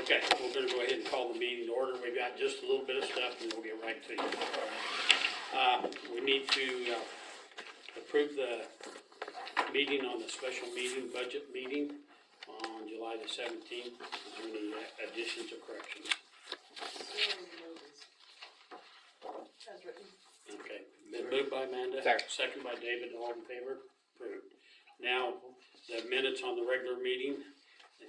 Okay, we're gonna go ahead and call the meeting to order. We've got just a little bit of stuff and we'll get right to you. We need to approve the meeting on the special meeting, budget meeting on July the 17th. Is there any additions or corrections? As written. Okay, been moved by Amanda, second by David, all in favor, approved. Now, the minutes on the regular meeting.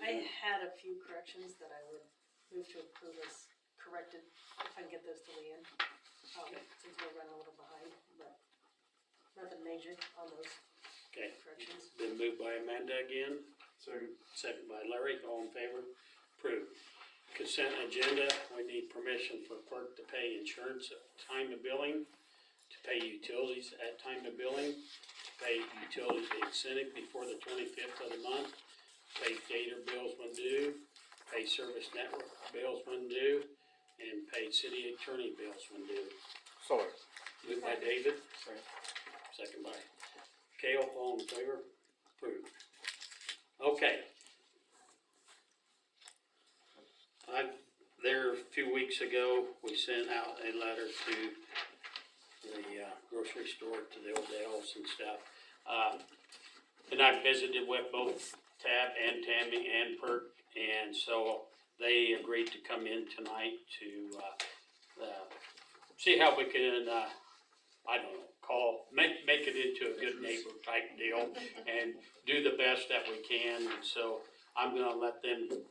I had a few corrections that I would move to approve as corrected, if I can get those to Leanne. Since we're running a little behind, but nothing major on those Okay, corrections. been moved by Amanda again, second by Larry, all in favor, approved. Consent agenda, we need permission for clerk to pay insurance at time of billing, to pay utilities at time of billing, to pay utilities incentive before the 25th of the month, pay data bills when due, pay service network bills when due, and pay city attorney bills when due. Sorry. Moved by David, second by Cale, all in favor, approved. Okay. There a few weeks ago, we sent out a letter to the grocery store, to the Odell's and stuff. And I visited with both Tab and Tammy and Perk, and so they agreed to come in tonight to see how we can, I don't know, make it into a good neighbor type deal and do the best that we can. And so I'm gonna let them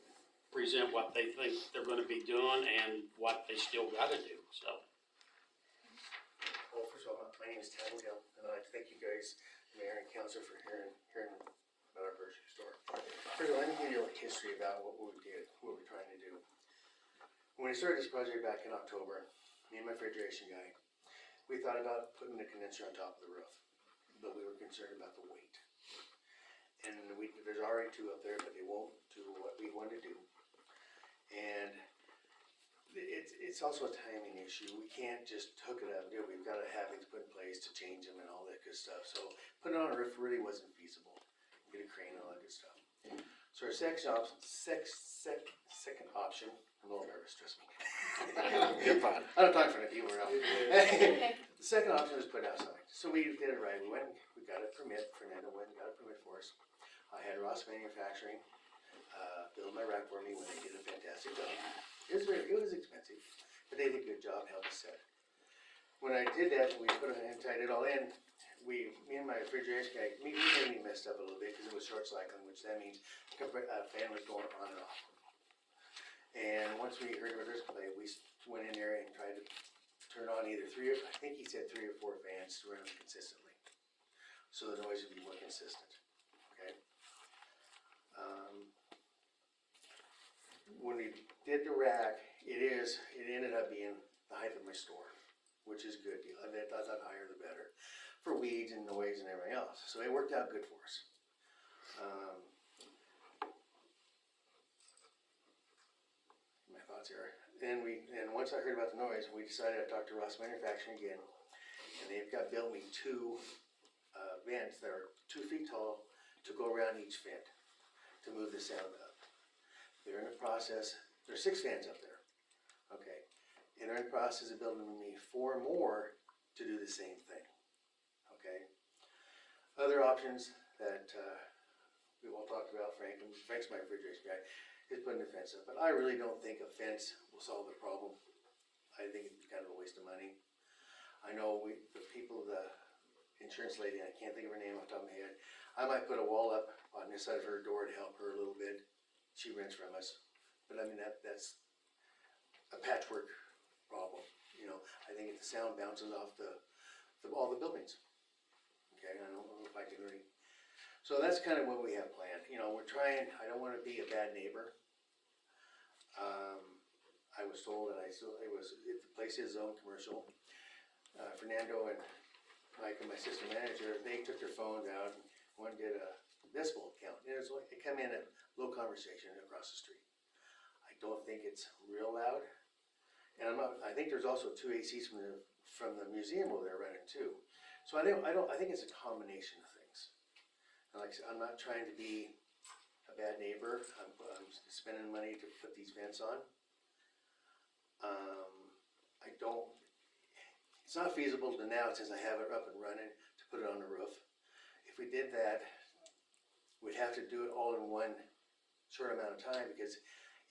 present what they think they're gonna be doing and what they still gotta do, so. Well, first of all, my name is Ted Hill, and I'd like to thank you guys, Mayor and Council, for hearing about our grocery store. First of all, let me give you a little history about what we did, what we're trying to do. When we started this project back in October, me and my refrigeration guy, we thought about putting the condenser on top of the roof, but we were concerned about the weight. And there's already two up there, but they won't do what we want to do. And it's also a timing issue. We can't just hook it up and do it. We've got to have things put in place to change them and all that good stuff. So putting it on a roof really wasn't feasible. Get a crane and all that good stuff. So our second option, I'm a little nervous, trust me. You're fine. I don't talk for people around. The second option was put outside. So we did it right. We went, we got a permit. Fernando went and got a permit for us. I had Ross Manufacturing build my rack for me when they did a fantastic job. It was expensive, but they did a good job, helped us set. When I did that, we put it and tied it all in. Me and my refrigeration guy, we maybe messed up a little bit because it was short cycling, which that means a fan was going on and off. And once we heard about this play, we went in there and tried to turn on either I think he said 3 or 4 fans to run them consistently, so the noise would be more consistent. Okay. When we did the rack, it ended up being the height of my store, which is a good deal. I thought the higher the better for weeds and noise and everything else. So it worked out good for us. My thoughts here. And once I heard about the noise, we decided to talk to Ross Manufacturing again, and they've built me 2 vents that are 2 feet tall to go around each vent to move the sound up. They're in the process. There's 6 fans up there. Okay, and they're in the process of building me 4 more to do the same thing. Okay. Other options that we've all talked about, Frank's my refrigeration guy, is putting a fence up. But I really don't think a fence will solve the problem. I think it's kind of a waste of money. I know the people, the insurance lady, I can't think of her name off the top of my head, I might put a wall up on this side of her door to help her a little bit. She rents from us. But I mean, that's a patchwork problem. You know, I think if the sound bounces off all the buildings. Okay, I don't know if I can really. So that's kind of what we have planned. You know, we're trying, I don't want to be a bad neighbor. I was told that if the place is zone commercial, Fernando and Mike and my assistant manager, they took their phones out and one did a decibel count. And it came in at low conversation across the street. I don't think it's real loud. And I think there's also 2 ACs from the museum over there running too. So I think it's a combination of things. And like I said, I'm not trying to be a a bad neighbor. I'm spending money to put these vents on. It's not feasible to now, since I have it up and running, to put it on the roof. If we did that, we'd have to do it all in one short amount of time, because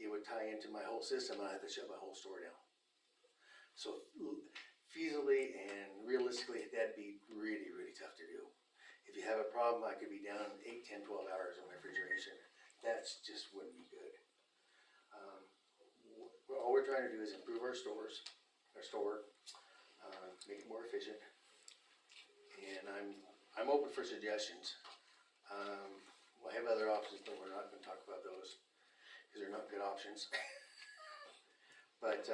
it would tie into my whole system and I have to shut my whole store down. So feasibly and realistically, that'd be really, really tough to do. If you have a problem, I could be down 8, 10, 12 hours on refrigeration. That's just wouldn't be good. All we're trying to do is improve our store, make it more efficient. And I'm open for suggestions. I have other options, but we're not gonna talk about those, because they're not good options. But,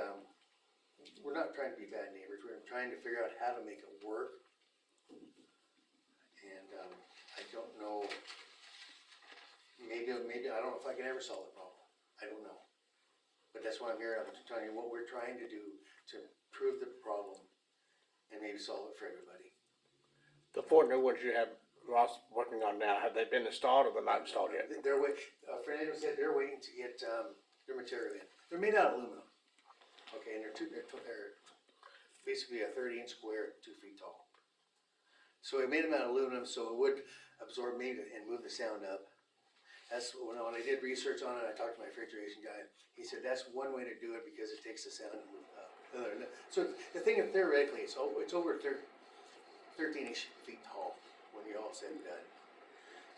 we're not trying to be bad neighbors, we're trying to figure out how to make it work. And, I don't know, maybe, I don't know if I can ever solve the problem, I don't know. But that's why I'm here, I'm telling you what we're trying to do to improve the problem and maybe solve it for everybody. The 4 new ones you have Ross working on now, have they been installed or they're not installed yet? They're Fernando said they're waiting to get, their material in. They're made out of aluminum. Okay, and they're basically a 30-inch square, 2 feet tall. So we made them out of aluminum, so it would absorb maybe and move the sound up. That's when I did research on it, I talked to my refrigeration guy. He said that's one way to do it, because it takes the sound and move up. So the thing is, theoretically, it's over 13-inch feet tall when you're all said and done.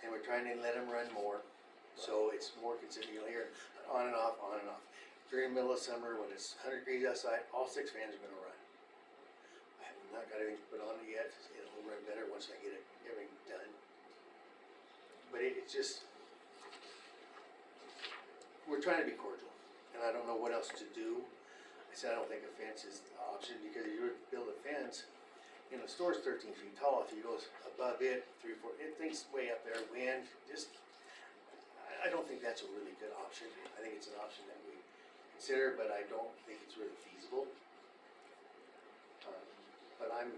And we're trying to let them run more, so it's more consistent. You'll hear on and off, on and off. During the middle of summer, when it's 100 degrees outside, all 6 fans are gonna run. I have not got anything put on it yet. It'll run better once I get everything done. But it's just, we're trying to be cordial, and I don't know what else to do. I said, I don't think a fence is the option, because if you were to build a fence, the store's 13 feet tall. If you go above it, 3, 4, it thinks way up there, wind, I don't think that's a really good option. I think it's an option that we consider, but I don't think it's really feasible. But I'm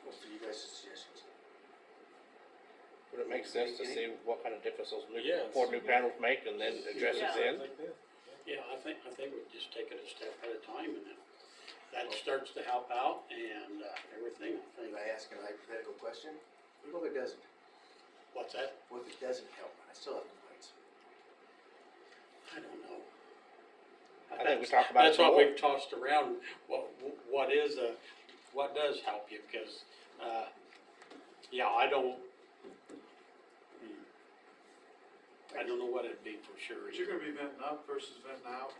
open for you guys' suggestions. Would it make sense to see what kind of difference those Yes. 4 new panels make and then address it then? Yeah, I think we'd just take it a step at a time, and then that starts to help out and, everything, I think. Can I ask a hypothetical question? What if it doesn't? What's that? What if it doesn't help? I still have complaints. I don't know. I think we talked about it That's what before. we've tossed around, what does help you, because, yeah, I don't know what it'd be for sure. But you're gonna be venting up versus venting out?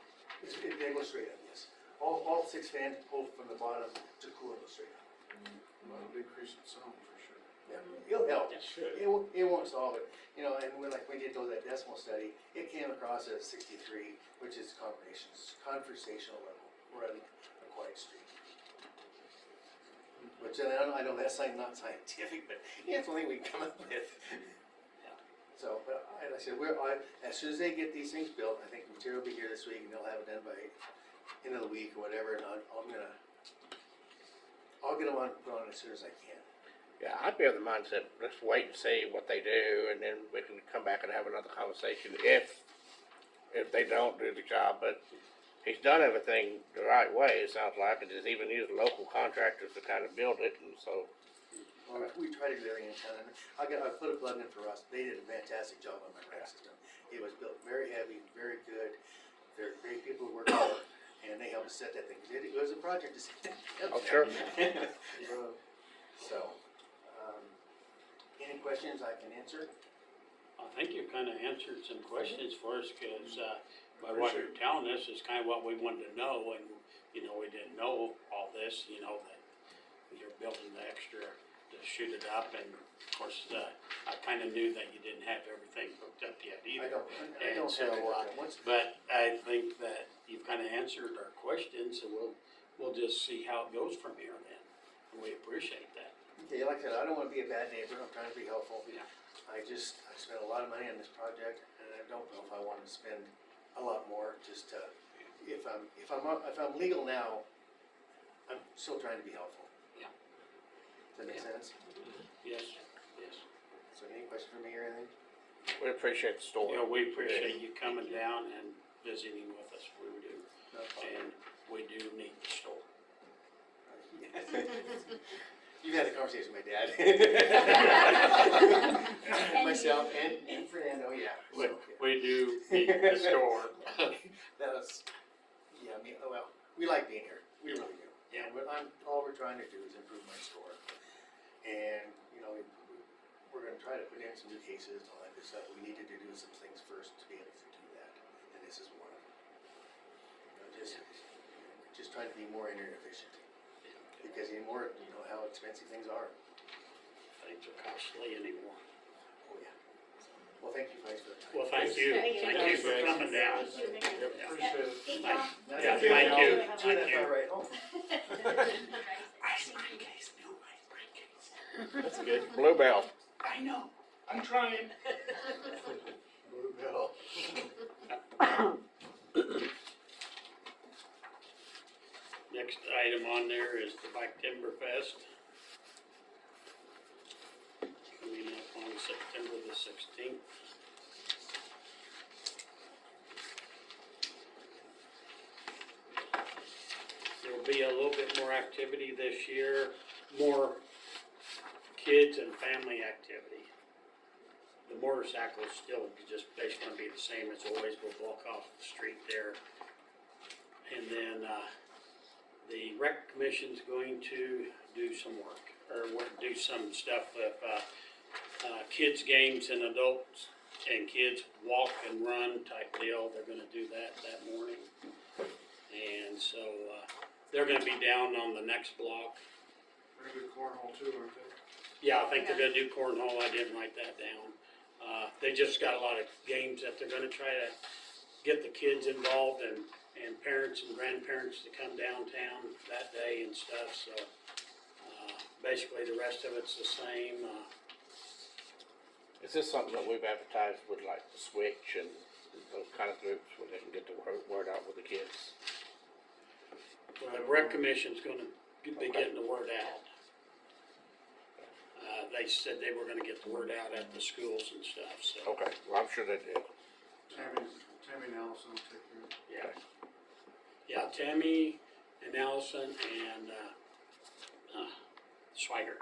They go straight up, yes. All 6 fans pull from the bottom to cool and go straight up. That'll decrease the sound for sure. Yeah, it'll help. It should. It won't solve it. And like we did that decimal study, it came across as 63, which is conversational level. We're at a quiet street. Which I know that's not scientific, but it's the only thing we can come up with. So, but like I said, as soon as they get these things built, I think the material will be here this week, and they'll have it done by end of the week or whatever, and I'll get them put on as soon as I can. Yeah, I'd be of the mindset, let's wait and see what they do, and then we can come back and have another conversation if they don't do the job. But he's done everything the right way, it sounds like, and he's even used local contractors to kind of build it, and so. We try to do everything in town, and I put a plug in for us. They did a fantastic job on my rack system. It was built very heavy, very good. They're great people who work hard, and they helped us set that thing. It was a project to set that up. Oh, sure. So, any questions I can answer? I think you kinda answered some questions for us, cause, by what you're telling us is kinda what we wanted to know, and, we didn't know all this, that you're building the extra to shoot it up, and of course, I kinda knew that you didn't have everything hooked up yet either. I don't And have so, it. but I think that you've kinda answered our questions, so we'll just see how it goes from here then, and we appreciate that. Okay, like I said, I don't wanna be a bad neighbor. I'm trying to be helpful. Yeah. I spent a lot of money on this project, and I don't know if I want to spend a lot more just to, if I'm legal now, I'm still trying to be helpful. Yeah. Does that make Yeah. sense? Yes. So any question for me or anything? We appreciate the store. You know, we appreciate you coming down and visiting with us, we do, No problem. and we do need the store. You've had a conversation with my dad. Myself and Fernando, yeah. We, So, we do need the store. that was, yeah, I mean, well, we like being here, we really do. Yeah. And all we're trying to do is improve my store. And, you know, we're gonna try to put in some new cases and all that good stuff. We needed to do some things first to be able to do that, and this is one of them. You know, just trying to be more internet efficient. Because anymore, you know how expensive things are. Things are costly anymore. Oh, yeah. Well, thank you guys for the time. Well, thank you for coming down. Appreciate it. Yeah, thank you. See you that right home. That's good. Bluebell. I know, I'm trying. Bluebell. Next item on there is the Bike Timber Fest. Coming up on September the 16th. There'll be a little bit more activity this year, more kids and family activity. The motorcycles still just basically gonna be the same as always, we'll block off the street there. And then, the rec commission's going to do some work, or do some stuff with, kids' games and adults and kids walk and run type deal, they're gonna do that morning. And so, they're gonna be down on the next block. Very good cornhole too, aren't they? Yeah, I think they're gonna do cornhole, I didn't write that down. They just got a lot of games that they're gonna try to get the kids involved and parents and grandparents to come downtown that day and stuff, so. Basically, the rest of it's the same, Is this something that we've advertised with like the Switch and those kind of groups where they can get the word out with the kids? the rec commission's gonna be getting the word out. They said they were gonna get the word out at the schools and stuff, so. Okay, well, I'm sure they did. Tammy and Allison will take care of it. Yeah. Yeah, Tammy and Allison and, Schweiger,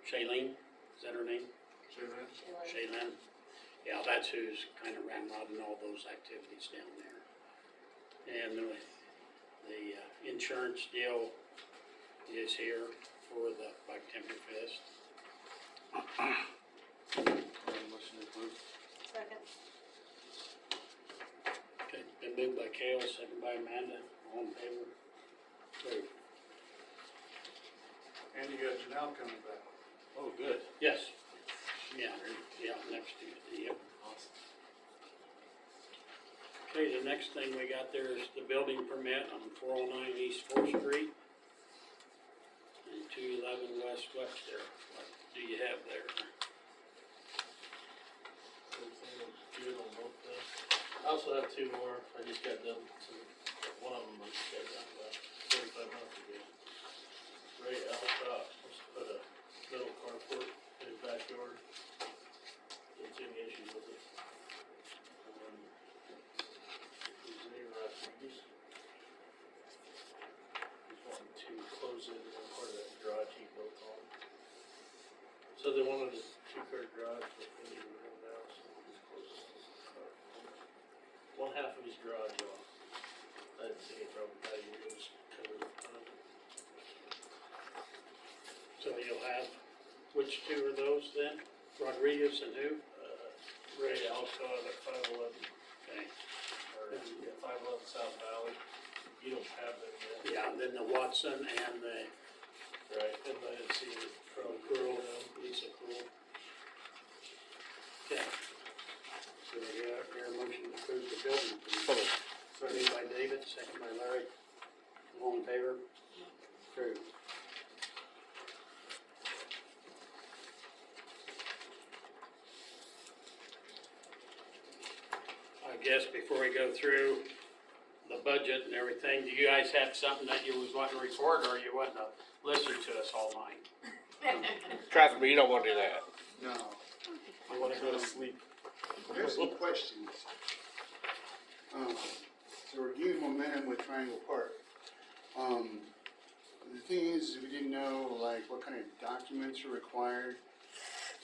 Shailene, is that her name? See that? Shaylin? Yeah, that's who's kind of ramrodding all those activities down there. And the insurance deal is here for the Bike Timber Fest. Motion approved. Second. Okay, been moved by Kale, second by Amanda, all in favor? Approved. And you got Janelle coming back. Oh, good. Yes. Yeah, next Tuesday, yep. Okay, the next thing we got there is the building permit on 409 East 4th Street and 211 West Webster. What do you have there? Everything looks good on both of them. I also have two more, I just got done, one of them I just got done about 45 minutes ago. Ray Alcott wants to put a metal carport in his backyard. Didn't see any issues with it. Jose Rodriguez. He's wanting to close it in part of that garage he built on. So they wanted a two-car garage, but they needed room now, so he's closing the car. One half of his garage off. I didn't see any problem with that, it was covered up. So you'll have, which two are those then? Rodriguez and who? Ray Alcott at 511, Okay, or yeah, 511 South Valley. You don't have them yet. yeah, and then the Watson and the Right, and I didn't see it from Cruel, Lisa Cruel. Okay. So we got your motion to approve the building permit. Moved by David, second by Larry. All in favor? Approved. I guess before we go through the budget and everything, do you guys have something that you was wanting to report, or you wanting to listen to us all night? Trust me, you don't wanna do that. No. I wanna go to sleep. There's some questions. So we're getting momentum with Triangle Park. The thing is, we didn't know, like, what kind of documents are required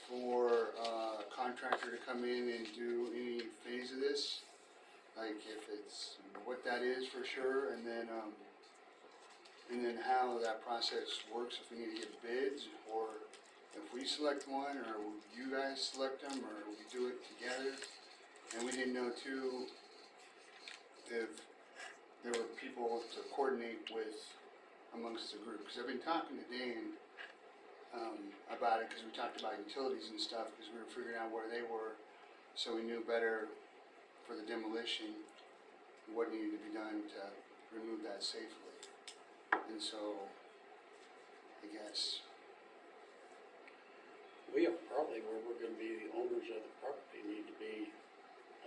for a contractor to come in and do any phase of this. Like, if it's, what that is for sure, and then how that process works, if we need to get bids, or if we select one, or you guys select them, or we do it together. And we didn't know too, if there were people to coordinate with amongst the group, because I've been talking to Dan, about it, because we talked about utilities and stuff, because we were figuring out where they were, so we knew better for the demolition, what needed to be done to remove that safely. And so, I guess, We are probably, where we're gonna be the owners of the property, need to be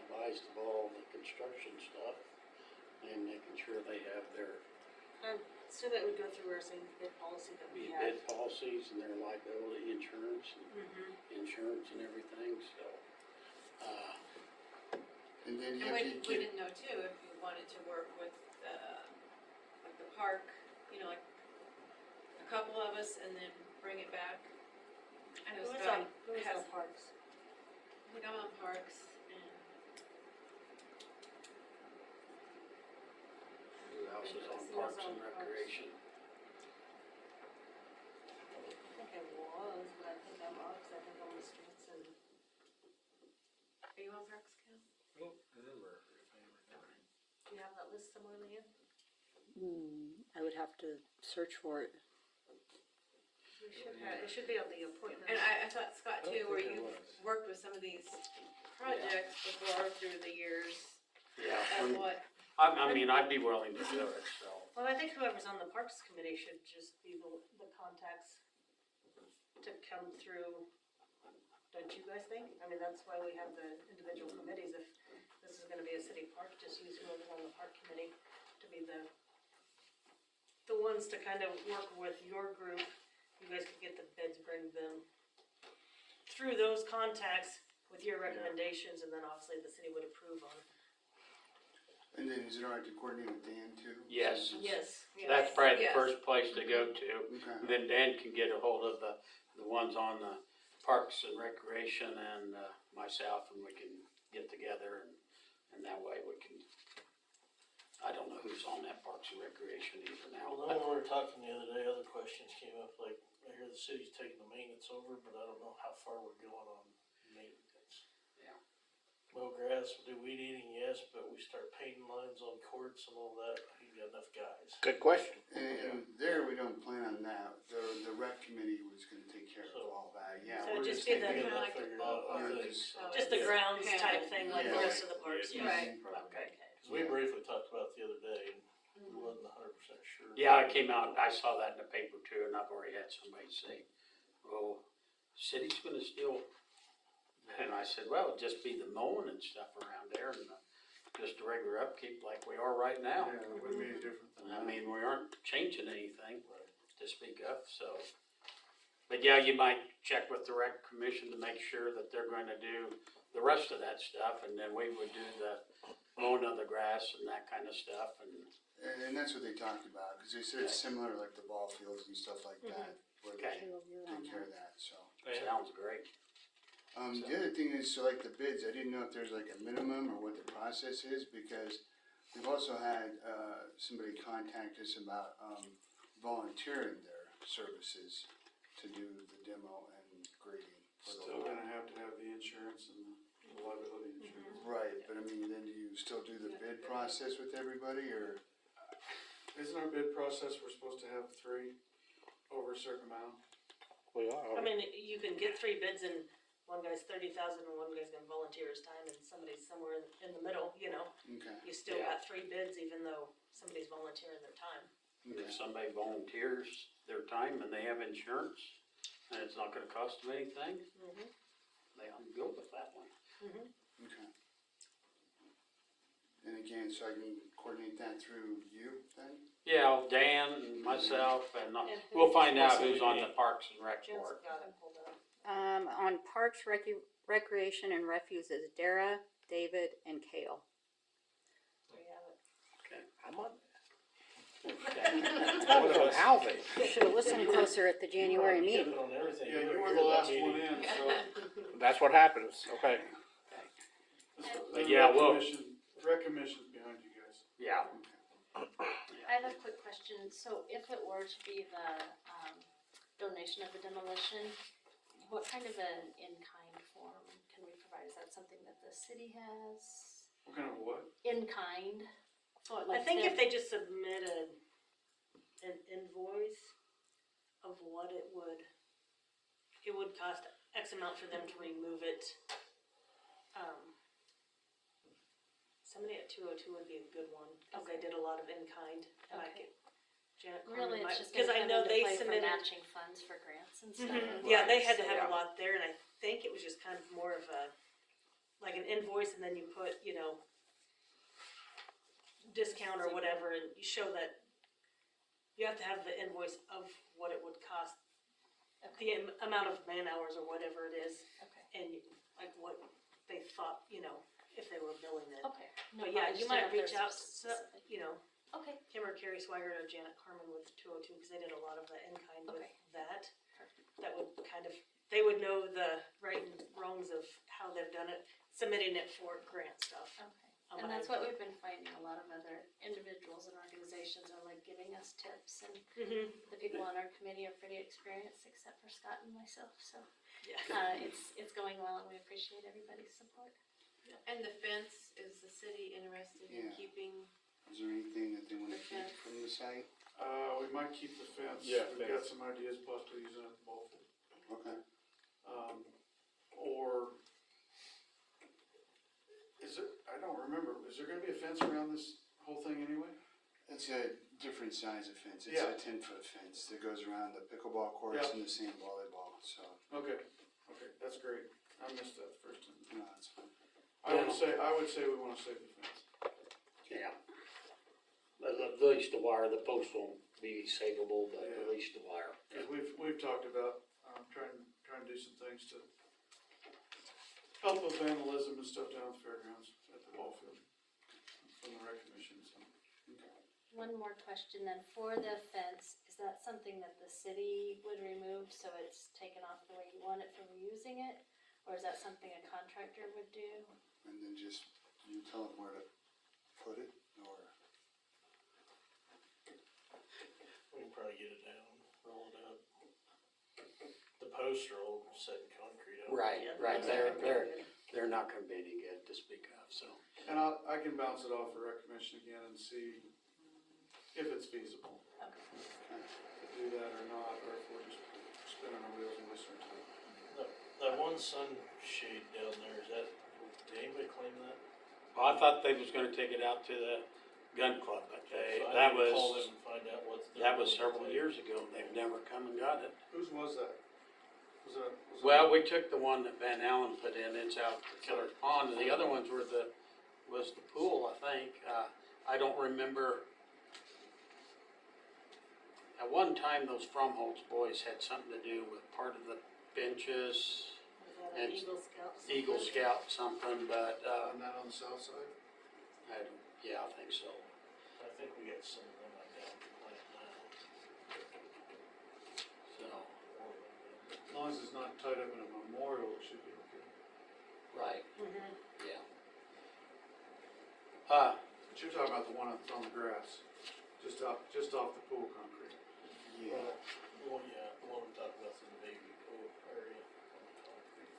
advised of all the construction stuff and making sure they have their So that would go through our same bid policy that we had. bid policies and their liability insurance and Mm-hmm. insurance and everything, so. and then you And have we to get, didn't know too, if you wanted to work with, like the park, you know, like a couple of us and then bring it back. I know Who was Scott on has, parks? I think I'm on parks and Who else is on Who was Parks on and Parks? Recreation? I think it was, but I think I'm off, 'cause I think on the streets and. are you on parks, Cal? Do you have that list somewhere, Leanne? I would have to search for it. We should have, it should be on the appointment. And I thought Scott too, where you worked with some of these projects before through the years Yeah, of what, I mean, I'd be willing to do it, so. Well, I think whoever's on the Parks Committee should just be the contacts to come through, don't you guys think? I mean, that's why we have the individual committees, if this is gonna be a city park, just use whoever's on the park committee to be the ones to kind of work with your group. You guys could get the bids, bring them through those contacts with your recommendations, and then obviously the city would approve on. and then is it all right to coordinate with Dan too? Yes, Yes. that's probably the Yes. first place to go to. Okay. Then Dan can get a hold of the ones on the Parks and Recreation and, myself, and we can get together and that way we can, I don't know who's on that Parks and Recreation either now. Well, then when we were talking the other day, other questions came up, like, I hear the city's taking the maintenance over, but I don't know how far we're going on maintenance. Yeah. Mow grass, do weed eating, yes, but we start painting lines on courts and all that, you got enough guys. Good question. And there, we don't plan on that, the rec committee was gonna take care of all that, yeah. So we're just be the- thinking- kinda like Figured the out, I ballpark. think, Just- so. Just the grounds Yeah. type thing, like the Yeah. rest of the parks, Yeah. yes. Right. Okay. Cause we briefly talked about it the other day, and we wasn't 100% sure. Yeah, I came out, I saw that in the paper too, and I've already had somebody say, well, city's gonna still, and I said, well, it'd just be the mowing and stuff around there and just a regular upkeep like we are right now. Yeah, it wouldn't be any different than I that. mean, we aren't changing anything to speak of, so. But yeah, you might check with the rec commission to make sure that they're gonna do the rest of that stuff, and then we would do the mowing of the grass and that kind of stuff, and, And that's what they talked about, cause they said it's similar like the ball fields and stuff like that, where they Okay. take care of that, so. sounds great. The other thing is, so like the bids, I didn't know if there's like a minimum or what the process is, because we've also had, somebody contact us about, volunteering their services to do the demo and grading for the Still lot. gonna have to have the insurance and the liability insurance. Right, but I mean, then do you still do the bid process with everybody, or? Isn't our bid process, we're supposed to have 3 over a certain amount? We are. I mean, you can get 3 bids and one guy's 30,000 and one guy's gonna volunteer his time and somebody's somewhere in the middle, you know? Okay, You still Yeah. got 3 bids even though somebody's volunteering their time. If somebody volunteers their time and they have insurance, and it's not gonna cost them anything, Mm-hmm. they ought to go with that one. okay. And again, so I can coordinate that through you then? Yeah, Dan and myself, and And we'll who- find out Also, who's we on need- the Parks and Rec Jen's board. got it pulled up. On Parks Recreation and refuse is Dara, David, and Kale. There you have it. Okay. I'm on. I was on housing. Should have listened closer at the January You meeting. kept it on everything. Yeah, you were were here the that last one meeting. in, so. That's what happens, okay. The Yeah, well- rec commission's behind you guys. Yeah. I have a quick question. So if it were to be the, donation of the demolition, what kind of an in-kind form can we provide? Is that something that the city has? What kind of what? In-kind? For, I like think if the- they just submit an invoice of what it would cost X amount for them to remove it. Somebody at 202 would be a good one, cause they did a lot of in-kind, and I Okay. could, Janet Really, Corman it's might, just gonna cause I come know into they play for submitted. matching funds for grants and stuff. Yeah, they had to Yeah. have a lot there, and I think it was just kind of more of a, like an invoice, and then you put, discount or whatever, and you show that you have to have the invoice of what it would cost, the amount of man hours or whatever it is, Okay, and like what they thought, if they were billing it. okay. No, But yeah, I you just might didn't know if reach there's a out, specific- Okay, Kim or Carrie Swigert or Janet Carmen with 202, because they did a lot of the in-kind with Okay. that. perfect. That would kind of, they would know the right and wrongs of how they've done it, submitting it for grant stuff. Okay. Um, And that's what we've been finding, a lot of other individuals and organizations are like giving us tips, and the people on our committee are pretty experienced, except for Scott and myself, so. Yeah. It's going well, and we appreciate everybody's support. And the fence, is the city interested in Yeah. keeping? Is there anything that they wanna The keep fence. from the site? We might keep the fence. Yeah, We've got fence. some ideas possibly using it at the ball field. Okay. Or is it, I don't remember, is there gonna be a fence around this whole thing anyway? It's a different size of fence. It's Yeah. a 10-foot fence that goes around the pickleball courts Yeah. and the sand volleyball, so, Okay, that's great. I missed that the first time. no, that's fine. I would say we wanna save the fence. Yeah. At least the wire, the post won't be savable, but Yeah. at least the wire. Cause we've talked about, trying to do some things to help with vandalism and stuff down at the fairgrounds, at the ball field, from the rec commission, so. One more question then, for the fence, is that something that the city would remove, so it's taken off the way you want it for reusing it? Or is that something a contractor would do? And then just, you tell them where to put it, or? We can probably get it down, roll it up. The posts are all set in concrete. Right, Yeah, right, that's they're not gonna be any good to speak of, so. And I can bounce it off the rec commission again and see if it's feasible to do that or not, or if we're just spinning our wheels and wasting our time. That one sunshade down there, did anybody claim that? Well, I thought they was gonna take it out to the gun club, but So I that need to call was, them and find out what. that was several years ago, they've never come and got it. Whose was that? Was that? Well, we took the one that Van Allen put in, it's out to Killer's Pond, and the other ones was the pool, I think. I don't remember. At one time, those Fromholz boys had something to do with part of the benches, Was that And an Eagle Scout? Eagle Scout something, but, On that on the south side? yeah, I think so. I think we got some of them like down at the plant now. So, As long as it's not tied up in a memorial, it should be okay. right, Mhm. yeah. But you're talking about the one that's on the grass, just off the pool concrete. Yeah. Well, yeah, the one we talked about in the baby pool area on the concrete.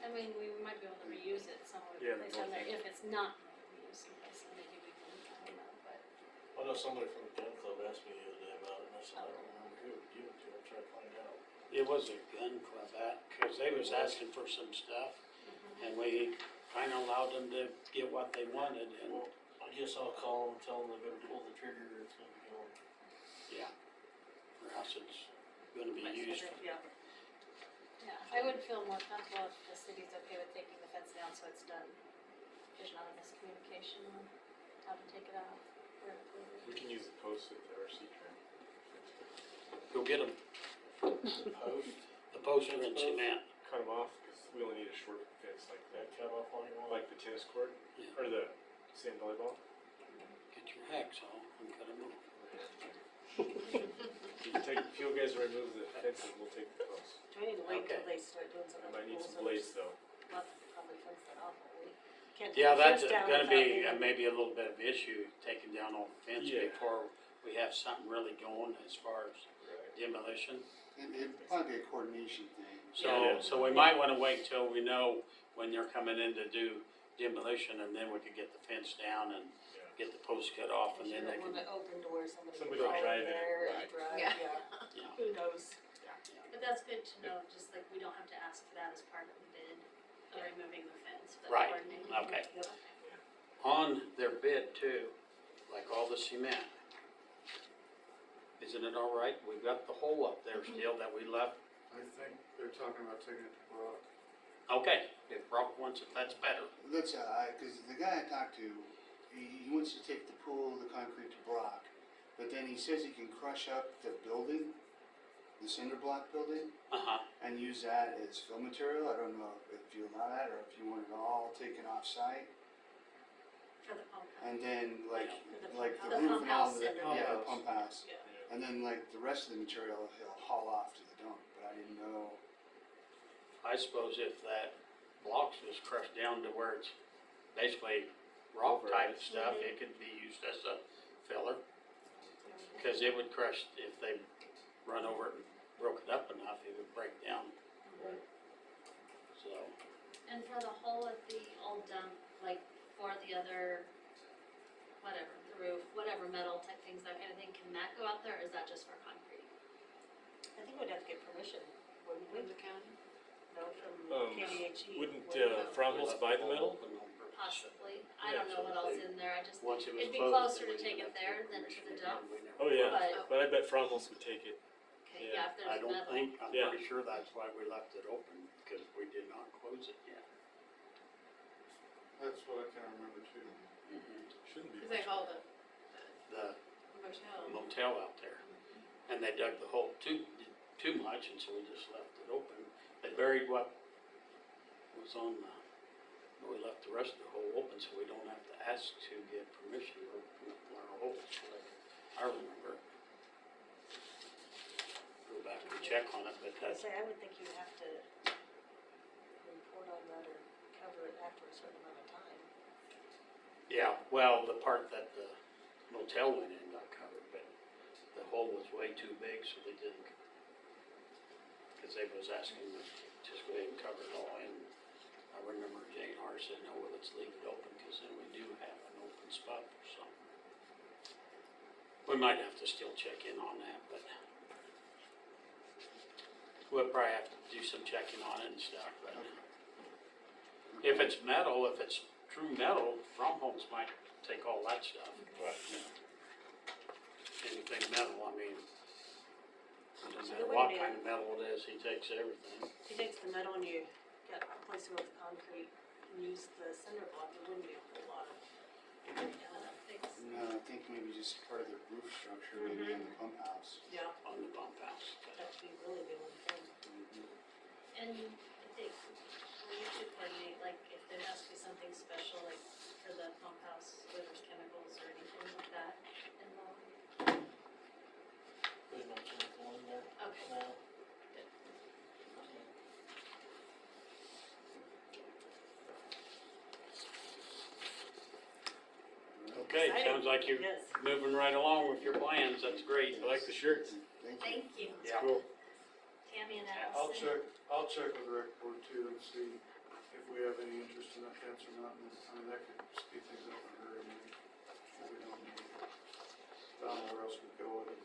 I mean, we might be able to reuse it somewhere, Yeah, place down there, if it's not reused someplace, then maybe we can, I don't know, but. I know somebody from the gun club asked me the other day about it, and I said, I don't remember who it would give it to, I'll try to find out. It was a gun club cause they was asking for some stuff, and we kinda allowed them to get what they wanted, and, Well, I guess I'll call them and tell them they better pull the trigger, or it's gonna be going. yeah. Or else it's gonna be used. Yeah. Yeah, I would feel more comfortable if the city's okay with taking the fence down, so it's done. There's not a miscommunication on how to take it off, where to put it. We can use the post at the RC train. Go get them, The post, the poster and cement. Cut them off, because We only need a short fence like That that, cut off all you want. like the tennis court, or the sand volleyball. Get your hacksaw and cut them off. You can take, if you guys remove the fences, we'll take the posts. Do we need to wait till Okay. they start doing I something? might need cool some so blades there's though. not probably fence that off, will we? Can't Yeah, take the that's fence down gonna without be needing- maybe a little bit of issue, taking down all the fence Yeah. before we have something really going as far as demolition. It'd probably be a coordination thing. So we might wanna wait till we know when they're coming in to do demolition, and then we could get the fence down and get the posts cut off, and You then they don't can, want it open to where somebody Somebody can don't fall in drive in it. there and Right. drive, Yeah. yeah, Yeah. who knows? But that's good to know, just like we don't have to ask for that as part of the bid, of removing the fence, but Right. coordinating. Okay. Yep. on their bid too, like all the cement. Isn't it all right? We've got the hole up there still that we left. I think they're talking about taking it to Brock. Okay, if Brock wants it, that's better. That's, cause the guy I talked to, he wants to take the pool, the concrete to Brock, but then he says he can crush up the building, the cinder block building, Uh-huh. and use that as fill material. I don't know if you allow that, or if you want it all taken off-site, For the pump. and then like For the the pump house. roof The and pump all house the, and the yeah, the roof. pump house. Yeah. And then like the rest of the material he'll haul off to the dump, but I didn't know. I suppose if that blocks was crushed down to where it's basically rock type stuff, it could be used as a filler. Cause it would crush, if they run over it and broke it up enough, it would break down. So, And for the whole of the old dump, like for the other, whatever, the roof, whatever metal type things, that kind of thing, can that go out there, or is that just for concrete? I think we'd have to get permission, wouldn't we? From the county? No, from KDHE. Wouldn't, wouldn't we? Frommel's buy the metal? Possibly. I don't know what else in there, I just, once it was it'd be closed, closer then to we take didn't it have there get than to permission the again. dump. We never- Oh, yeah, But- but I bet Frommel's would take it. okay, Yeah. yeah, if I there's don't metal. think, I'm Yeah. pretty sure that's why we left it open, because we did not close it yet. That's what I kinda remember too. Shouldn't be. Cause they called it The motel. motel out there, and they dug the hole too much, and so we just left it open. They buried what was on the, we left the rest of the hole open, so we don't have to ask to get permission to open up our holes, like I remember. Go back and check on it, but I'd that's, say, I would think you'd have to report on that or cover it after a certain amount of time. yeah, well, the part that the motel went in got covered, but the hole was way too big, so they didn't. Cause they was asking them to just go ahead and cover it all in. I remember Jane R said, no, well, let's leave it open, cause then we do have an open spot for something. We might have to still check in on that, but we'll probably have to do some checking on it and stuff, but if it's metal, if it's true metal, Fromholz might take all that stuff. But anything metal, I mean, it doesn't matter what kind of metal it is, he takes everything. If you take the metal and you got replace it with concrete and use the cinder block, there wouldn't be a whole lot of No, I think maybe just part of the roof structure, maybe in the pump house. Yeah, On the bump house. that'd be really the only thing. And I think, when you two coordinate, like, if there has to be something special, like, for the pump house, where there's chemicals or anything like that involved? Pretty much anything in there Okay. now. Okay, Exciting. sounds like you're Yes. moving right along with your plans, that's great. I like the shirts. Thank you. Thank you, Yeah. Cool. Tammy and I'll Allison. check with rec board too and see if we have any interest in that fence or not, and I mean, that could speed things up in a hurry, maybe, if we don't need it. I don't know where else we'd go with it.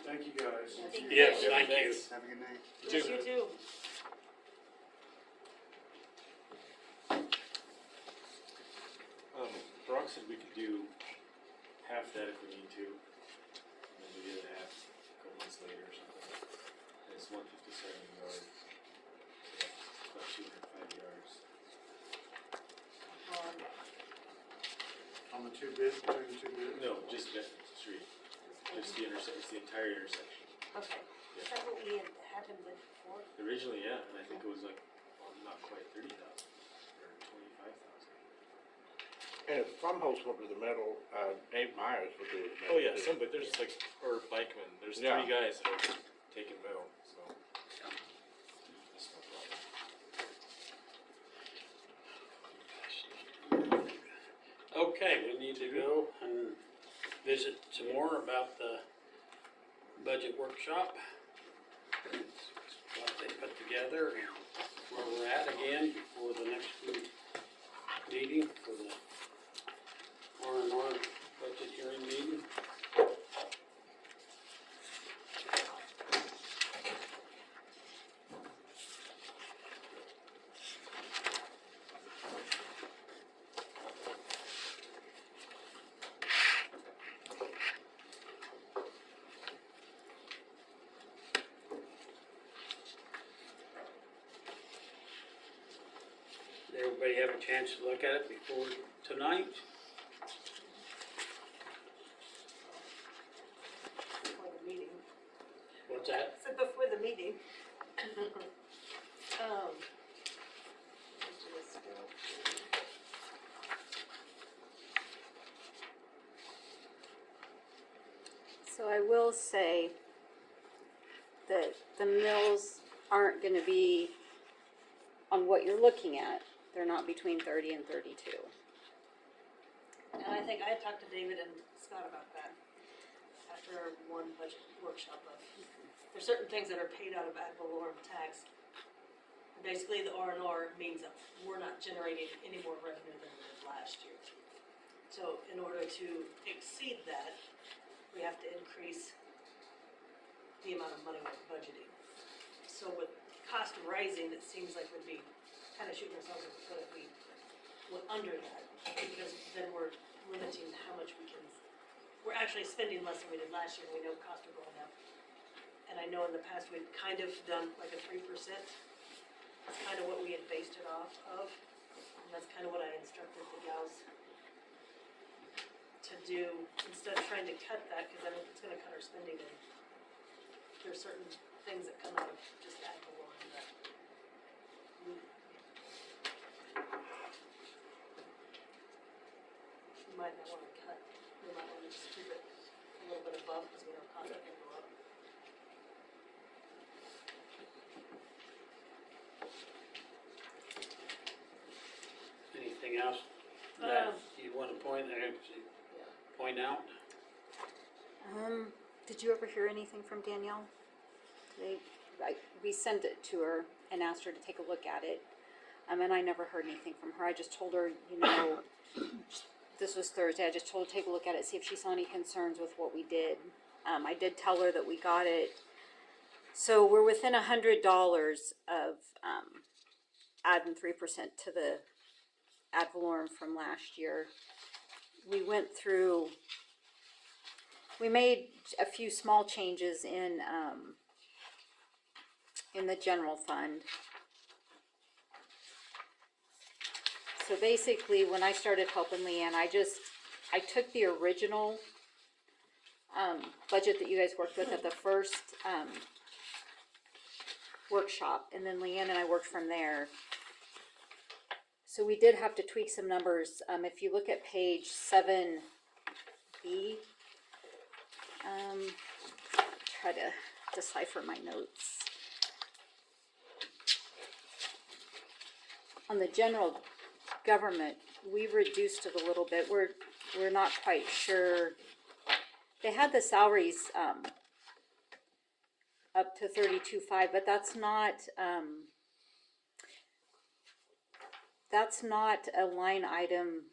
Thank you guys. Thank you. Yes, thank you. Thanks. Have a good night. Yes, you too. Brock said we could do half that if we need to, and then do the other half a couple months later or something. And it's 157 yards, so about 205 yards. On the two bids, between the two bids? No, just that street, just the intersection, it's the entire intersection. Okay, Yeah. is that what we had had him bid before. Originally, yeah, and I think it was like, well, not quite 30,000 or 25,000. And if Fromholz went to the metal, Dave Myers would do the metal. Oh yeah, too. some, but there's like, or Bikeman, there's Yeah. 3 guys that are taking metal, so. That's no problem. Okay, we need to go and visit some more about the budget workshop. What they put together and where we're at again before the next meeting for the R&R budget hearing meeting. Did everybody have a chance to look at it before tonight? Before the meeting. What's that? So before the meeting. Just go through. So I will say that the mills aren't gonna be on what you're looking at. They're not between 30 and 32. And I think I had talked to David and Scott about that after our one budget workshop of, there's certain things that are paid out of ad valorem tax. Basically, the R&R means that we're not generating any more revenue than we did last year. So in order to exceed that, we have to increase the amount of money we're budgeting. So with cost rising, it seems like we'd be kind of shooting ourselves in the foot if we went under that, because then we're limiting how much we can, we're actually spending less than we did last year, and we know costs are going up. And I know in the past, we've kind of done like a 3%. That's kind of what we had based it off of, and that's kind of what I instructed the gals to do, instead of trying to cut that, because then it's gonna cut our spending, and there's certain things that come out of just ad valorem that we might not wanna cut, we might wanna just keep it a little bit above, because we know costs are gonna go up. Anything else that you want to point out? Did you ever hear anything from Danielle? We sent it to her and asked her to take a look at it. And I never heard anything from her. I just told her, this was Thursday. I just told her to take a look at it, see if she saw any concerns with what we did. I did tell her that we got it. So we're within $100 of adding 3% to the ad valorem from last year. We went through, we made a few small changes in the general fund. So basically, when I started helping Leanne, I took the original budget that you guys worked with at the first workshop, and then Leanne and I worked from there. So we did have to tweak some numbers. If you look at page 7B, try to decipher my notes. On the general government, we reduced it a little bit. We're not quite sure. They had the salaries up to 32.5, but that's not a line item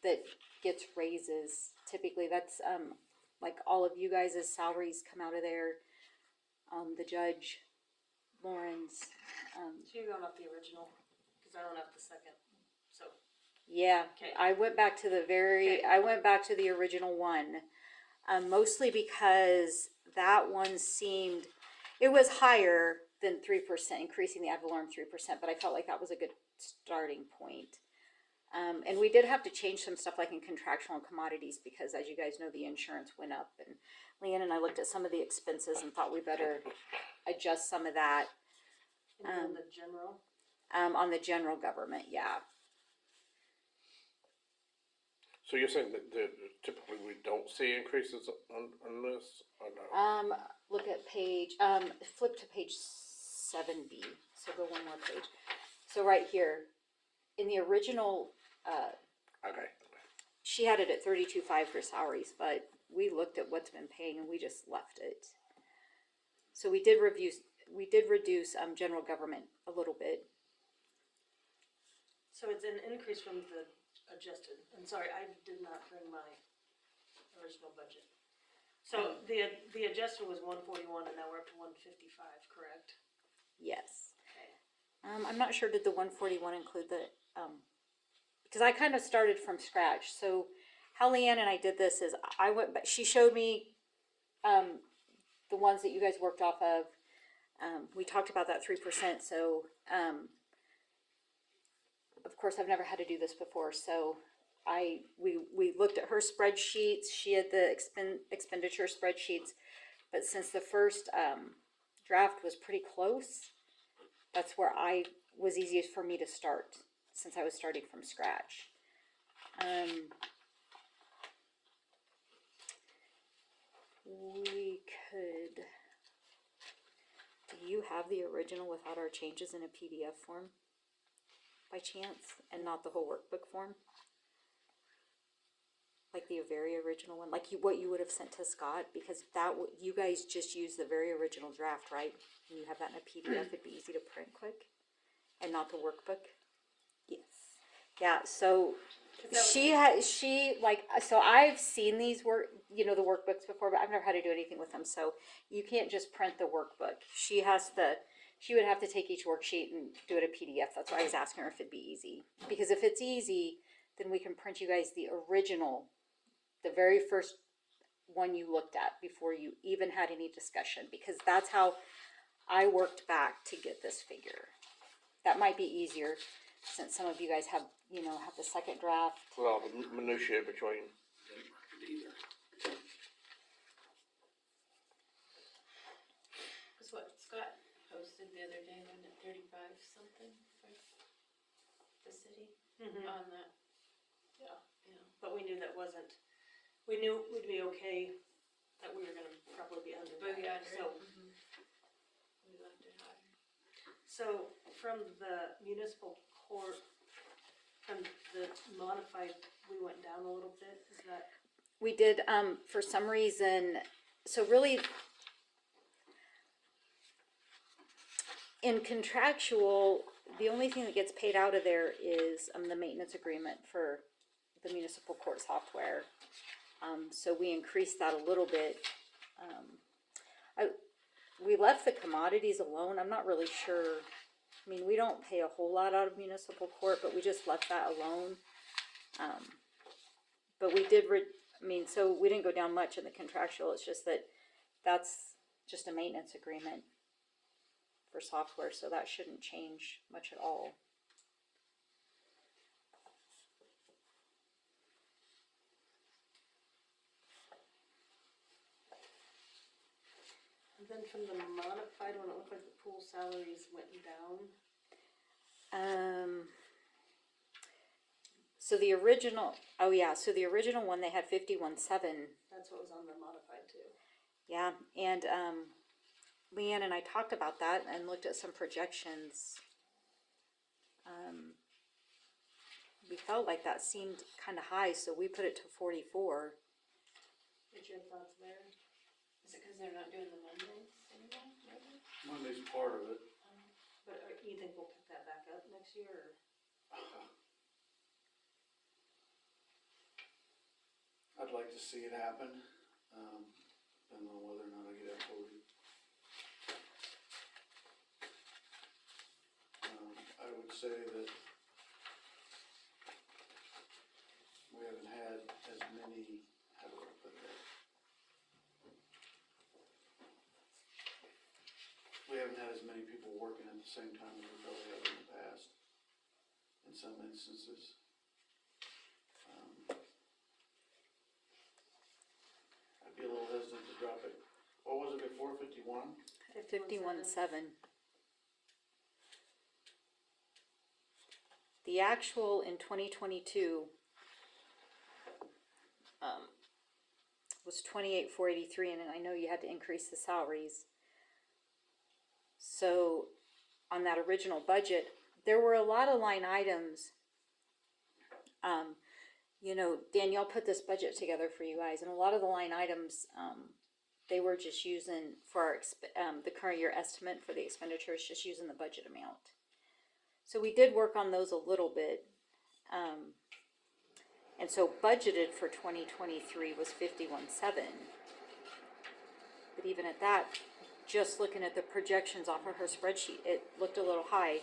that gets raises. Typically, that's like all of you guys' salaries come out of there. The judge, Lauren's. So you're going off the original, because I don't have the second, so. Yeah, Okay. I went back to the Okay. I went back to the original one, mostly because that one seemed, it was higher than 3%, increasing the ad valorem 3%, but I felt like that was a good starting point. And we did have to change some stuff like in contractual and commodities because as you guys know, the insurance went up and Leanne and I looked at some of the expenses and thought we better adjust some of that, And then the general, on the general government, yeah. So you're saying that typically we don't see increases on this, or no? Look at page, flip to page 7B, so go one more page. So right here, in the original, Okay. she had it at 32.5 for salaries, but we looked at what's been paying and we just left it. So we did reduce general government a little bit. so it's an increase from the adjusted, I'm sorry, I did not bring my original budget. So the adjusted was 141 and now we're up to 155, correct? Yes. Okay. I'm not sure, did the 141 include the, because I kind of started from scratch. So how Leanne and I did this is I went back, she showed me the ones that you guys worked off of. We talked about that 3%. So, of course, I've never had to do this before. So we looked at her spreadsheets. She had the expenditure spreadsheets. But since the first draft was pretty close, that's where I was easiest for me to start since I was starting from scratch. We could, do you have the original without our changes in a PDF form by chance and not the whole workbook form? Like the very original one, like what you would have sent to Scott, because you guys just use the very original draft, right? And you have that in a PDF, it'd be easy to print quick, and not the workbook. Yes, yeah. So so I've seen these the workbooks before, but I've never had to do anything with them. So you can't just print the workbook. She would have to take each worksheet and do it a PDF. That's why I was asking her if it'd be easy, because if it's easy, then we can print you guys the original. The very first one you looked at before you even had any discussion, because that's how I worked back to get this figure. That might be easier since some of you guys have the second draft. With all the minutiae between. Cause what Scott posted the other day, wasn't it 35 something for the city on that? Yeah. Yeah. But we knew that wasn't, we knew we'd be okay, that we were gonna probably be under But we that. under So, we left it higher. so from the municipal court, from the modified, we went down a little bit, is that? We did, for some reason, so really, in contractual, the only thing that gets paid out of there is the maintenance agreement for the municipal court software. So we increased that a little bit. We left the commodities alone. I'm not really sure. I mean, we don't pay a whole lot out of municipal court, but we just left that alone. But we did, so we didn't go down much in the contractual. It's just that that's just a maintenance agreement for software, so that shouldn't change much at all. And then from the modified one, it looked like the pool salaries went down. So the original, so the original one, they had 51.7. That's what was on the modified too. Yeah, and Leanne and I talked about that and looked at some projections. We felt like that seemed kind of high, so we put it to 44. What's your thoughts there? Is it cause they're not doing the Mondays anymore, maybe? Monday's part of it. But you think we'll pick that back up next year, or? I'd like to see it happen, depending on whether or not I get that voted. I would say that we haven't had as many, how do I put that? We haven't had as many people working at the same time as we probably have in the past, in some instances. 51? 51.7. The actual in 2022 was 28,483, and I know you had to increase the salaries. So on that original budget, there were a lot of line items. You know, Danielle put this budget together for you guys, and a lot of the line items, they were just using for our the current year estimate for the expenditures, just using the budget amount. So we did work on those a little bit. And so budgeted for 2023 was 51.7. But even at that, just looking at the projections off of her spreadsheet, it looked a little high.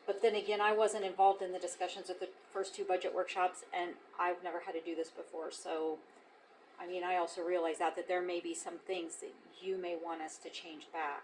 But then again, I wasn't involved in the discussions at the first two budget workshops, and I've never had to do this before. So, I mean, I also realize that there may be some things that you may want us to change back.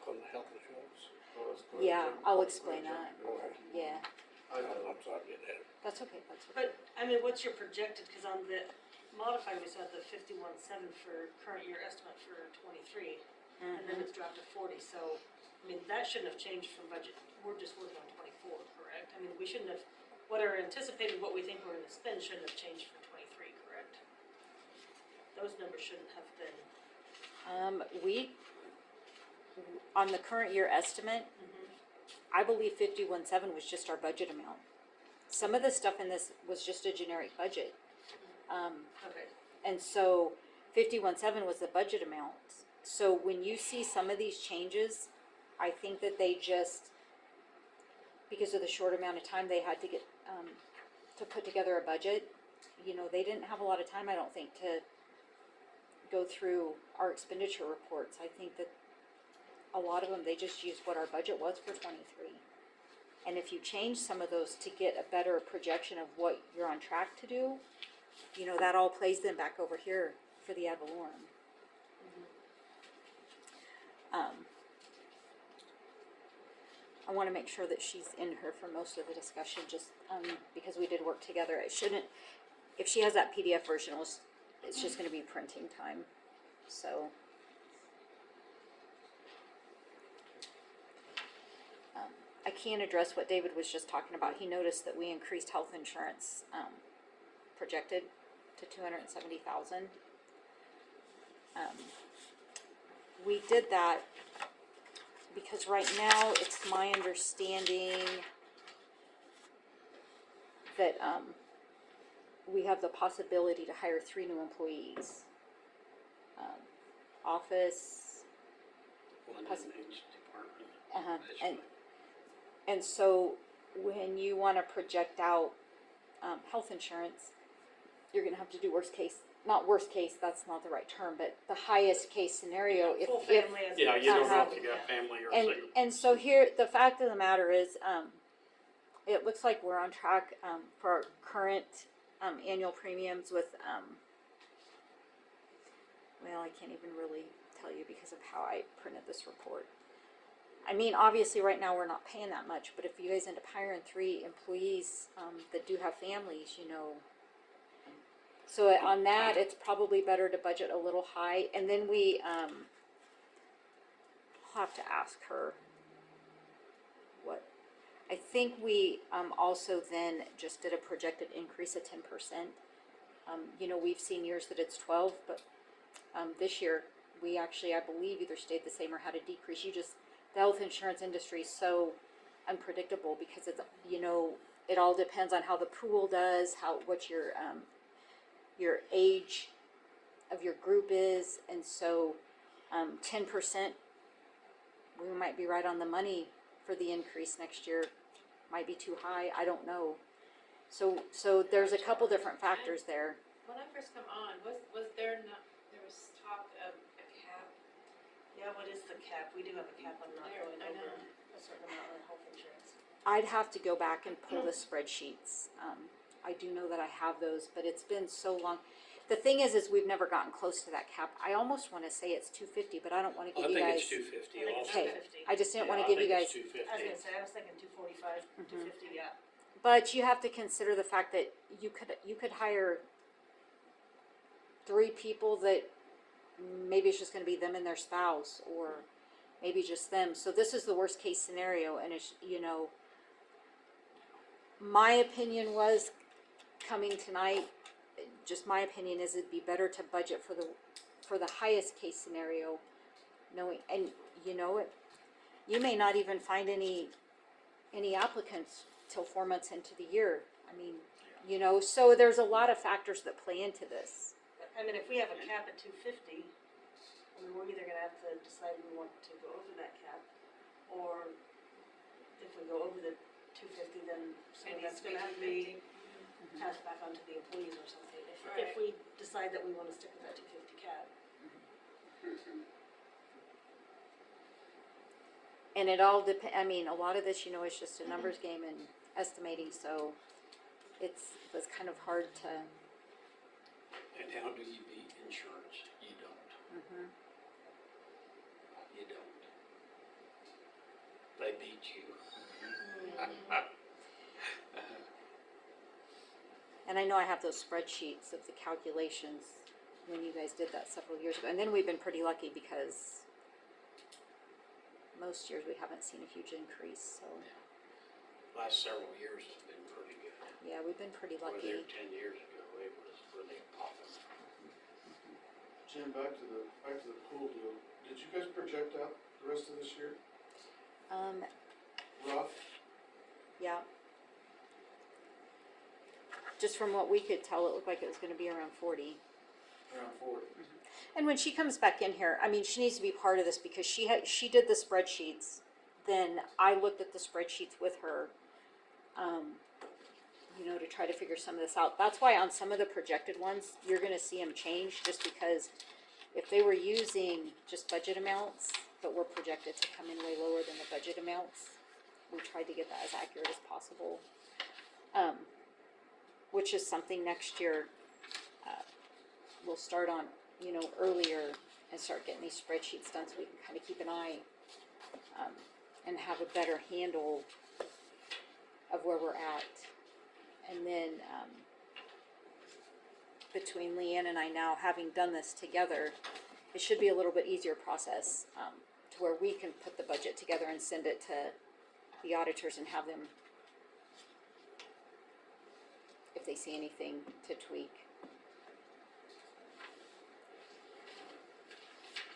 On the health insurance. Oh, that's quite Yeah, a- I'll quite a explain that. jump. Okay. Yeah, I know. I'm sorry, getting ahead. that's okay, that's okay. But, I mean, what's your projected, cause on the modified, we saw the 51.7 for current year estimate for 23, and then it's dropped to 40, so, I mean, that shouldn't have changed from budget, we're just working on 24, correct? I mean, we shouldn't have, what are anticipated, what we think we're gonna spend shouldn't have changed for 23, correct? Those numbers shouldn't have been. On the current year estimate, I believe 51.7 was just our budget amount. Some of the stuff in this was just a generic budget. Okay. And so 51.7 was the budget amount. So when you see some of these changes, I think that they just, because of the short amount of time they had to get, to put together a budget, you know, they didn't have a lot of time, I don't think, to go through our expenditure reports. I think that a lot of them, they just used what our budget was for 23. And if you change some of those to get a better projection of what you're on track to do, you know, that all plays then back over here for the ad valorem. I want to make sure that she's in here for most of the discussion, just because we did work together. It shouldn't, if she has that PDF version, it's just going to be printing time. So, I can address what David was just talking about. He noticed that we increased health insurance projected to $270,000. We did that because right now it's my understanding that we have the possibility to hire 3 new employees. Office, One in each department. and so when you want to project out health insurance, you're going to have to do not worst case, that's not the right term, but the highest case scenario. Full family as. Yeah, you don't know Uh-huh. if you got family or single. And so here, the fact of the matter is, it looks like we're on track for our current annual premiums with, well, I can't even really tell you because of how I printed this report. I mean, obviously, right now we're not paying that much, but if you guys end up hiring 3 employees that do have families, you know. So on that, it's probably better to budget a little high, and then we I'll have to ask her what. I think we also then just did a projected increase of 10%. You know, we've seen years that it's 12, but this year we actually, I believe, either stayed the same or had a decrease. The health insurance industry is so unpredictable because it's, you know, it all depends on how the pool does, what your age of your group is, and so 10%, we might be right on the money for the increase next year. Might be too high, I don't know. So there's a couple different factors there. When I first come on, was there talk of a cap? Yeah, what is the cap? We do have a cap on not There, going I over know. a certain amount on health insurance. I'd have to go back and pull the spreadsheets. I do know that I have those, but it's been so long. The thing is we've never gotten close to that cap. I almost want to say it's 250, but I don't want to give I you think guys. it's 250 I think it's also. Okay. 250. I just didn't want to Yeah, give you I guys. think it's I was 250. gonna say, I was thinking 245, 250, yeah. But you have to consider the fact that you could hire 3 people that maybe it's just gonna be them and their spouse, or maybe just them. So this is the worst case scenario, and it's, you know, my opinion was, coming tonight, just my opinion is it'd be better to budget for the highest case scenario, knowing, and you know it, you may not even find any applicants till 4 months into the year. I mean, you know, so there's a lot of factors that play into this. I mean, if we have a cap at 250, I mean, we're either gonna have to decide we want to go over that cap, or if we go over the 250, then some of that's gonna have to be passed back on to the employees or something. If Right. we decide that we wanna stick with that 250 cap. And it all I mean, a lot of this, you know, is just a numbers game and estimating, so it's kind of hard to. And how do you beat insurance? You don't. Mhm. You don't. They beat you. And I know I have those spreadsheets of the calculations when you guys did that several years ago. And then we've been pretty lucky because most years we haven't seen a huge increase. So Last several years has been pretty good. yeah, we've been pretty Were lucky. there 10 years ago, it was really popping. Jim, back to the pool deal, did you guys project out the rest of this year? Rough? Yeah. Just from what we could tell, it looked like it was gonna be around 40. Around 40. And when she comes back in here, I mean, she needs to be part of this because she did the spreadsheets. Then I looked at the spreadsheets with her, you know, to try to figure some of this out. That's why on some of the projected ones, you're gonna see them change, just because if they were using just budget amounts, but were projected to come in way lower than the budget amounts, we tried to get that as accurate as possible. Which is something next year, we'll start on, you know, earlier and start getting these spreadsheets done so we can kind of keep an eye, and have a better handle of where we're at. And then, between Leanne and I now, having done this together, it should be a little bit easier process, to where we can put the budget together and send it to the auditors and have them, if they see anything to tweak.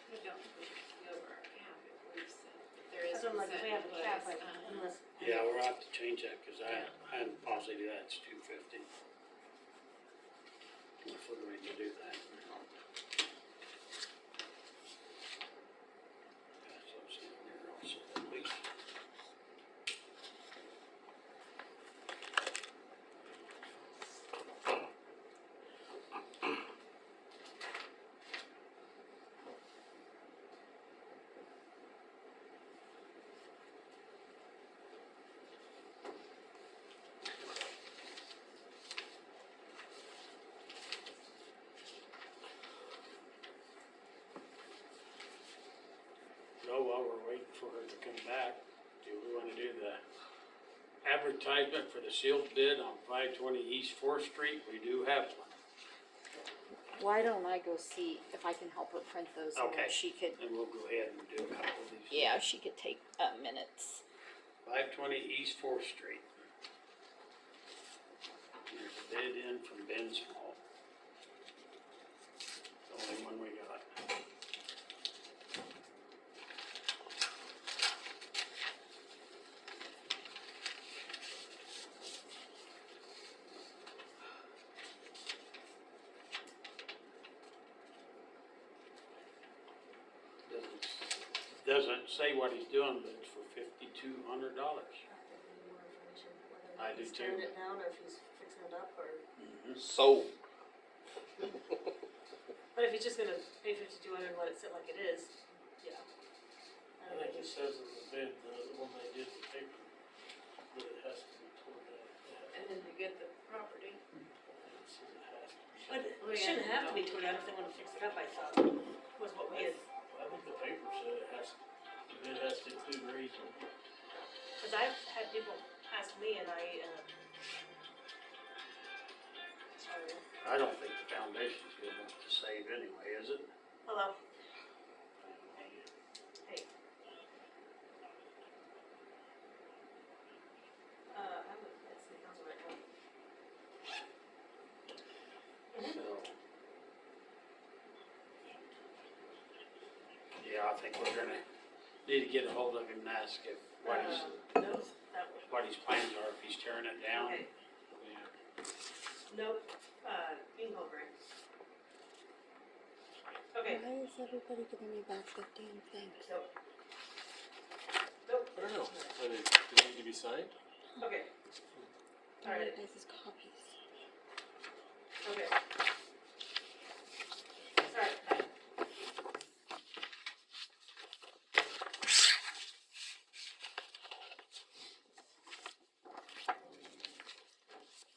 I don't think we should go over our cap if we've said, if there is. That's what I'm like, if we have a consent cap, in place, like, unless. Yeah, we'll have to change that, cause I'm positive that's 250. If we're going to do that. Pass those in there also, at least. So while we're waiting for her to come back, do we wanna do the advertisement for the sealed bid on 520 East 4th Street? We do have one. Why don't I go see if I can help her print those, and then Okay. she could, And we'll go ahead and do a couple of these. yeah, she could take, minutes. 520 East 4th Street. There's a bid in from Ben Small. The only one we got. Doesn't say what he's doing, but it's for $5,200. I do He's too. tearing it down, or if he's fixing it up, or, Sold. but if he's just gonna pay 5,200 and let it sit like it is, yeah. I think it says in the bid, the one they did the paper, that it has to be torn down. And then to get the property. It says it has to be. But it shouldn't have to be torn down if they wanna fix it up, I thought, was what we had, I think the paper said it has, the bid has to include reason. cause I've had people ask me and sorry. I don't think the foundation's good enough to save anyway, is it? Hello. Hey. I'm at city council right now. So. Yeah, I think we're gonna need to get a hold of him and ask if what his, No, that was, what his plans are, if he's tearing it down. okay, Yeah. nope, you can hold Greg. Okay, Why is everybody giving me back the damn thing? nope. Nope. I don't know, do they need to be signed? Okay. Alright, Guys' copies. okay. Sorry, bye.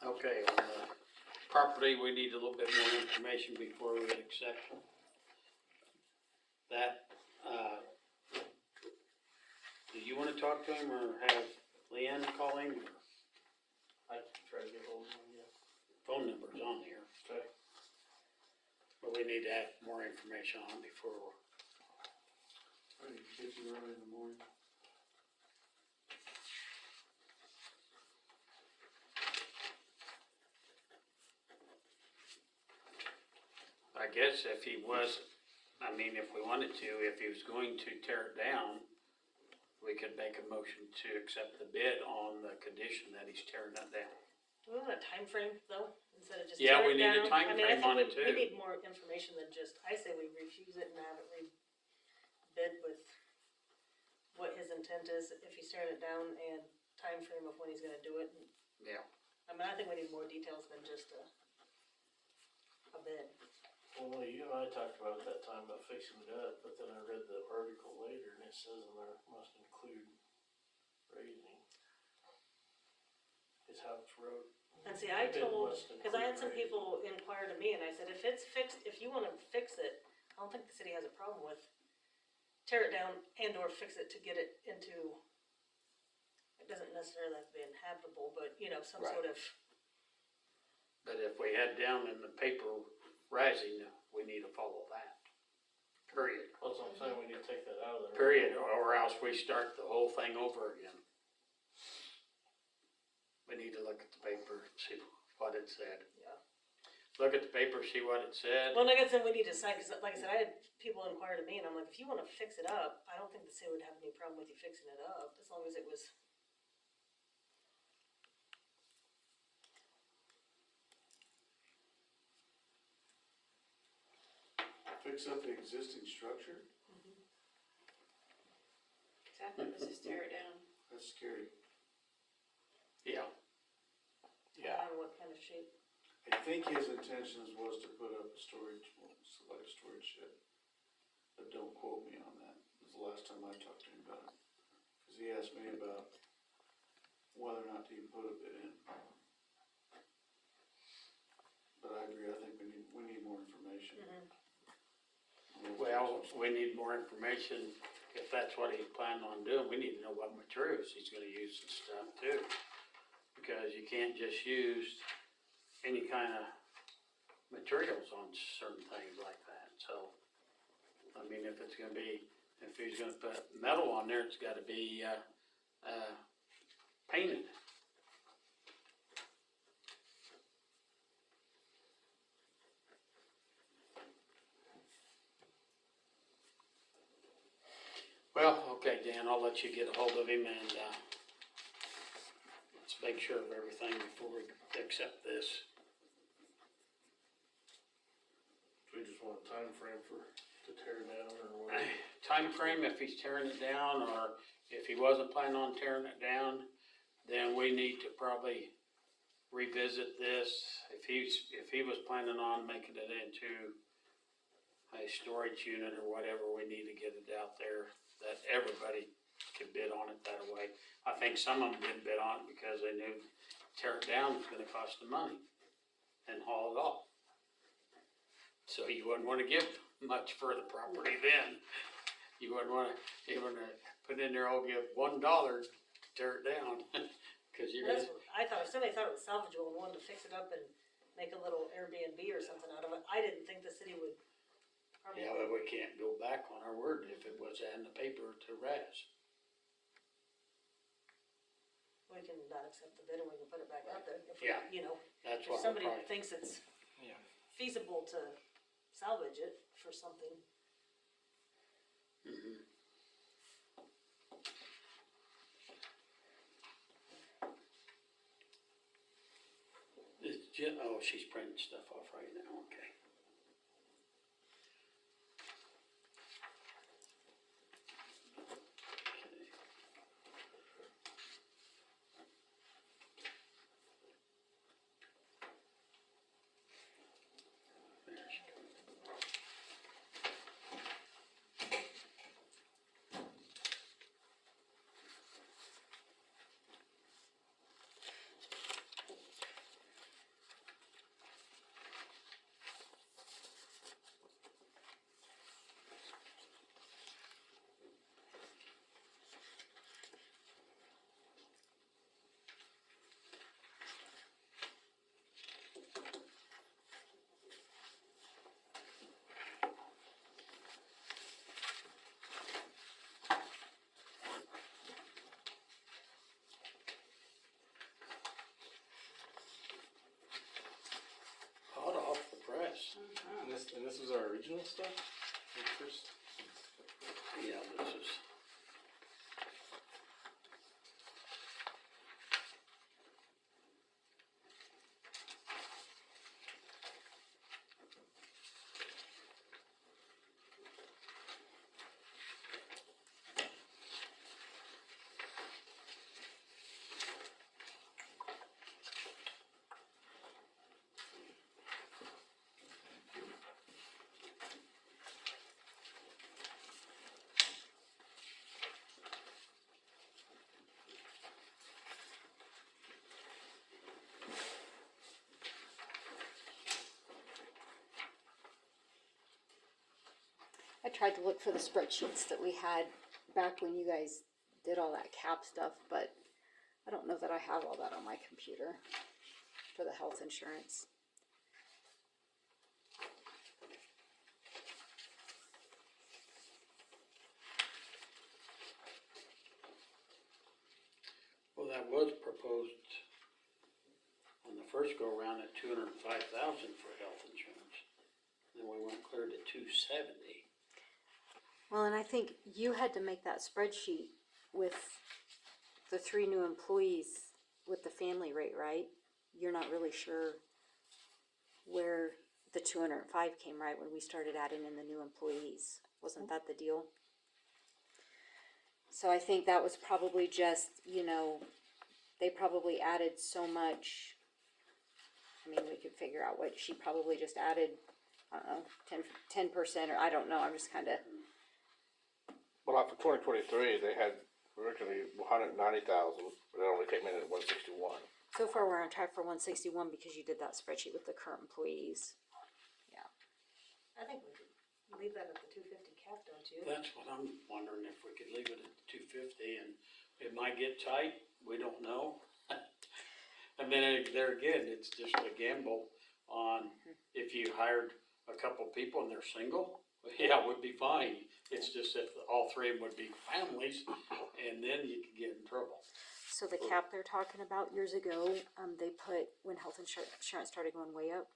Okay, on the property, we need a little bit more information before we accept that. Do you wanna talk to him or have Leanne call him? I can try to get hold of them, yeah. Phone number's on here, Okay. but we need to have more information on it before. I need to get you early in the morning. I guess if he was, I mean, if we wanted to, if he was going to tear it down, we could make a motion to accept the bid on the condition that he's tearing it down. Do we want a time frame though, instead of just Yeah, tear we it need a down? time I mean, I frame on think it we too. need more information than just, I say we refuse it and have it re-bid with what his intent is, if he's tearing it down, and time frame of when he's gonna do it. Yeah. I mean, I think we need more details than just a bid. Well, you and I talked about it that time about fixing it up, but then I read the article later and it says in there must include raising. Is how it's wrote. And see, I It told, must cause I had some include people inquire to me, and I said, if it's fixed, if you wanna fix it, I don't think the city has a problem with tear it down and or fix it to get it into, it doesn't necessarily have to be inhabitable, but, you know, some Right. sort of, But if we had down in the paper rising, we need to follow that. Period. That's what I'm saying, we need to take that out of there. Period, or else we start the whole thing over again. We need to look at the paper, see what it said. yeah. Look at the paper, see what it said. Well, and I guess then we need to decide, cause like I said, I had people inquire to me, and I'm like, if you wanna fix it up, I don't think the city would have any problem with you fixing it up, as long as it was. Fix up the existing structure? Exactly, let's just tear it down. That's scary. Yeah. Yeah. I don't know what kind of shape. I think his intentions was to put up a storage, well, it's like a storage shed. But don't quote me on that. It was the last time I talked to him about it. Cause he asked me about whether or not to even put a bid in. But I agree, I think we need more information. Well, we need more information, if that's what he's planning on doing, we need to know what materials he's gonna use and stuff too. Because you can't just use any kind of materials on certain things like that, so. I mean, if it's gonna be, if he's gonna put metal on there, it's gotta be, painted. Well, okay, Dan, I'll let you get a hold of him and, let's make sure of everything before we accept this. We just want a time frame to tear it down or what? Time frame, if he's tearing it down, or if he wasn't planning on tearing it down, then we need to probably revisit this. If he was planning on making it into a storage unit or whatever, we need to get it out there that everybody could bid on it that way. I think some of them didn't bid on it because they knew tear it down was gonna cost them money and haul it off. So you wouldn't wanna give much for the property then. You wouldn't wanna put in there, I'll give $1 to tear it down, cause you're That's gonna, what I thought, if somebody thought it was salvageable and wanted to fix it up and make a little Airbnb or something out of it. I didn't think the city would probably. Yeah, but we can't go back on our word if it was in the paper to Raz. We can not accept the bid and we can put it back out there. If we, Yeah. you know, That's if what we're somebody probably. thinks it's Yeah. feasible to salvage it for something. Mhm. It's just, oh, she's printing stuff off right now, okay. Okay. There she goes. Hot off the press. And this was our original stuff? Like first? Yeah, this is. I tried to look for the spreadsheets that we had back when you guys did all that cap stuff, but I don't know that I have all that on my computer for the health insurance. Well, that was proposed on the first go around at 205,000 for health insurance. Then we went clear to 270. Well, and I think you had to make that spreadsheet with the 3 new employees with the family rate, right? You're not really sure where the 205 came, right, when we started adding in the new employees. Wasn't that the deal? So I think that was probably just, you know, they probably added so much. I mean, we could figure out what she probably just added, I don't know, 10%, or I don't know, I'm just kind of. Well, like for 2023, they had originally 190,000, but it only came in at 161. So far, we're on track for 161 because you did that spreadsheet with the current employees. I think we could leave that at the 250 cap, don't you? That's what I'm wondering, if we could leave it at 250, and it might get tight, we don't know. And then there again, it's just a gamble on if you hired a couple people and they're single, yeah, it would be fine. It's just if all 3 of them would be families, and then you could get in trouble. So the cap they're talking about years ago, they put, when health insurance started going way up,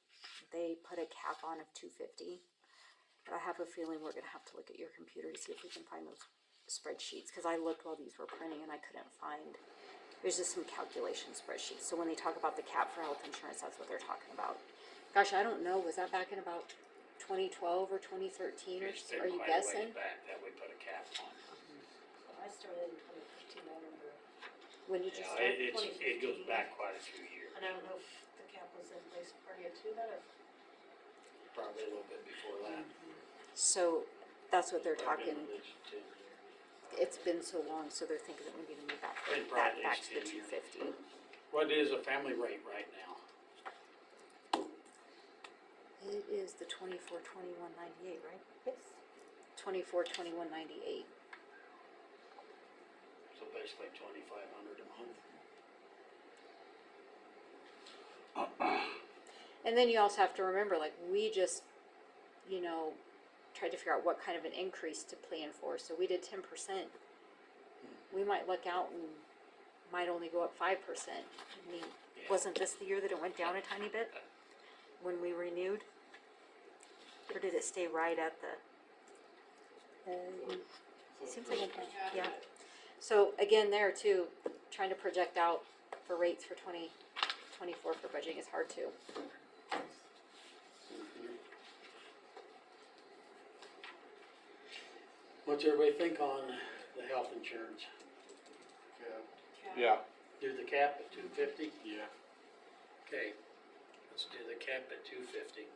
they put a cap on of 250. But I have a feeling we're gonna have to look at your computer to see if we can find those spreadsheets, because I looked while these were printing and I couldn't find. There's just some calculation spreadsheets. So when they talk about the cap for health insurance, that's what they're talking about. Gosh, I don't know, was that back in about 2012 or 2013, or It's been are you quite a ways guessing? back that we put a cap on. I started in 2015, I remember. When did you Yeah, start? it goes back quite a few years, And I don't know if the cap was in place prior to that or. probably a little bit before that. So that's what they're Probably talking, at least 10 years. it's been so long, so they're thinking that we need to move back, It's probably back at to the least 10 250. years. What is a family rate right now? It is the 2421.98, right? Yes. 2421.98. So basically 2,500 a month. And then you also have to remember, like, we just, you know, tried to figure out what kind of an increase to plan for, so we did 10%. We might look out and might only go up 5%. I mean, wasn't this the year that it went down a tiny bit when we renewed? Or did it stay right at the, seems like, yeah. So again, there too, trying to project out for rates for 2024 for budgeting is hard too. What's everybody think on the health insurance? Yeah. Do the cap at 250? Yeah. Okay, let's do the cap at 250.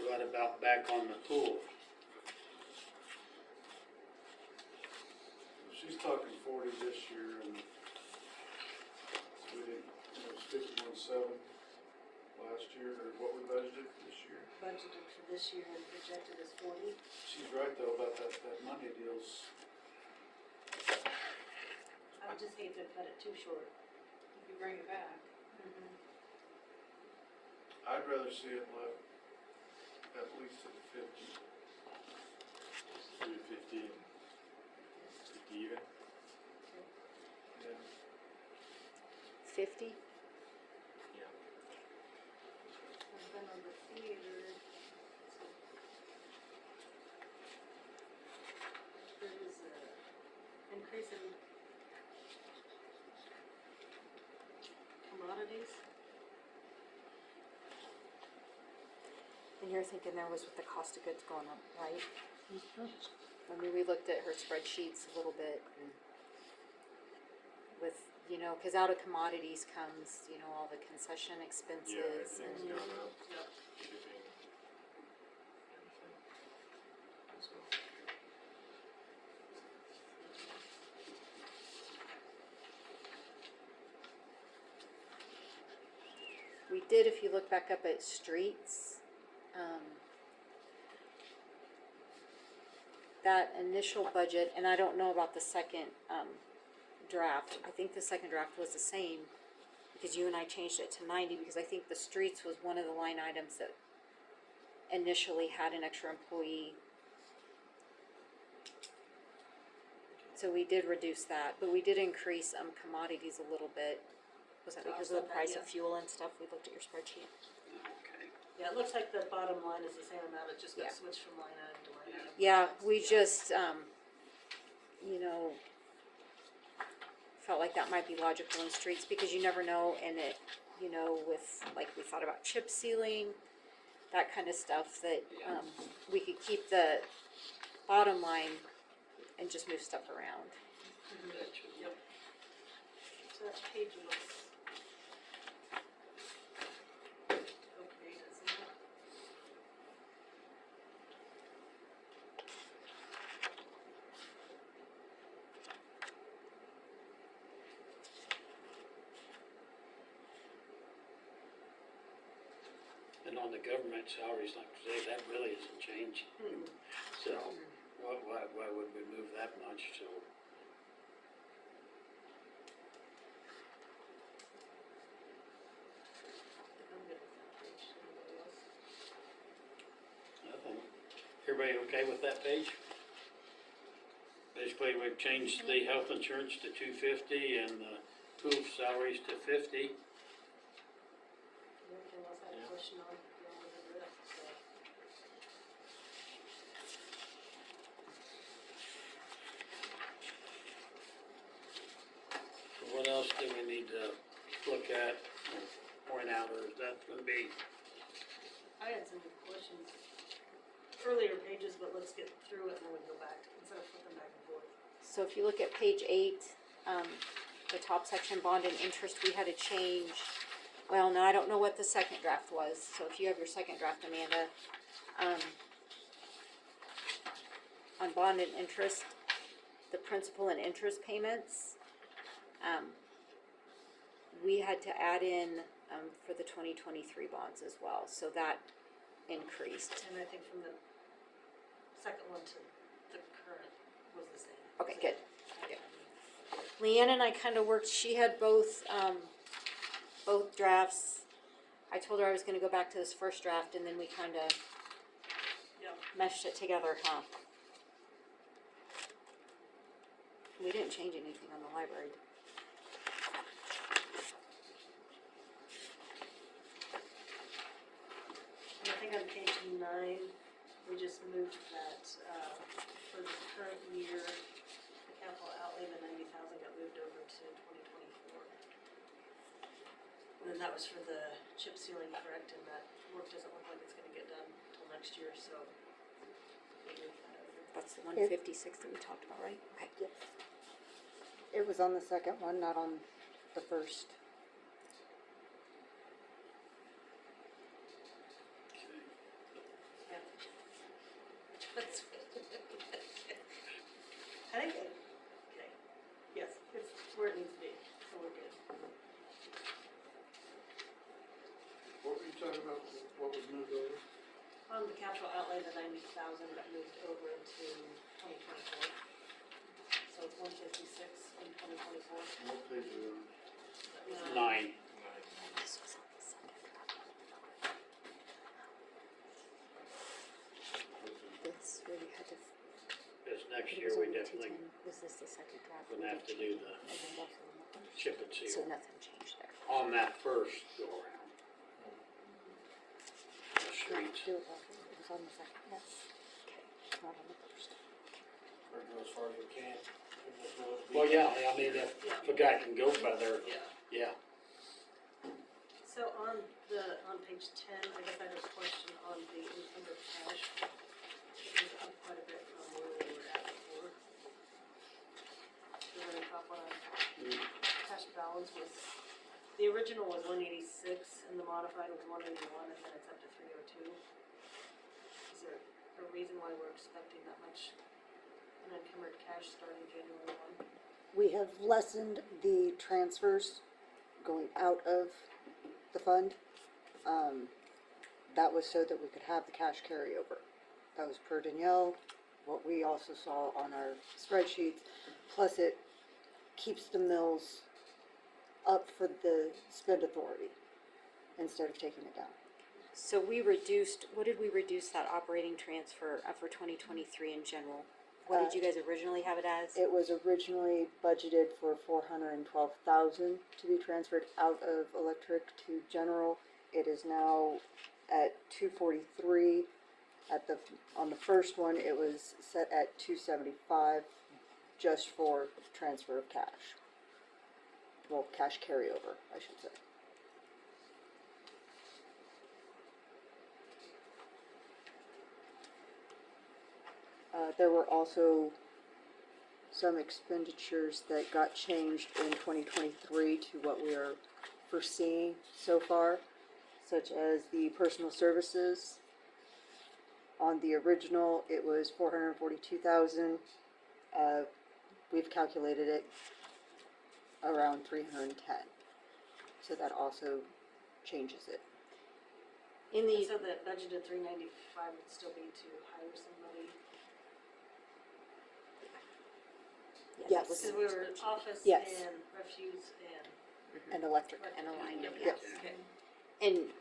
What about back on the pool? She's talking 40 this year, and we didn't, it was 51.7 last year, or what we budgeted for this year. Budgeted for this year and projected as 40. She's right though about that Monday deals. I would just hate to cut it too short. If you bring it back. I'd rather see it left at least at 50. Do 50 and 50 even. Yeah. 50? Yeah. And then on the theater, there was a increase in commodities. And you're thinking there was with the cost of goods going up, right? I mean, we looked at her spreadsheets a little bit and with, you know, cause out of commodities comes, you know, all the concession Yeah, expenses everything's and, gone up, Yep. shipping, everything. So, we did, if you look back up at streets, that initial budget, and I don't know about the second, draft, I think the second draft was the same, because you and I changed it to 90, because I think the streets was one of the line items that initially had an extra employee. So we did reduce that, but we did increase, commodities a little bit. Was that To because of the offset that, price yeah. of fuel and stuff? We looked at your spreadsheet. Okay. Yeah, it looks like the bottom line is the same amount, it just got Yeah. switched from line item to line item. Yeah, we just, you know, felt like that might be logical in streets because you never know, and it, you know, with, like, we thought about chip sealing, that kind of stuff, that, we could keep the bottom line and just move stuff around. Yep. So that page was. Okay, doesn't it? And on the government salaries, like I say, that really isn't changed. So, why would we move that much, so? I'm good with that page. Anybody else? Nothing. Everybody okay with that page? Basically, we've changed the health insurance to 250 and the pool salaries to 50. Everything else I had a question on, you're all good with, so. What else do we need to look at or point out, or is that gonna be? I had some good questions. Earlier pages, but let's get through it and then we go back, instead of flipping back and forth. So if you look at page 8, the top section, bond and interest, we had to change, well, now I don't know what the second draft was, so if you have your second draft, Amanda, on bond and interest, the principal and interest payments, we had to add in, for the 2023 bonds as well, so that increased. And I think from the second one to the current was the same. Okay, So, good. yeah. Leanne and I kinda worked, she had both drafts. I told her I was gonna go back to this first draft and then we kinda Yeah. meshed it together, huh? We didn't change anything on the library. And I think on page 9, we just moved that, for the current year, the capital outlay, the 90,000 got moved over to 2024. And then that was for the chip sealing, correct, and that work doesn't look like it's gonna get done till next year, so. we moved that over. That's the 156 that we talked about, right? Okay. Yes. It was on the second one, not on the first. Yeah. That's. I think, okay, yes, it's where it needs to be, so we're good. What were you talking about, what was moved over? On the capital outlay, the 90,000 got moved over to 2024. So it's 156 in 2024. What page are you on? 9. This was on the second. This where you had to. This next it year, was we only definitely 210. Was this the second draft? would We have to did do change the it, and then also on the first. chip and So seal nothing changed there. on that first go around. The streets. It was on the second, yes. Okay. Not on the first. Or go as far as we can. And just know it'll be- Well, yeah, I mean, if a guy can go further, Yeah. yeah. So on page 10, I guess I have a question on the encumbered cash. It was up quite a bit from where we were at before. The very top one, cash balance was, the original was 186 and the modified was 181 and then it's up to 302. Is there a reason why we're expecting that much unencumbered cash starting January 1? We have lessened the transfers going out of the fund. That was so that we could have the cash carryover. That was per Danielle, what we also saw on our spreadsheets. Plus it keeps the mills up for the spend authority instead of taking it down. So we reduced, what did we reduce that operating transfer for 2023 in general? What did you guys originally have it as? It was originally budgeted for 412,000 to be transferred out of electric to general. It is now at 243. On the first one, it was set at 275 just for transfer of cash. Well, cash carryover, I should say. There were also some expenditures that got changed in 2023 to what we are foreseeing so far, such as the personal services. On the original, it was 442,000. We've calculated it around 310. So that also changes it. In the, So the budgeted 395 would still be to hire somebody? Yes. Because we were office Yes. and refuse And electric. and alignment, Yeah. yes. Okay.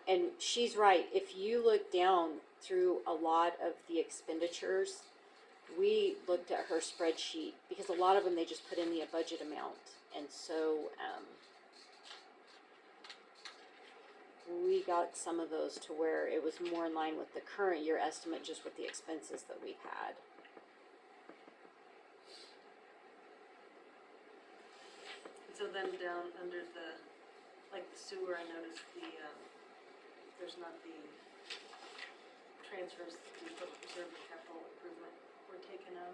And she's right, if you look down through a lot of the expenditures, we looked at her spreadsheet, because a lot of them, they just put in the budget amount, and so, we got some of those to where it was more in line with the current year estimate, just with the expenses that we had. So then down under the, like the sewer, I noticed there's not the transfers, we put reserve and capital improvement were taken out.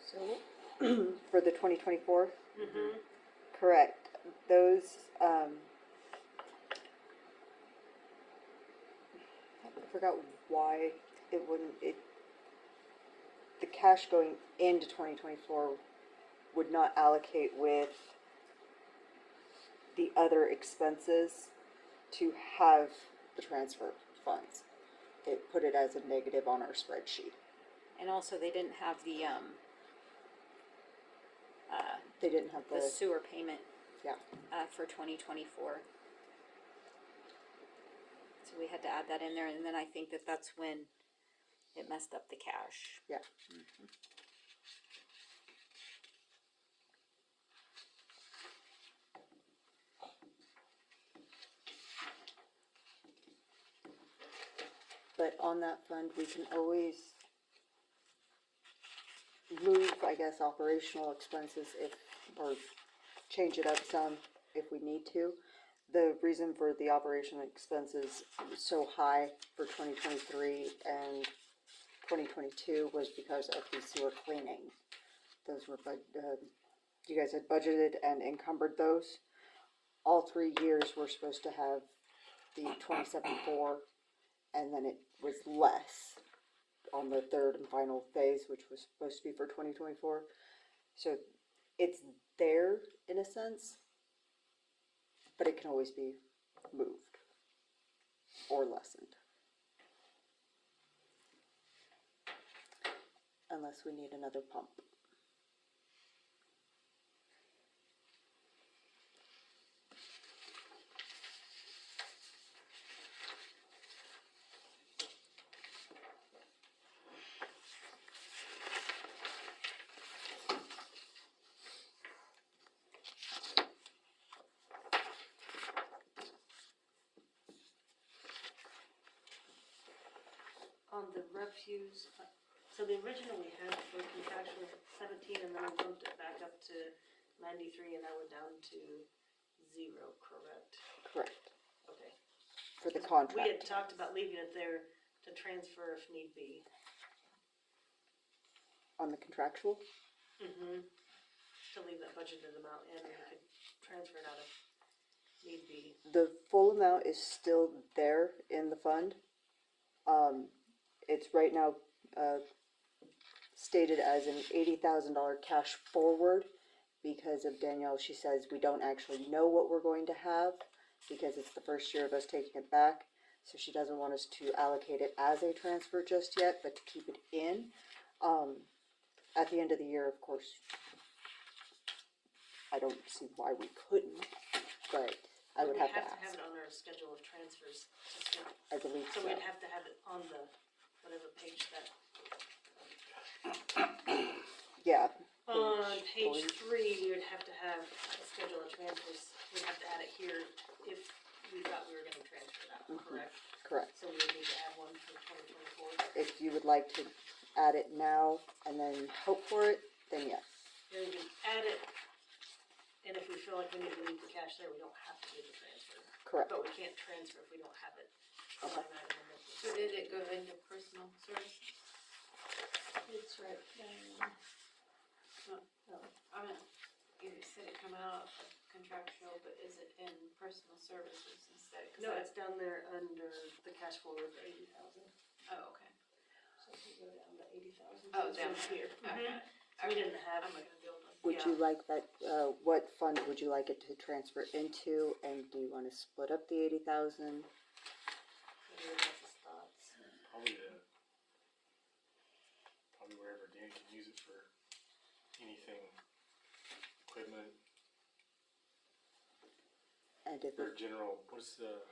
So, for the 2024, Mm-hmm. correct, those, I forgot why it wouldn't, the cash going into 2024 would not allocate with the other expenses to have the transfer funds. it put it as a negative on our spreadsheet. And also, they didn't have the They didn't have the the, sewer payment. Yeah. For 2024. So we had to add that in there, and then I think that that's when it messed up the cash. yeah. But on that fund, we can always move, I guess, operational expenses if, or change it up some if we need to. The reason for the operational expenses so high for 2023 and 2022 was because of the sewer cleaning. Those were, you guys had budgeted and encumbered those. All 3 years were supposed to have the 27.4, and then it was less on the third and final phase, which was supposed to be for 2024. So it's there in a sense, but it can always be moved or lessened. Unless we need another pump. On the refuse, so the original we had for contractual 17, and then we bumped it back up to 93, and now we're down to 0, correct? Correct. Okay. For the We had contract. talked about leaving it there to transfer if need be. On the contractual, Mm-hmm. To leave that budgeted amount in, and we could transfer it out if need be. the full amount is still there in the fund. It's right now, stated as an $80,000 cash forward because of Danielle. She says we don't actually know what we're going to have because it's the first year of us taking it back. So she doesn't want us to allocate it as a transfer just yet, but to keep it in. At the end of the year, of course, I don't see why we couldn't, but I would have to We have ask. it on our schedule of transfers. I believe So so. we'd have to have it on the, whatever page that. Yeah. On page three. 3, we would have to have a schedule of transfers. We'd have to add it here if we thought we were gonna transfer that, correct? Correct. So we would need to add one for 2024. If you would like to add it now and then hope for it, then yes. Then we can add it, and if we feel like we need to leave the cash there, we don't have to do the transfer. Correct. But we can't transfer if we don't have it. Okay. Line item in the- So did it go into personal service? It's right there. I mean, you said it come out of contractual, but is it in personal services instead? 'Cause No, that- it's down there under the cash forward for 80,000. Oh, okay. So if we go down to 80,000. Oh, so down it's here. here. Okay. Mhm. So we didn't have. I'm looking at the old one. Would Yeah. you like that, what fund would you like it to transfer into, and do you wanna split up the 80,000? Everybody's thoughts. Probably wherever Dan can use it for anything, equipment, And if or it, general, what's the,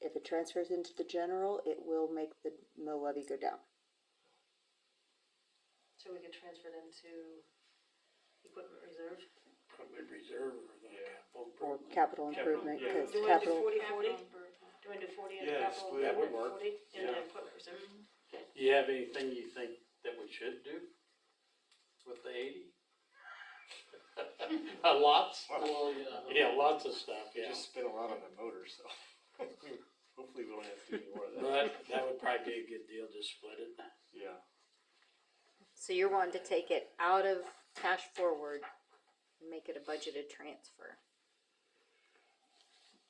if it transfers into the general, it will make the mill levy go down. So we could transfer it into equipment reserve. Equipment reserve or the capital Or improvement. capital improvement, yeah. cause Do you wanna do capital, 40, Capital 40? improvement. Do you want to do 40 in Yeah, capital? split it. That would work. 40 in Yeah. the equipment reserve? You have anything you think that we should do with the 80? Lots? Well, yeah. Yeah, lots of stuff, we yeah. just spent a lot on the motor, so. Hopefully we don't have to do any more of that. But that would probably be a good deal to split it. Yeah. So you're wanting to take it out of cash forward and make it a budgeted transfer.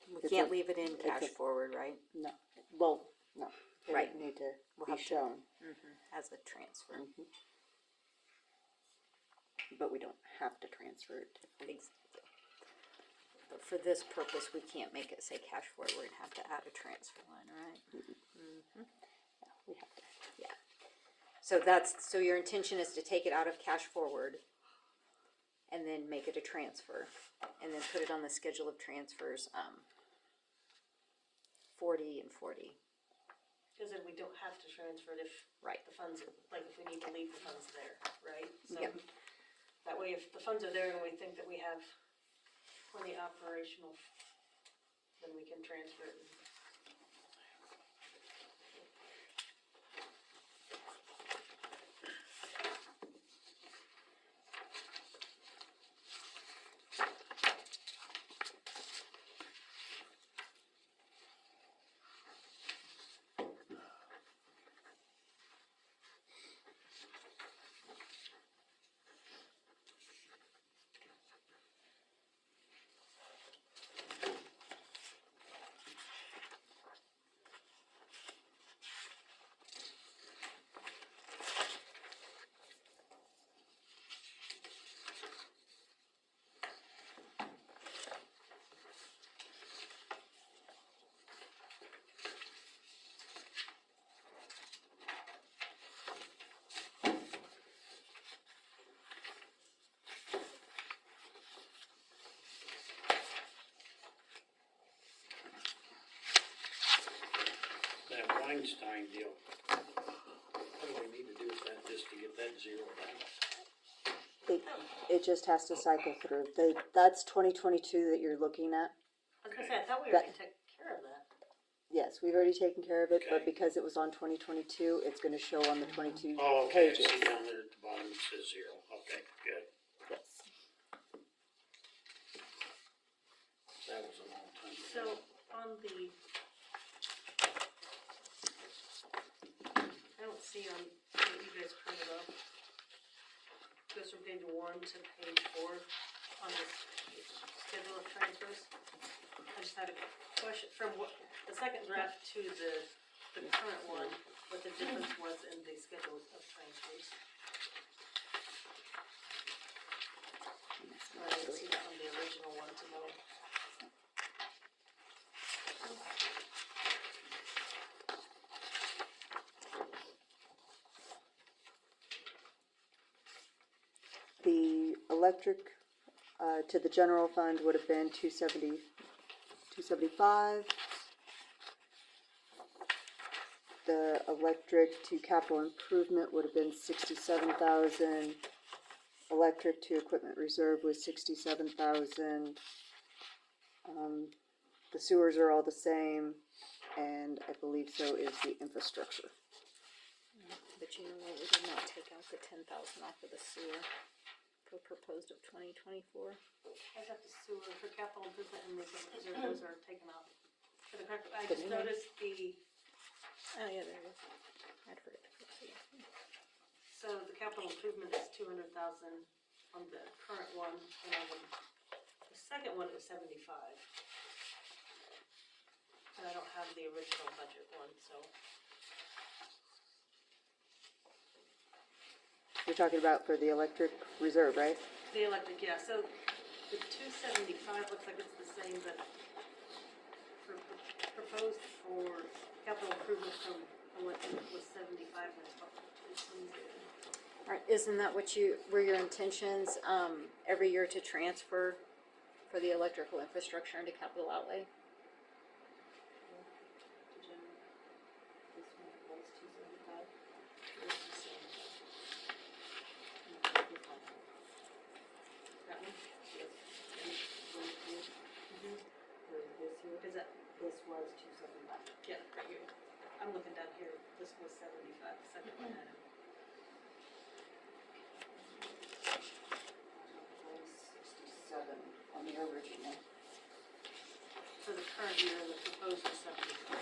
We It's can't a- leave it in it's cash a- forward, right? no, well, no, it Right. would need to We'll be have to- shown. As a transfer. But we don't have to transfer it. Exactly. But for this purpose, we can't make it say cash forward, we'd have to add a transfer line, right? We have to. So your intention is to take it out of cash forward and then make it a transfer and then put it on the schedule of transfers, 40 and 40. Cause then we don't have to transfer it if Right. the funds, like if we need to leave the funds there, right? So Yep. that way if the funds are there and we think that we have plenty operational, then we can transfer it. That Weinstein deal, what do we need to do with that just to get that zeroed out? It just has to cycle through. That's 2022 that you're looking at. I was gonna say, I thought we That- already took care of that. Yes, we've already taken care of it, but Okay. because it was on 2022, it's gonna show on the 22 Oh, okay, I pages. see down there at the bottom it says 0, okay, good, Yes. that was a long time ago. So on the, I don't see on what you guys printed up. Goes from page 1 to page 4 on the schedule of transfers. I just had a question from what, the second draft to the current one, what the difference was in the schedule of transfers. I didn't see that on the original one today. The electric, to the general fund would have been 275. The electric to capital improvement would have been 67,000. Electric to equipment reserve was 67,000. The sewers are all the same, and I believe so is the infrastructure. But you know what, we did not take out the 10,000 off of the sewer for proposed of 2024. I got the sewer for capital improvement and the equipment reserve, those are taken off. For the capital, I The just new one? noticed Oh, yeah, there it is. I'd forget to put it. so the capital improvement is 200,000 on the current one, and on the second one is 75. And I don't have the original budget one, so. You're talking about for the electric reserve, right? The electric, yeah, so the 275 looks like it's the same, but proposed for capital improvement from electric was 75 and it's about 200. Alright, isn't that were your intentions, every year to transfer for the electrical infrastructure into capital outlay? This one was 275. It's the same. That one? Yes. Is that? This was 275. Yeah, right here. I'm looking down here. This was 75, the second one had it. 67 on the original. For the current year, the proposed is 75.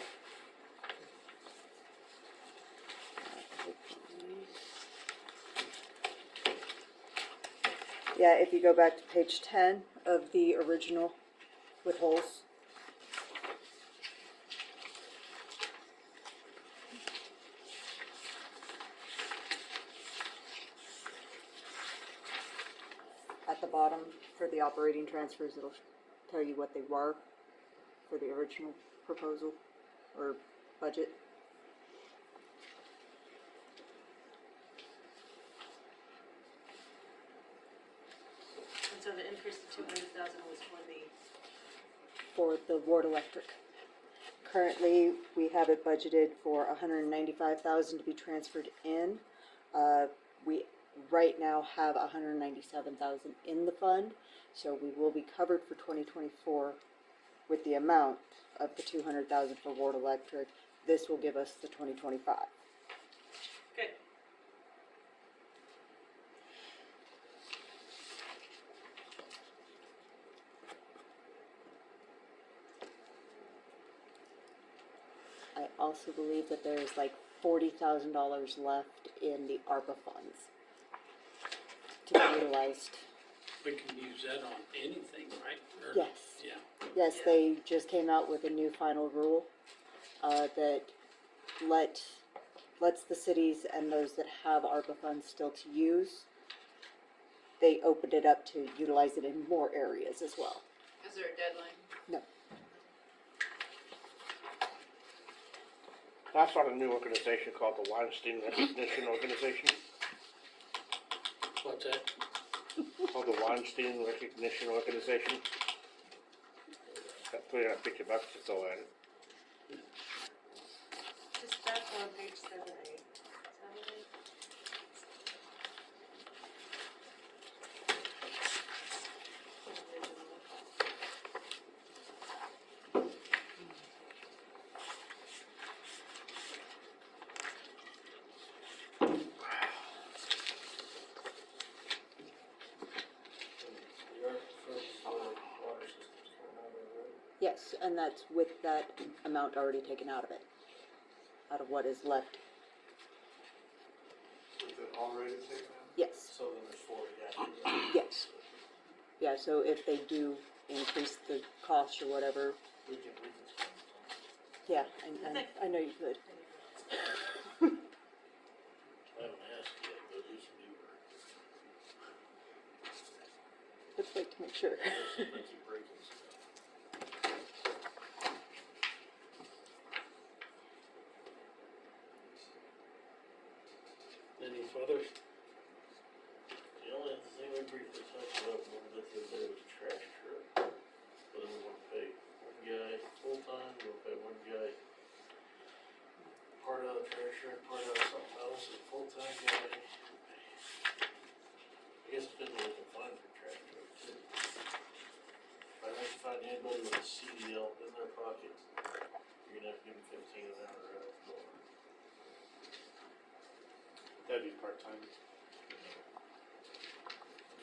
Yeah, if you go back to page 10 of the original with holes. At the bottom for the operating transfers, it'll tell you what they were for the original proposal or budget. increase to 200,000 was for for the, the Ward Electric. Currently, we have it budgeted for 195,000 to be transferred in. We right now have 197,000 in the fund, so we will be covered for 2024 with the amount of the 200,000 for Ward Electric. This will give us the 2025. okay. I also believe that there is like $40,000 left in the ARPA funds to be utilized. We can use that on anything, right? Or- Yes. Yeah. Yes, they just came out with a new final rule that lets the cities and those that have ARPA funds still to use. They opened it up to utilize it in more areas as well. Is there a deadline? No. I started a new organization called the Weinstein Recognition Organization. What's that? Called the Weinstein Recognition Organization. Got $350 to throw at it. Just back on page 7A. 7A. The ARPA funds, water systems coming out of it, right? Yes, and that's with that amount already taken out of it, out of what is left. With it already taken out? Yes, So then there's 40 after that. yes. Yeah, so if they do increase the cost or whatever, We can spend some. yeah, I know you could. I haven't asked yet, but we can do it. Let's wait to make sure. I keep breaking stuff. Any further? The only thing we briefly talked about a little bit the other day was trash truck. Whether we want to pay one guy full-time, we'll pay one guy part of the trash truck, part of something else, and full-time guy. I guess it's been what we can find for trash truck too. If I can find anybody with a CDL in their pocket, you're gonna have to give them 15 an hour out the door. That'd be part-time.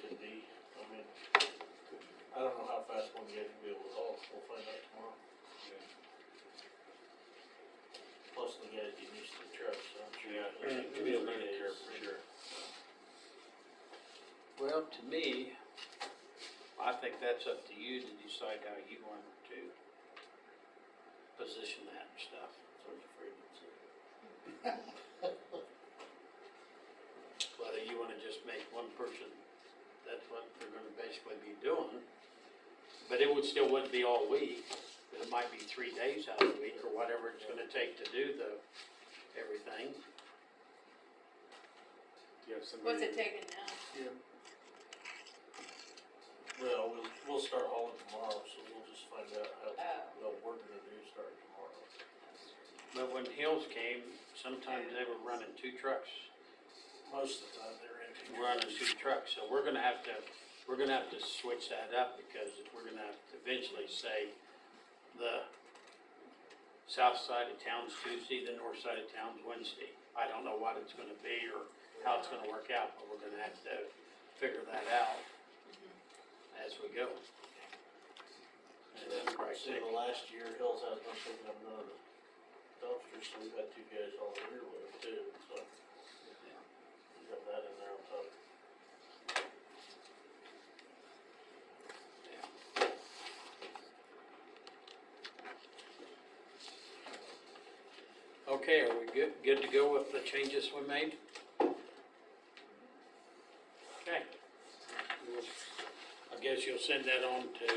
Could be, I mean, I don't know how fast one guy can be able to haul, we'll find out tomorrow. Plus the guys getting used to the truck, so I'm sure. Yeah, it'll it'd be a learning curve for sure. Well, to me, I think that's up to you to decide how you want to position that and stuff. So I'm afraid it's, Whether you wanna just make one person, that's what they're gonna basically be doing. But it wouldn't be all week, it might be 3 days out of the week or whatever it's gonna take to do everything. Do you have somebody? What's it taking now? well, we'll start hauling tomorrow, so we'll just find out how, Oh. what we're gonna do starting tomorrow. But when Hills came, sometimes they were running 2 trucks. Most of the time they're in. Running 2 trucks, so we're gonna have to switch that up because we're gonna have to eventually say the south side of town's Tuesday, the north side of town's Wednesday. I don't know what it's gonna be or how it's gonna work out, but we're gonna have to figure that out as we go. And that's right. See, the last year, Hills hasn't been picking up none of the dumpsters, so we've had 2 guys all the rear load too, so. We got that in there on top. Okay, are we good to go with the changes we made? Okay. I guess you'll send that on to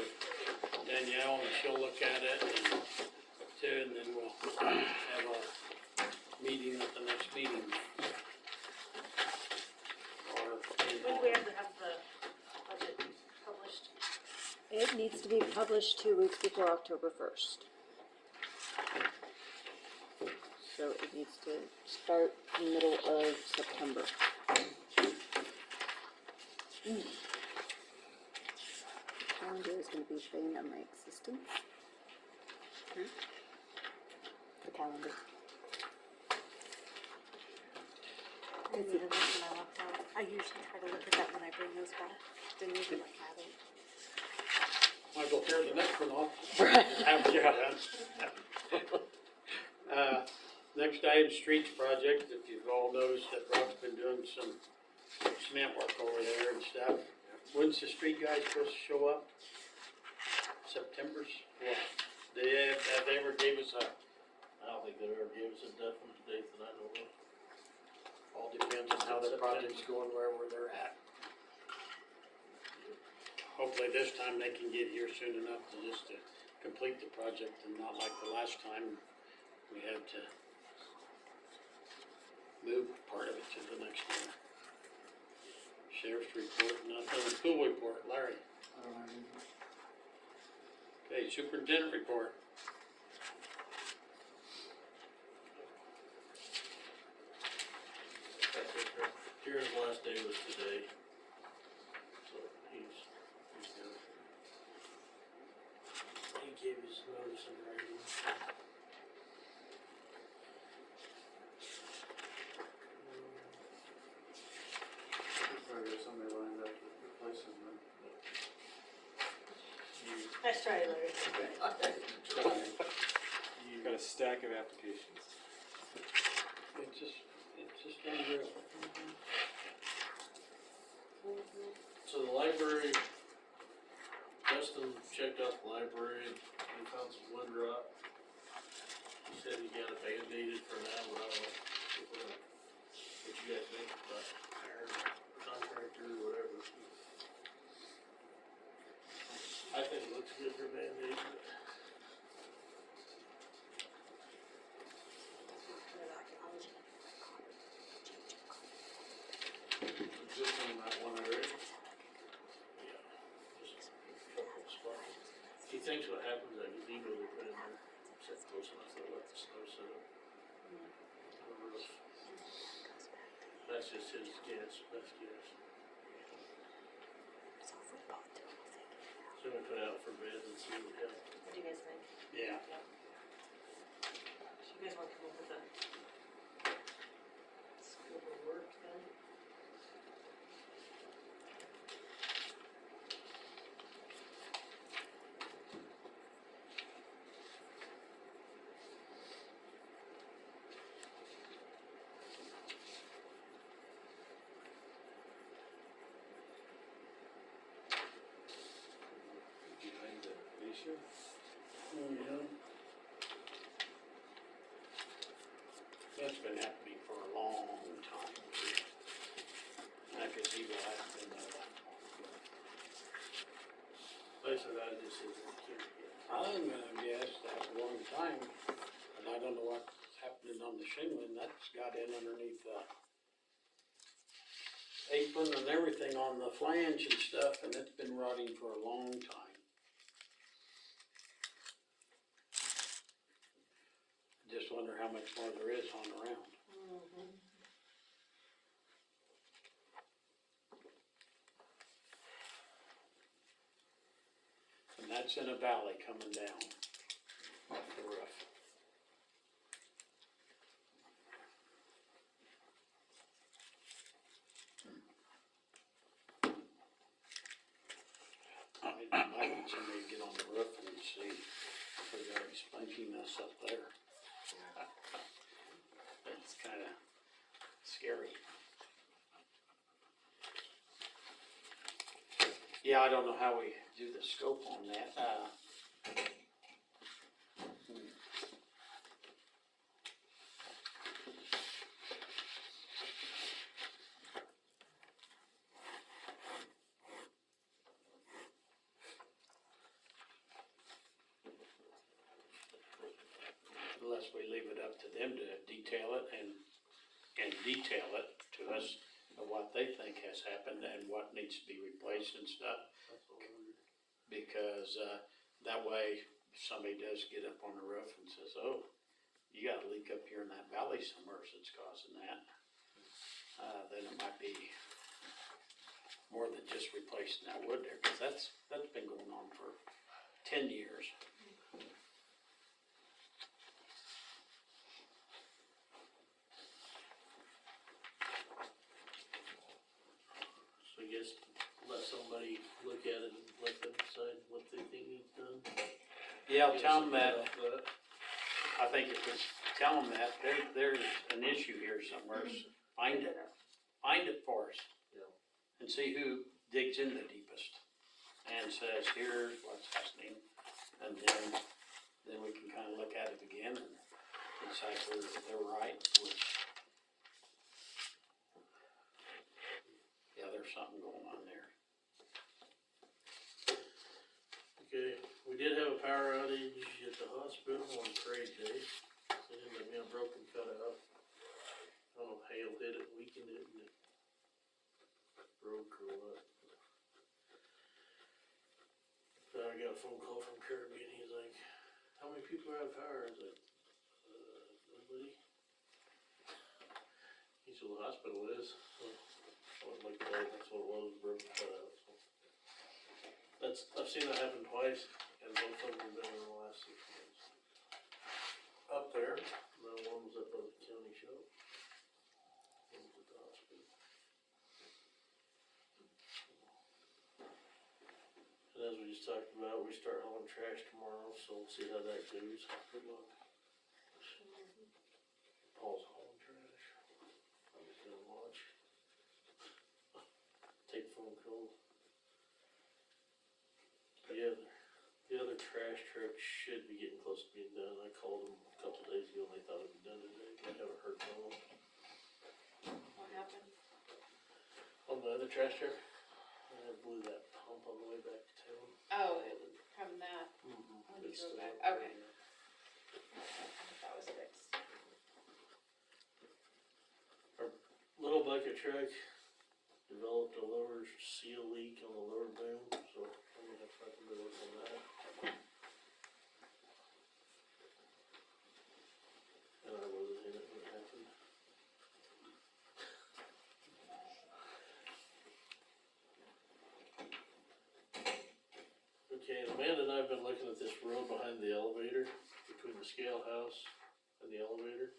Danielle and she'll look at it and then we'll have a meeting at the next meeting. Or, When we have to have the budget published? It needs to be published 2 weeks before October 1st. So it needs to start in the middle of September. The calendar is going to be bane of my existence. The calendar. I didn't even look when I left out. I usually try to look at that when I bring those back. Didn't even look at it. Might go tear the next one off. Right. Have you done? Next item, streets project, if you've all noticed that Rob's been doing some cement work over there and stuff. When's the street guys supposed to show up? September's, what? Have they ever gave us I don't think they ever gave us a definite date that I know of. all depends on how the project's going, wherever they're at. Hopefully this time they can get here soon enough to just to complete the project and not like the last time we had to move part of it to the next one. Sheriff's report, nothing. School report, Larry. Okay, superintendent report. Jared's last day was today. So he's good. He gave his notice in writing. Probably got somebody lined up to replace him, then. Nice try, Larry. You've got a stack of applications. It's just unreal. So the library, Justin checked out the library, he found some wood rot. He said he got it band-aided for now, but I don't know what you guys think about hiring a contractor or whatever. I think it looks good for band-aid, but Just in that one area. yeah, just a couple of spots. He thinks what happens, that gazebo they put in there, set close enough to let the snow set up. On the roof. That's just his guess, best guess. So we put it out for bid and see what happens. What do you guys think? Yeah. So you guys want to come up with a scope of work then? Behind the glacier? That's been happening for a long time. That gazebo hasn't been there that long. Like I said, I just said, we can't get. I'm gonna guess that's a long time, and I don't know what's happening on the shingling, that's got in underneath the apron and everything on the flange and stuff, and it's been rotting for a long time. Just wonder how much more there is on around. And that's in a valley coming down off the roof. I might need somebody to get on the roof and see if we got any spongy mess up there. It's kinda scary. Yeah, I don't know how we do the scope on that, unless we leave it up to them to detail it and detail it to us of what they think has happened and what needs to be replaced and stuff. because, that way, if somebody does get up on the roof and says, oh, you got a leak up here in that valley somewhere that's causing that, then it might be more than just replacing that wood there, cause that's been going on for 10 years. So I guess let somebody look at it and let them decide what they think needs done. Yeah, Give us tell a them bid that, off that. I think if it's, tell them that, there's an issue here somewhere, find it for us. Yeah. And see who digs in the deepest and says, here's what's happening, and then we can kinda look at it again and decide whether they're right, which, yeah, there's something going on there. Okay, we did have a power outage at the hospital on parade day. It ended up being a broken cutout. I don't know if hail hit it, weakened it, and it broke or what. So I got a phone call from Kirby and he's like, how many people are out of power? I was like, nobody. He said, well, the hospital is. So I was like, well, that's what it was, broken cutout. So I've seen that happen twice, and both of them have been in the last 6 months. Up there, no, one was up at the county shop. One was at the hospital. And as we just talked about, we start hauling trash tomorrow, so we'll see how that goes. Good luck. Paul's hauling trash. I'm just gonna watch. Take phone calls. The other trash truck should be getting close to being done. I called them a couple days ago and they thought it'd be done today, but I haven't heard from them. What happened? On the other trash truck, I blew that pump on the way back to town. Oh, it was from that, when you It's drove still back, up there, okay. yeah. That was fixed. Little bucket truck developed a lower seal leak on the lower boom, so I'm gonna have to find somebody to work on that. And I wasn't in it when it happened. Okay, Amanda and I have been looking at this road behind the elevator, between the scale house and the elevator.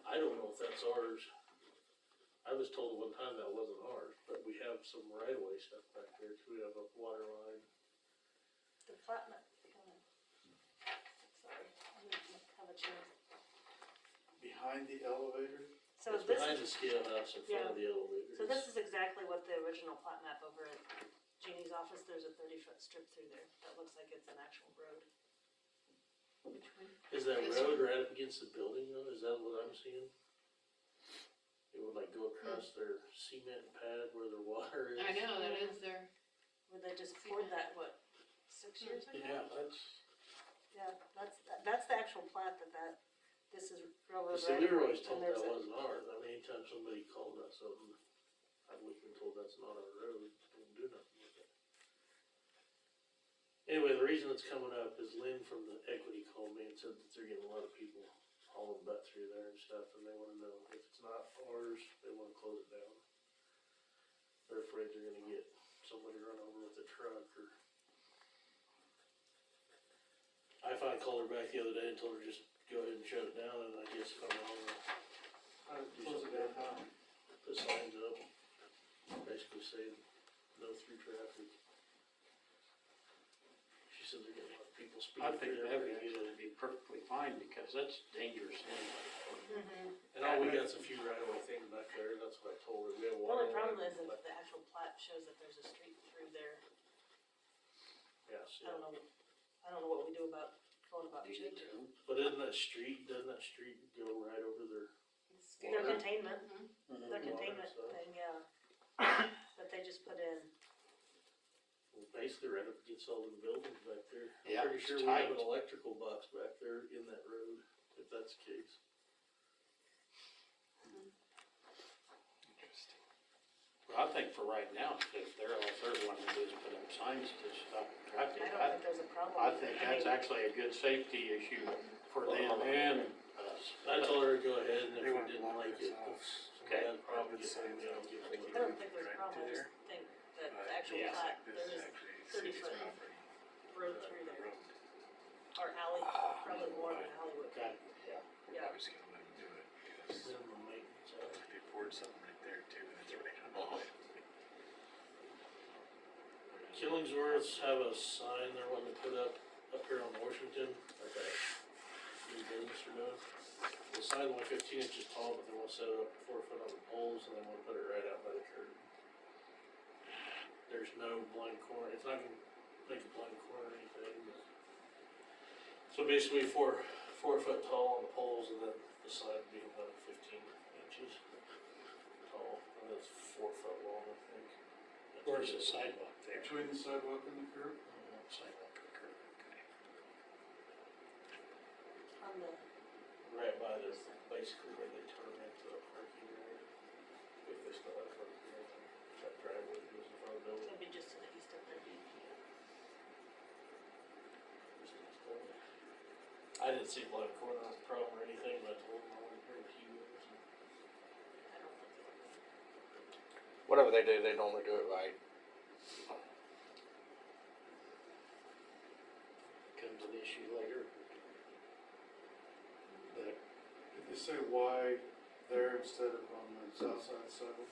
I don't know if that's ours. I was told one time that wasn't ours, but we have some right of way stuff back there too. We have a water line. The flatman, sorry, I didn't have a chance. Behind the elevator? So It's this behind is, the scale house in front of the elevator. so this is exactly what the original plat map over at Jeannie's office, there's a 30-foot strip through there, that looks like it's an actual road. Which one? Is that road right up against the building though? Is that what I'm seeing? It would like go across their cement pad where their water is. I know, that is their, Where they just poured that, what, 6 years ago? Yeah, Yeah, that's the actual plat this is railroad See, right we of were way, always told and that there's a, wasn't ours. I mean, anytime somebody called us something, I've always been told that's not our road, don't do nothing with it. Anyway, the reason it's coming up is Lynn from the Equity called me and said that they're getting a lot of people hauling butt through there and stuff, and they wanna know if it's not ours, they wanna close it down. They're afraid they're gonna get somebody run over with a truck or. I finally called her back the other day and told her just go ahead and shut it down, and I guess if I'm wrong, Close it down, huh? put signs up, basically saying no through traffic. She said they're getting a lot of people I speeding think through that there. would be perfectly fine, because that's dangerous anyway. And all we got's a few right of way things back there, that's what I told her, we have the water. only problem line, is that but- the actual plat shows that there's a street through there. Yes, I don't know what we do about, going about changing it. but doesn't that street go right over their, Their containment, Mhm. their Water containment stuff. thing, yeah. That they just put in. basically right up against all the buildings back there? Yeah, I'm pretty it's sure we have an tight. electrical box back there in that road, if that's the case. I think for right now, if they're wanting to do is put up signs to stop traffic, I don't think there's a problem. I with think it. that's mean, actually a good safety issue for them and us. I told her to go ahead, and if They we wanna didn't block like us it, off. if Okay. we had a problem, Put get signs you know, out. get I one. don't think there's a problem, I just think that the actual Yeah. plat, there is 30-foot road through there. Or alley, probably more than alley would be. Okay. Yeah. just gonna let them do it, because Minimum maintenance, they poured something right there too, and it's right on. Killingsworth have a sign they're wanting to put up here on Washington, like a new business they're doing. The sign only 15 inches tall, but they want to set it up 4 foot on the poles, and they want to put it right out by the curb. There's no blind corner, it's not gonna make a blind corner or anything, but. So basically 4 foot tall on the poles, and then the sign being about 15 inches tall, and it's 4 foot long, I think. Where's the sidewalk there? Between the sidewalk and the curb? Sidewalk and curb, okay. On the, Right by the, basically where they turn into a parking area, if they still have parking area, that driveway that goes in front of the building. it'll be just to the east of their beach. I didn't see blind corner on the problem or anything, but I told them I wouldn't hurt a few years. I don't think it would be. Whatever they do, they normally do it right. Comes an issue later. But Did they say why there instead of on the south side sidewalk?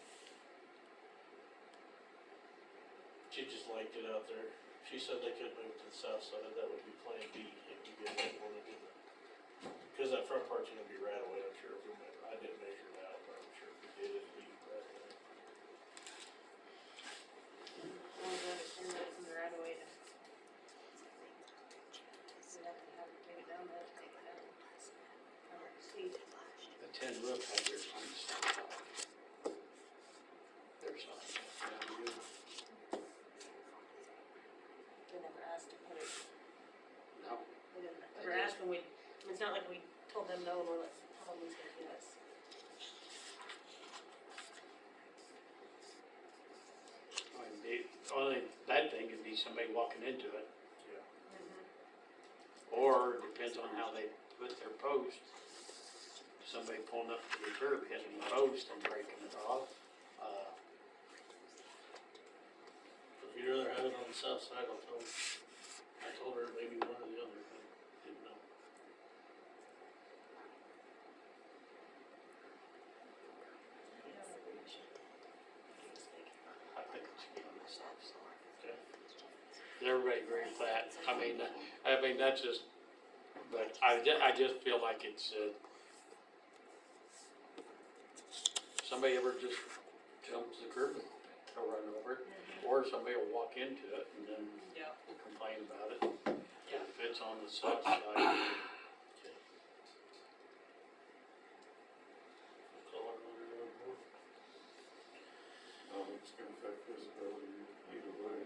She just liked it out there. She said they could move to the south side, that would be plan B if you get that one to do that. Cause that front part's gonna be right away, I'm sure if we measure, I didn't measure it out, but I'm sure if we did, it'd be right away. Well, I understand that it's in the right of way to. We'd have to have to take it down there, take it down. I don't see. the tin roof has their signs. There's not. They never asked to put it, No. we didn't ever ask when it's not like we told them no, and we're like, tell them he's gonna do this. I mean, the only bad thing could be somebody walking into it, or depends on how they put their post. Somebody pulling up to the curb, hitting the post and breaking it off. If you'd rather have it on the south side, I'll tell them. I told her maybe one or the other, but didn't know. I think it should be on the south side. Okay. Does everybody agree with that? I mean, that's just, but I just feel like it's, somebody ever just jumps the curb and they'll run over it, or somebody will walk into it and then Yeah. complain about it. If it's on the south side, Call her later on more. It's gonna affect visibility either way.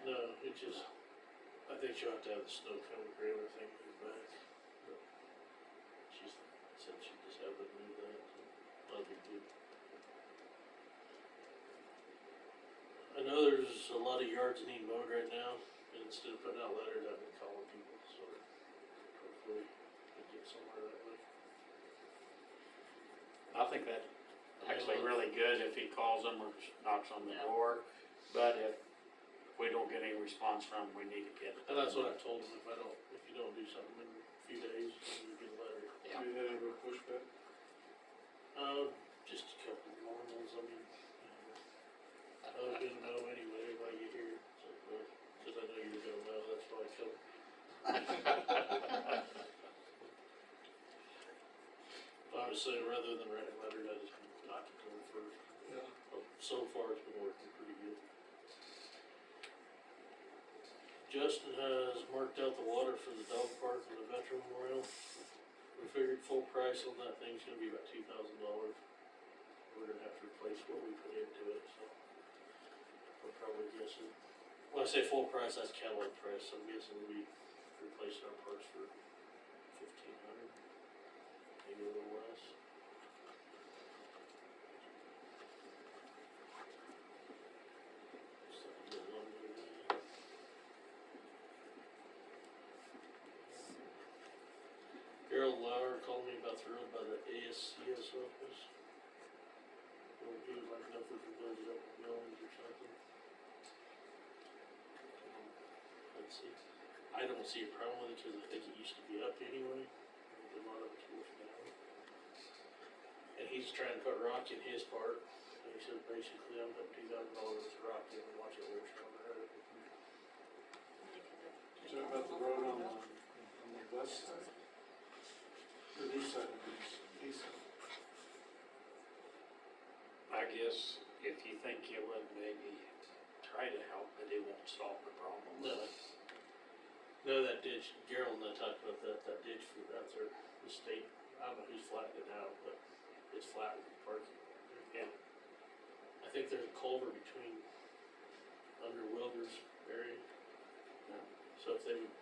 No, it just, I think she'll have to have the snow covered for everything moved back. But she said she'd just have to move that, so not a big deal. I know there's a lot of yards that need mowed right now, and instead of putting out letters, I've been calling people, so hopefully we'll get somewhere that way. I think that actually really good if he calls them or knocks on the door, but if we don't get any response from them, we need to get it. And that's what I told them, if you don't do something in a few days, then you get a letter. Yeah. Have you had any pushback? Just a couple of normals, I mean, I was gonna know anyway while you're here, so, cause I know you were gonna know, that's why I killed. I was saying, rather than writing letters, I just knocked it to them first. Yeah. So far, it's been working pretty good. Justin has marked out the water for the dog park and the veteran memorial. We figured full price on that thing's gonna be about $2,000. We're gonna have to replace what we put into it, so. We're probably guessing, when I say full price, that's catalog price, so I'm guessing we'll be replacing our parts for 1,500, maybe a little less. he would like to know if we can build it up with buildings or something. Let's see, I don't see a problem with it, cause I think it used to be up anyway, a lot of it's washed down. And he's trying to put rock in his part, and he said basically, I'm putting $2,000 of rock in and watch it wash down the road. You talking about the road on the west side? Or the east side of the east side? I guess if you think it would maybe try to help, but it won't solve the problem. No, that ditch, Gerald and I talked about that ditch out there, the state, I don't know who's flattened it out, but it's flat with the parking. Yeah. I think there's a culvert between, under Wilder's area. So if they would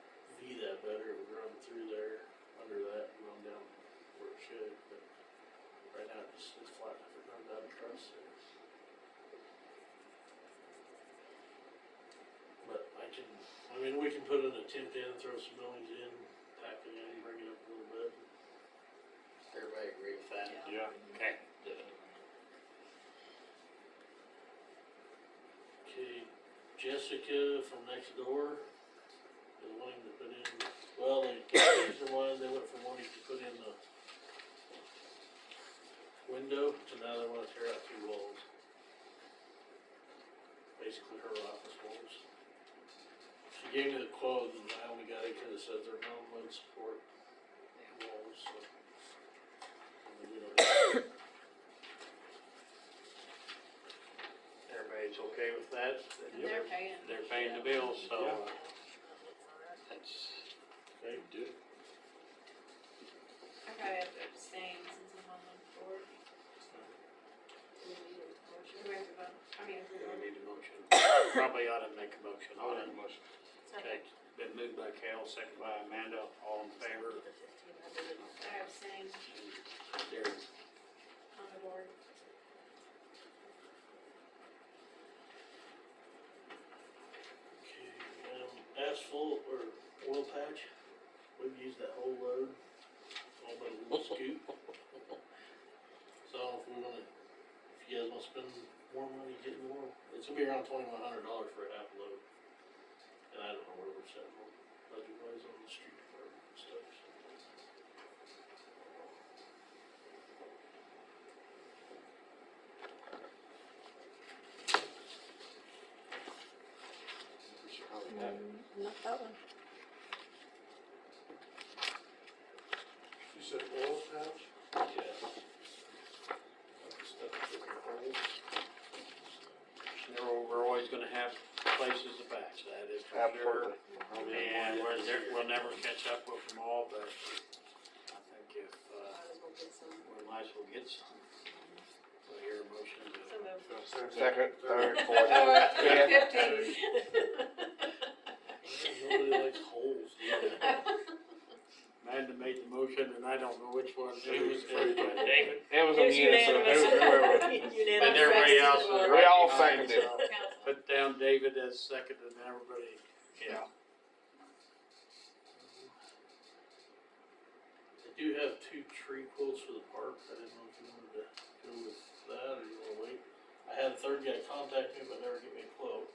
V that better, it would run through there, under that, and run down where it should, but right now it's flat, if it runs out across there. But we can put an attempt in, throw some millings in, tack it in, bring it up a little bit. Everybody agree with that? Yeah. Okay. Okay, Jessica from next door is wanting to put in, well, they changed their mind, they went from wanting to put in the window to now they wanna tear out 2 walls. Basically her office walls. She gave me the quote and I only got it cause it says they're non-load support walls, so. I mean, we don't- Everybody's okay with that? And they're paying. They're paying the bills, so, that's, Okay, Do it. I probably have to abstain since I'm on the board. Do we have to vote? I mean, if we we don't don't. need a motion. Probably ought to make a motion I'll on make it. a motion. Okay, been moved by Cal, second by Amanda, all in favor? I abstain There, on the board. Okay, asphalt or oil patch, we've used that whole load, all but a little scoop. So if we're gonna, if you guys wanna spend more money, get more, it's gonna be around $2,100 for a half load. And I don't know where we're setting on, budget wise on the street department and stuff, so. We should probably have it. Not that one. You said oil patch? Yeah. Stuff that's in the holes. we're always gonna have places to patch, that is for sure. Absolutely. And we'll never catch up with them all, but I think if, we might as well get some. So here, a motion to. So moved. Second, third, fourth, Oh, fifth. 15. Nobody likes holes, do they? Amanda made the motion, and I don't know which one. It was for David. It was It a was unison, unanimous. And everybody else was We right all behind, seconded. so put down David as second, and everybody, yeah. I do have 2 tree quotes for the park, I didn't know if you wanted to go with that, or you wanna wait. I had a third guy contact me, but never give me a quote.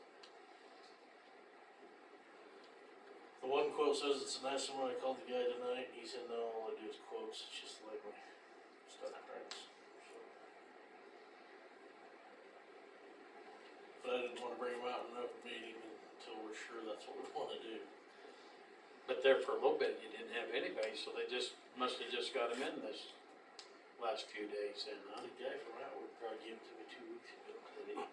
The one quote says it's an estimate, I called the guy tonight, he said, no, all I do is quotes, it's just like my stuff prints, so. But I didn't wanna bring them out in an open meeting until we're sure that's what we wanna do. But there for a little bit, you didn't have anybody, so they must have just got him in this last few days then, huh? The guy from Atwood probably gave it to me 2 weeks ago, did he?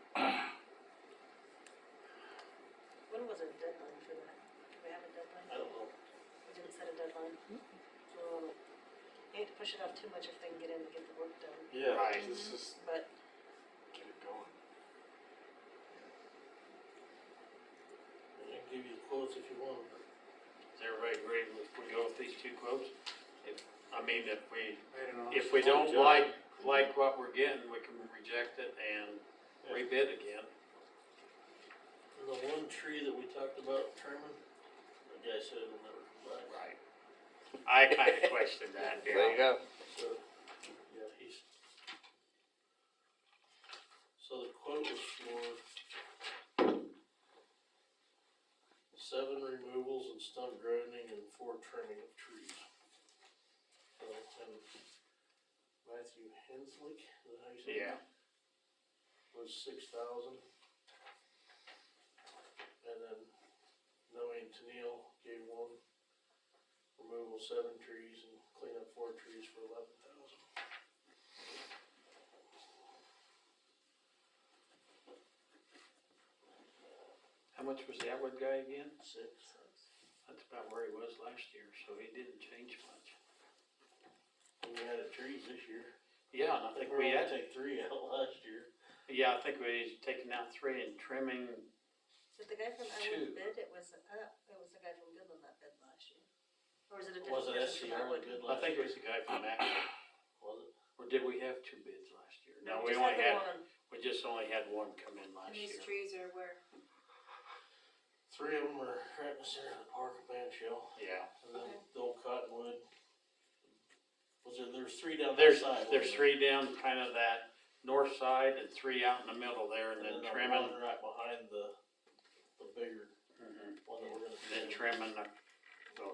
When was our deadline for that? Do we have a deadline? I don't know. We didn't set a deadline. So, hate to push it off too much if they can get in to get the work done, Yeah, Right. this is, but get it going. I can give you the quotes if you want. Does everybody agree if we go with these 2 quotes? If Made an if we don't like what we're getting, we can reject it and rebid again. And the one tree that we talked about trimming, the guy said it'll never come back. Right. I kinda questioned that, There you yeah. go. So, yeah, he's. Matthew Henslick, is that how you say it? Yeah. Was 6,000. And then Noe and Tennille gave one, removal 7 trees and clean up 4 trees for 11,000. How much was the Atwood guy again? 6. That's about where he was last year, so he didn't change much. And we added trees this year. Yeah, and I think We're we only had, take 3 out last year. yeah, I think we taken out 3 and trimming. Did the guy from Two. Atwood bid? It was the guy from Goodland that bid last year. Or was it a Was different it person from SCR Atwood? that bid I last think it year? was the guy from Atwood. Was it? Or did we have 2 bids last year? No, we we just only the had, one. we just only had 1 come in And last these year. trees are where? 3 of them were right in the center of the park of Ban Shell. Yeah. And then the old cottonwood. There's 3 down that There's, side. there's wasn't 3 down kind of that north side and 3 out in the middle there and there? then the trimming. one right behind the bigger Mhm. one that we're gonna. Then trimming a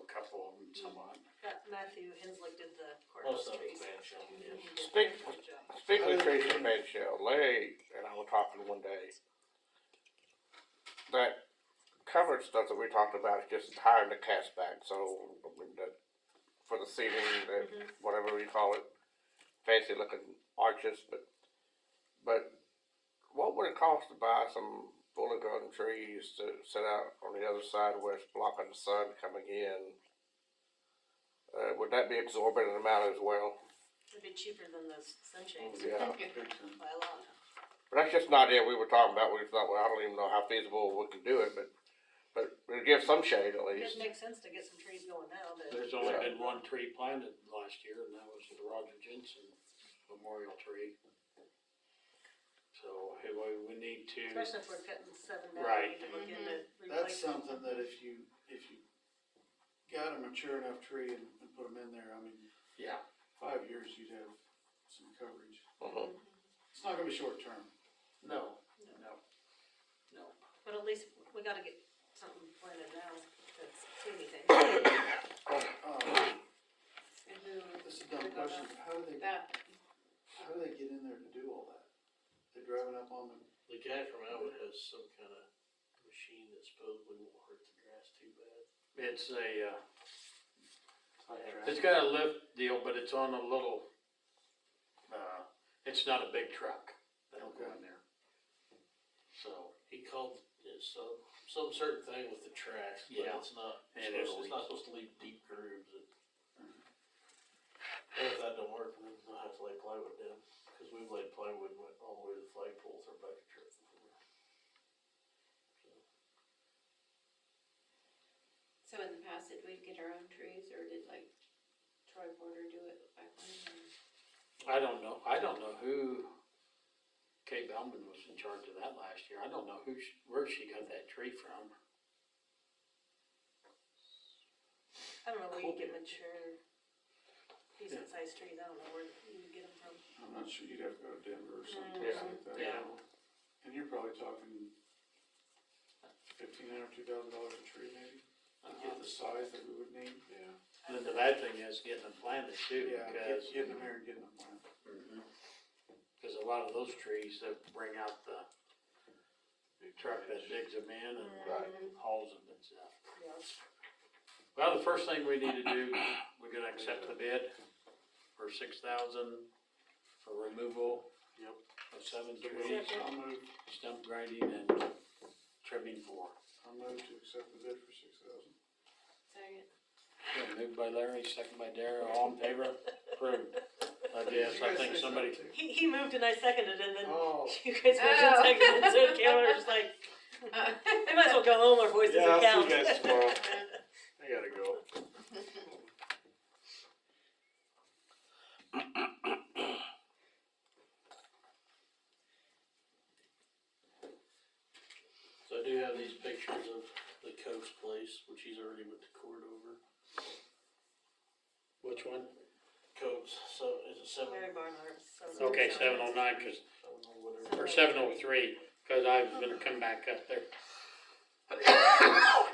couple of them somewhat. That Matthew Henslick did the Most courthouse of it's trees. Ban Shell, He yeah. did a Speak- very good job. Speaking of trees in Bed Shell, Larry and I were talking one day. That covered stuff that we talked about is just hiring the cast back, so for the seating, the whatever you call it, fancy looking arches, but what would it cost to buy some bullet garden trees to set out on the other side where it's blocking the sun coming in? Would that be exorbitant amount as well? It'd be cheaper than those sunshades Yeah. by a lot. But that's just an idea we were talking about. We thought, well, I don't even know how feasible we can do it, but it'll give some shade at It least. makes sense to get some trees going now, but. There's only Yeah. been 1 tree planted last year and that was the Roger Jensen memorial tree. So hey, we need to, Especially if we're cutting 7 down, we Right. need to look into That's replacing. something that if you got a mature enough tree and put them in there, I mean, yeah, 5 years you'd have some coverage. Mhm. It's not gonna be short term. no. But at least we gotta get something planted now that's anything. And who, This is a dumb question, how do they that, get in there to do all that? They're driving up on them. The guy from Atwood has some kind of machine that supposedly won't hurt the grass too bad. It's it's got a lift deal, but it's on a little, it's not a big truck that'll go in there. So, He called it some certain thing with the trash, but Yeah. it's not, And it's not supposed to leave deep grooves. And if that don't work, then I'll have to lay plywood down, cause we've laid plywood and went all the way to the flagpole with our bucket truck before. so in the past, did we get our own trees, or did like Troy Porter do it back when? I don't know who, Kay Bellman was in charge of that last year. I don't know where she got that tree from. I don't know where you get mature, decent sized trees, I don't know where you get them from. I'm not sure, you'd have to go to Denver or something Yeah. like that. Yeah. And you're probably talking $1,500, $2,000 a tree maybe, to get the size that we would need. Yeah. And then the bad thing is getting them planted too, Yeah, because, getting them here and getting them planted. because a lot of those trees that bring out the truck that digs them in and hauls them and stuff. Yeah. Well, the first thing we need to do, we're gonna accept the bid for 6,000 for removal. Yep. Of 7 trees, I'll move, stump grinding and trimming 4. I'll move to accept the bid for 6,000. Second. Okay, moved by Larry, second by Darrell, all in favor? Approved. Yes, I think somebody, He moved and I seconded and then Oh. you guys moved and seconded, so Cameron was just like, they might as well go home, our voices Yeah, I'll see count. you guys tomorrow. I gotta go. So I do have these pictures of the Coast place, which he's already went to court over. which one? Coates, so it's a 7. Larry Barnhart. Okay, 709, cause, Whatever. or 703, cause I was gonna come back up there.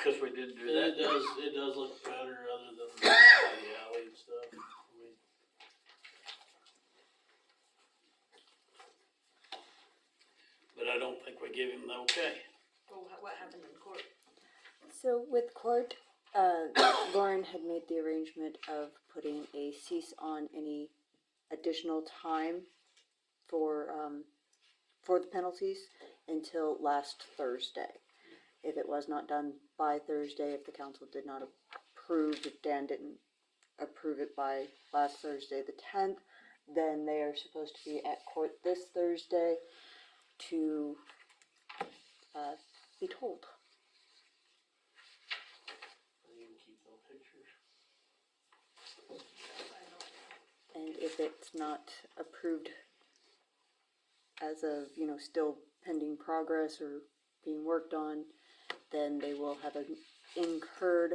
Cause we didn't do It that. does look better other than the alley and stuff. I mean, Okay, Well, what happened in court? So with court, Lauren had made the arrangement of putting a cease on any additional time for the penalties until last Thursday. If it was not done by Thursday, if the council did not approve, if Dan didn't approve it by last Thursday, the 10th, then they are supposed to be at court this Thursday to be told. And you can keep no pictures. And if it's not approved as of, still pending progress or being worked on, then they will have incurred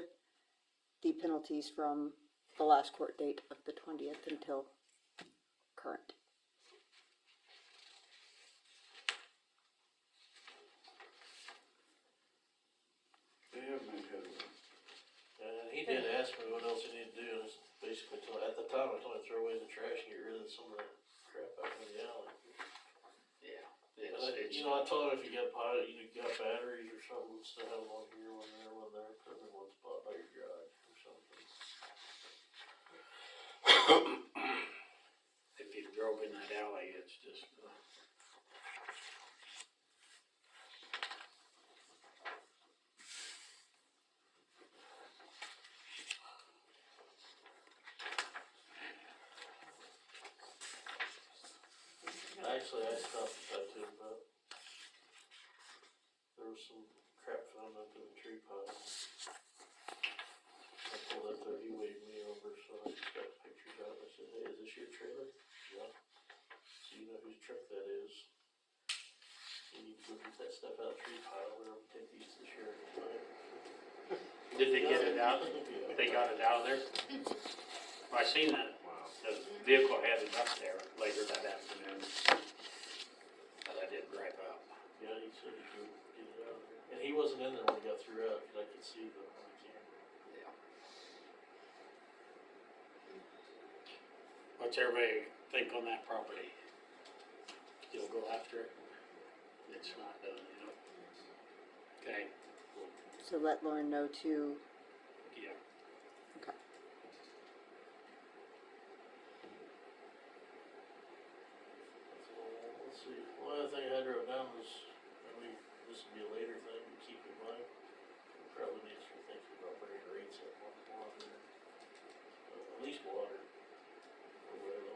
the penalties from the last court date of the 20th until current. They have made headway. And he did ask me what else he needed to do, and it's basically, at the time, I told him to throw away the trash and get rid of some of that crap out in the alley. I told him if you got batteries or something, still have one here, one there, put them in one spot by your garage or something. if you drove in that alley, it's just, Actually, I stopped and talked to him about, there was some crap found up in the tree pile. I pulled up there, he waved me over, so I just got pictures out, I said, hey, is this your trailer? Yeah. So you know whose truck that is. You need to go get that stuff out of the tree pile, we're gonna take these to the sheriff tonight. did they get it out? Yeah. They got it out of there? Well, I seen that, the vehicle headed up there later that afternoon. But I didn't drive up. Yeah, he said he could get it out of there. And he wasn't in there when he got through out, cause I could see the on camera. Yeah. What's everybody think on that property? You'll go after it? It's not done, Okay, So let Lauren know to, yeah. okay. So, let's see, one other thing I had wrote down was, this would be a later thing to keep in mind. We probably need to think about bringing rates up on water, at least water. Or whatever.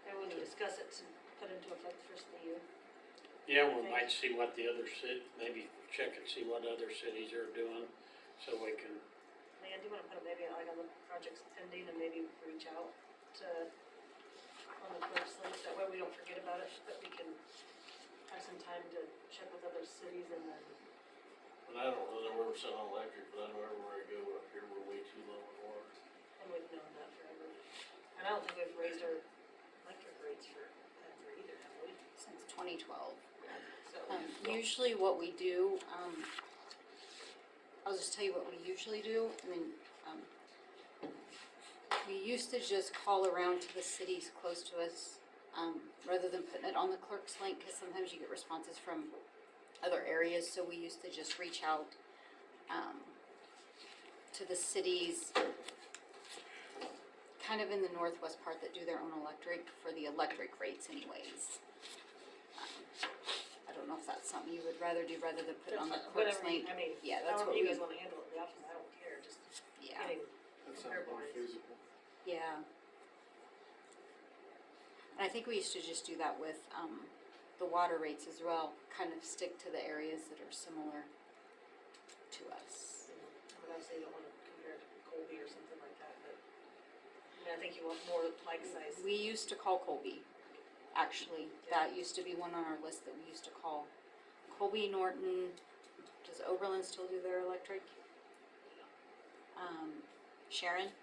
And when we discuss it to put into effect the first of the year. Yeah, we might see what the other maybe check and see what other cities are doing, so we can, I do wanna put maybe like on the projects pending and maybe reach out to, on the clerk's list, that way we don't forget about it, that we can have some time to check with other cities and then. And I don't know where we're set on electric, but I know everywhere I go up here, we're way too low on water. And we've known that forever. And I don't think we've raised our electric rates for ever either, have we? Since 2012. So, Usually what we do, I'll just tell you what we usually do. We used to just call around to the cities close to us, rather than putting it on the clerk's link, because sometimes you get responses from other areas, so we used to just reach out, to the cities kind of in the northwest part that do their own electric, for the electric rates anyways. I don't know if that's something you would rather do rather than put it on the clerk's whatever, link. I mean, Yeah, that's however what you we, guys wanna handle it in the office, I don't care, just yeah, getting That sounds comparable more rates. feasible. yeah. And I think we used to just do that with, the water rates as well, kind of stick to the areas that are similar to us. I mean, obviously you don't wanna compare it to Colby or something like that, but, I mean, I think you want more like size. We used to call Colby, actually. That used to be one on our list that we used to call. Colby, Norton, does Oberlin still do their electric? Sharon?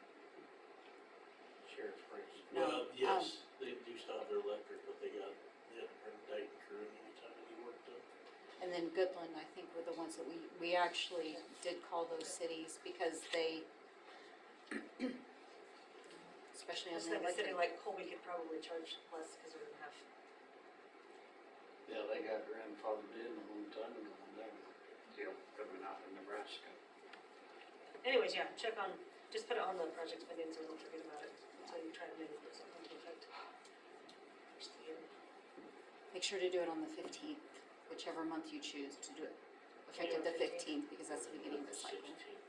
Sheriff Springs. No, Well, yes, they do still have their electric, but they had Dayton crew anytime he worked up. And then Goodland, I think, were the ones that we actually did call those cities because they, especially on Just the think a city electric. like Colby could probably charge less, cause they're gonna have Yeah, they got grandfathered in a long time ago on that. Deal coming out of Nebraska. Anyways, yeah, check on, just put it on the project spending so we don't forget about it, so you try to maybe put something to effect. First of the year. Make sure to do it on the 15th, whichever month you choose to do it. Effective the 15th, because that's the beginning of the cycle. 16th.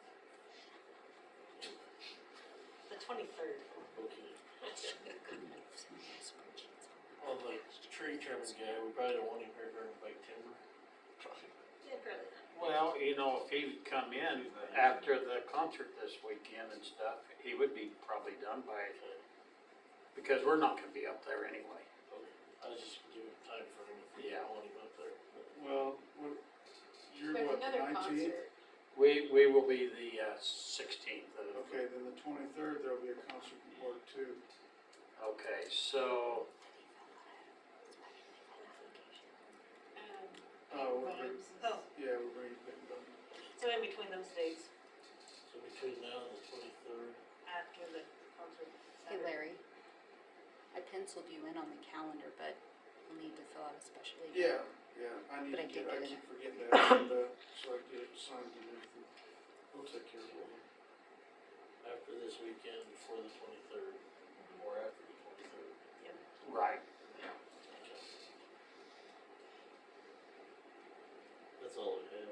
The 23rd. Okay. On the tree trimming guy, we probably don't want him here during big timber. Yeah, probably not. Well, you know, if he would come in after the concert this weekend and stuff, he would be probably done by, because we're not gonna be up there anyway. I was just giving time for him if we Yeah. don't want him up there. Well, you're There's what, the another 19th? concert. We will be the 16th of. Okay, then the 23rd, there'll be a concert in Port too. Okay, so, Oh, we're, Rhymes. Oh, yeah, we're bringing Pit and Button. so in between those days, So between now and the 23rd, after the concert. Hey Saturday. Larry, I penciled you in on the calendar, but you'll need to fill out a special event. Yeah, I need But I to did get, I get it. keep forgetting that agenda, so I can get it signed and everything. we'll take care of it. After this weekend, before the 23rd, or after the 23rd. right, That's all we have.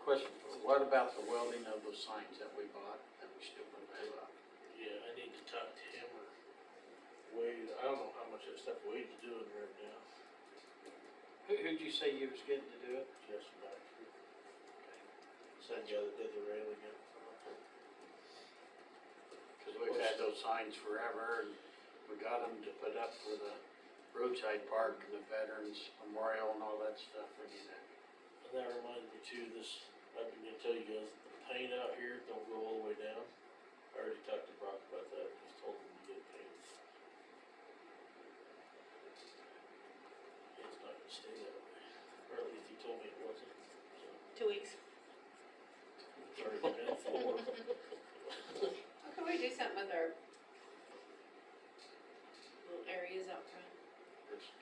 question, what about the welding of those signs that we bought, that we still gonna pay up? Yeah, I need to talk to him or Wade. I don't know how much that stuff Wade's doing right now. Who'd you say you was getting to do it? Just back here. Same guy that did the railing up front. Cause we've had those signs forever, and we got them to put up for the roadside park and the Veterans Memorial and all that stuff, and And that reminds me too, I've been gonna tell you guys, the paint out here don't go all the way down. I already talked to Brock about that, just told him to get it painted. It's not gonna stay that way, or at least he told me it wasn't, so. 2 weeks. It's already been 4. How can we do something with our little areas out front?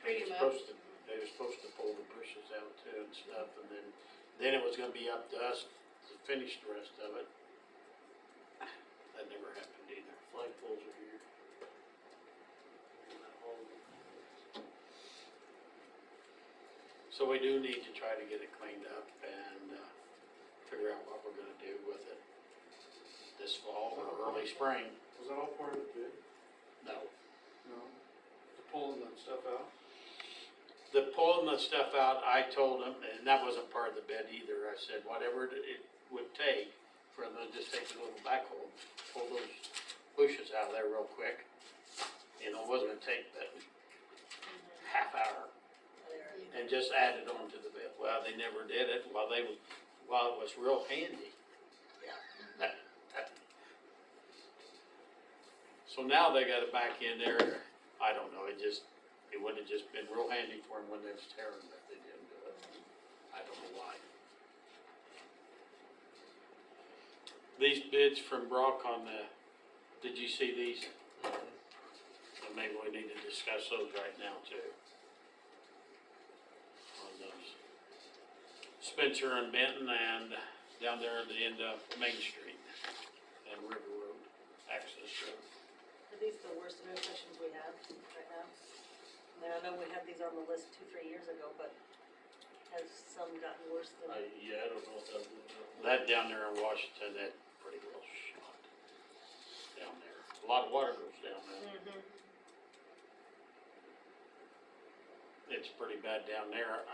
Pretty they much. were supposed to pull the bushes out too and stuff, and then it was gonna be up to us to finish the rest of it. That never happened either. Flagpoles are here. So we do need to try to get it cleaned up and, figure out what we're gonna do with it this fall or early spring. Was that all part of the bid? No. No? The pulling that stuff out? The pulling the stuff out, I told them, and that wasn't part of the bid either, I said, whatever it would take for them to just take a little backhoe, pull those bushes out of there real quick. You know, it wasn't gonna take but half hour, and just add it on to the bid. Well, they never did it while it was real handy. So now they got it back in there, I don't know, it would have just been real handy for them when they was tearing, but they didn't do it. I don't know why. These bids from Brock on did you see these? Well, maybe we need to discuss those right now too. On those. Spencer and Benton and down there at the end of Main Street and River Road, access road. Are these the worst intersections we have right now? Now, I know we had these on the list 2-3 years ago, but has some gotten worse than? I don't know what that was. That down there in Washington, that pretty well shot down there. A lot of water goes down there. Mm-hmm. It's pretty bad down there.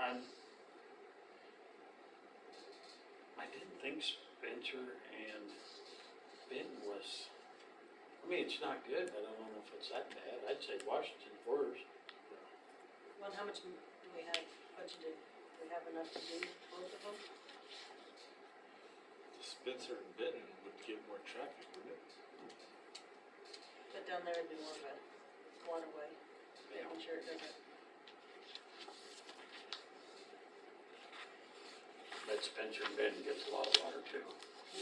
I didn't think Spencer and Benton was, I mean, it's not good, but I don't know if it's that bad. I'd say Washington's worse. Well, how much do we have budgeted? Do we have enough to do both of them? Spencer and Benton would get more traffic, wouldn't it? But down there would be more of a waterway, Yeah. making sure it doesn't. But Spencer and Benton gets a lot of water too.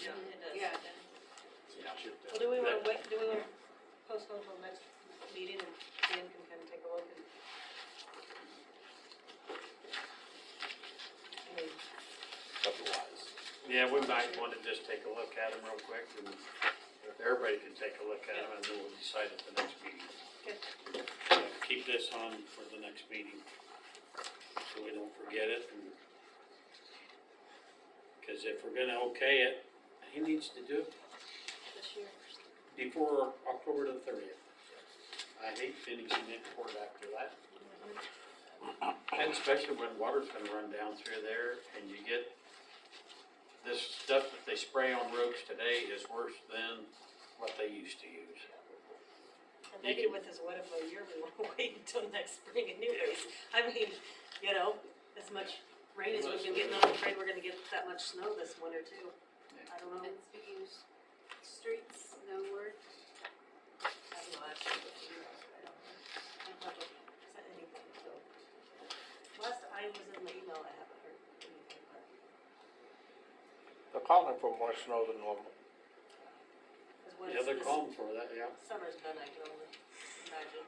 Yeah, it does. Yeah, then. Yeah. Well, do we wanna wait, do we wanna postpone till next meeting and Dan can kind of take a look and wise. Yeah, we might wanna just take a look at them real quick, and if everybody can take a look at them, and then we'll decide at the next meeting. Okay. Keep this on for the next meeting, so we don't forget it, and, cause if we're gonna okay it, he needs to do it This year. before October the 30th. I hate finishing it before after that. And especially when water's gonna run down through there, and you get, this stuff that they spray on roads today is worse than what they used to use. And maybe with as wet of a year, we won't wait until next spring anyways. I mean, you know, as much rain as we've been getting, I'm afraid we're gonna get that much snow this winter too. I don't know. And speaking of streets, no word. I don't know, actually, but I haven't said anything, so. Last I was in the email, I haven't heard anything, but. They're calling for more snow than normal. As wet Yeah, as they're this calling for that, yeah. summer's been, I can only imagine.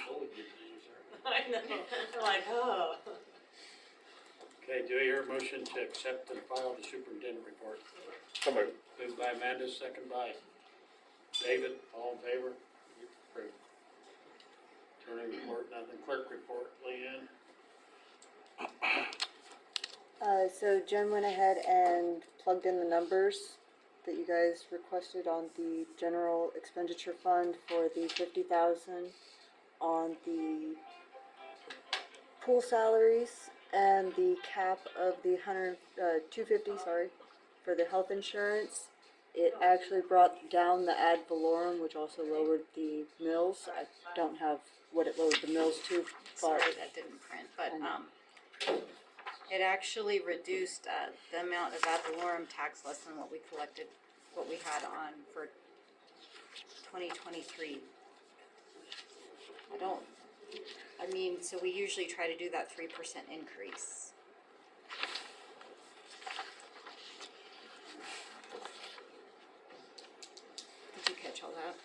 Fully good news, aren't I know, I'm like, oh. Okay, do I hear a motion to accept and file the superintendent report? Come on. Moved by Amanda, second by David, all in favor? Approved. Attorney report, nothing. Clerk report, Leanne? So Jen went ahead and plugged in the numbers that you guys requested on the general expenditure fund for the 50,000 on the pool salaries and the cap of the 250, sorry, for the health insurance. It actually brought down the ad valorem, which also lowered the mills. I don't have what it lowered the mills to, but Sorry, that didn't print, but, it actually reduced, the amount of ad valorem tax less than what we collected, what we had on for 2023. So we usually try to do that 3% increase. Did you catch all that?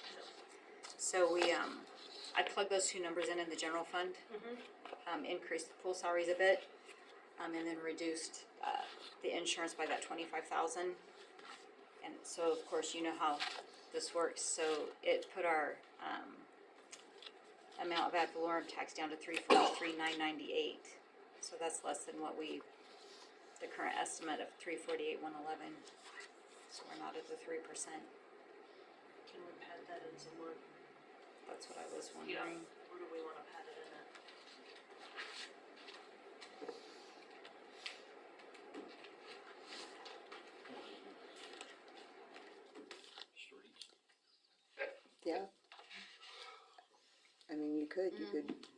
So we, I plugged those two numbers in the general fund. Increased the pool salaries a bit, and then reduced, the insurance by that 25,000. And so, of course, you know how this works, so it put our, amount of ad valorem tax down to $343,998. So that's less than what the current estimate of $348,111. So we're not at the 3%. Can we pad that in some more? That's what I was Yeah, wondering. where do we wanna pad it in at? yeah. I mean, you could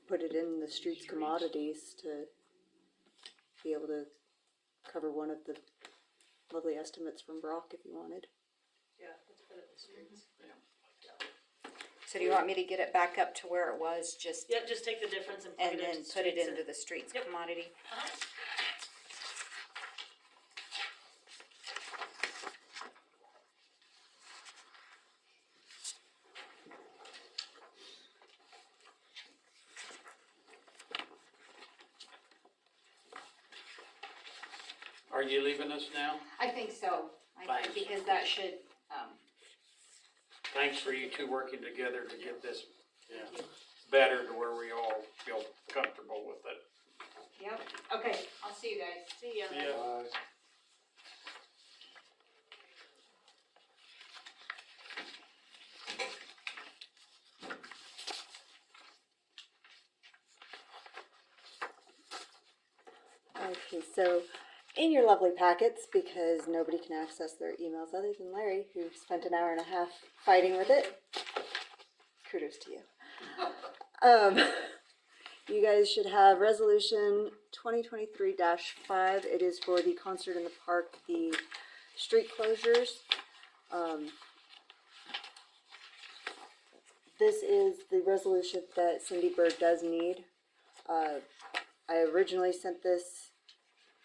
put it in the streets commodities to be able to cover one of the lovely estimates from Brock if you wanted. Yeah, let's put it in the streets. So do you want me to get it back up to where it was, just, Yeah, just take the difference and plug and it then into put it streets into and- the streets Yep. commodity? Are you leaving us now? I think so. Thanks. Because that should, Thanks for you two working together to get this better to where we all feel comfortable with it. yep, okay, I'll see you guys. See ya. Yeah. Okay, so in your lovely packets, because nobody can access their emails other than Larry, who spent an hour and a half fighting with it. Kudos to you. You guys should have resolution 2023-5. It is for the concert in the park, the street closures. This is the resolution that Cindy Bird does need. I originally sent this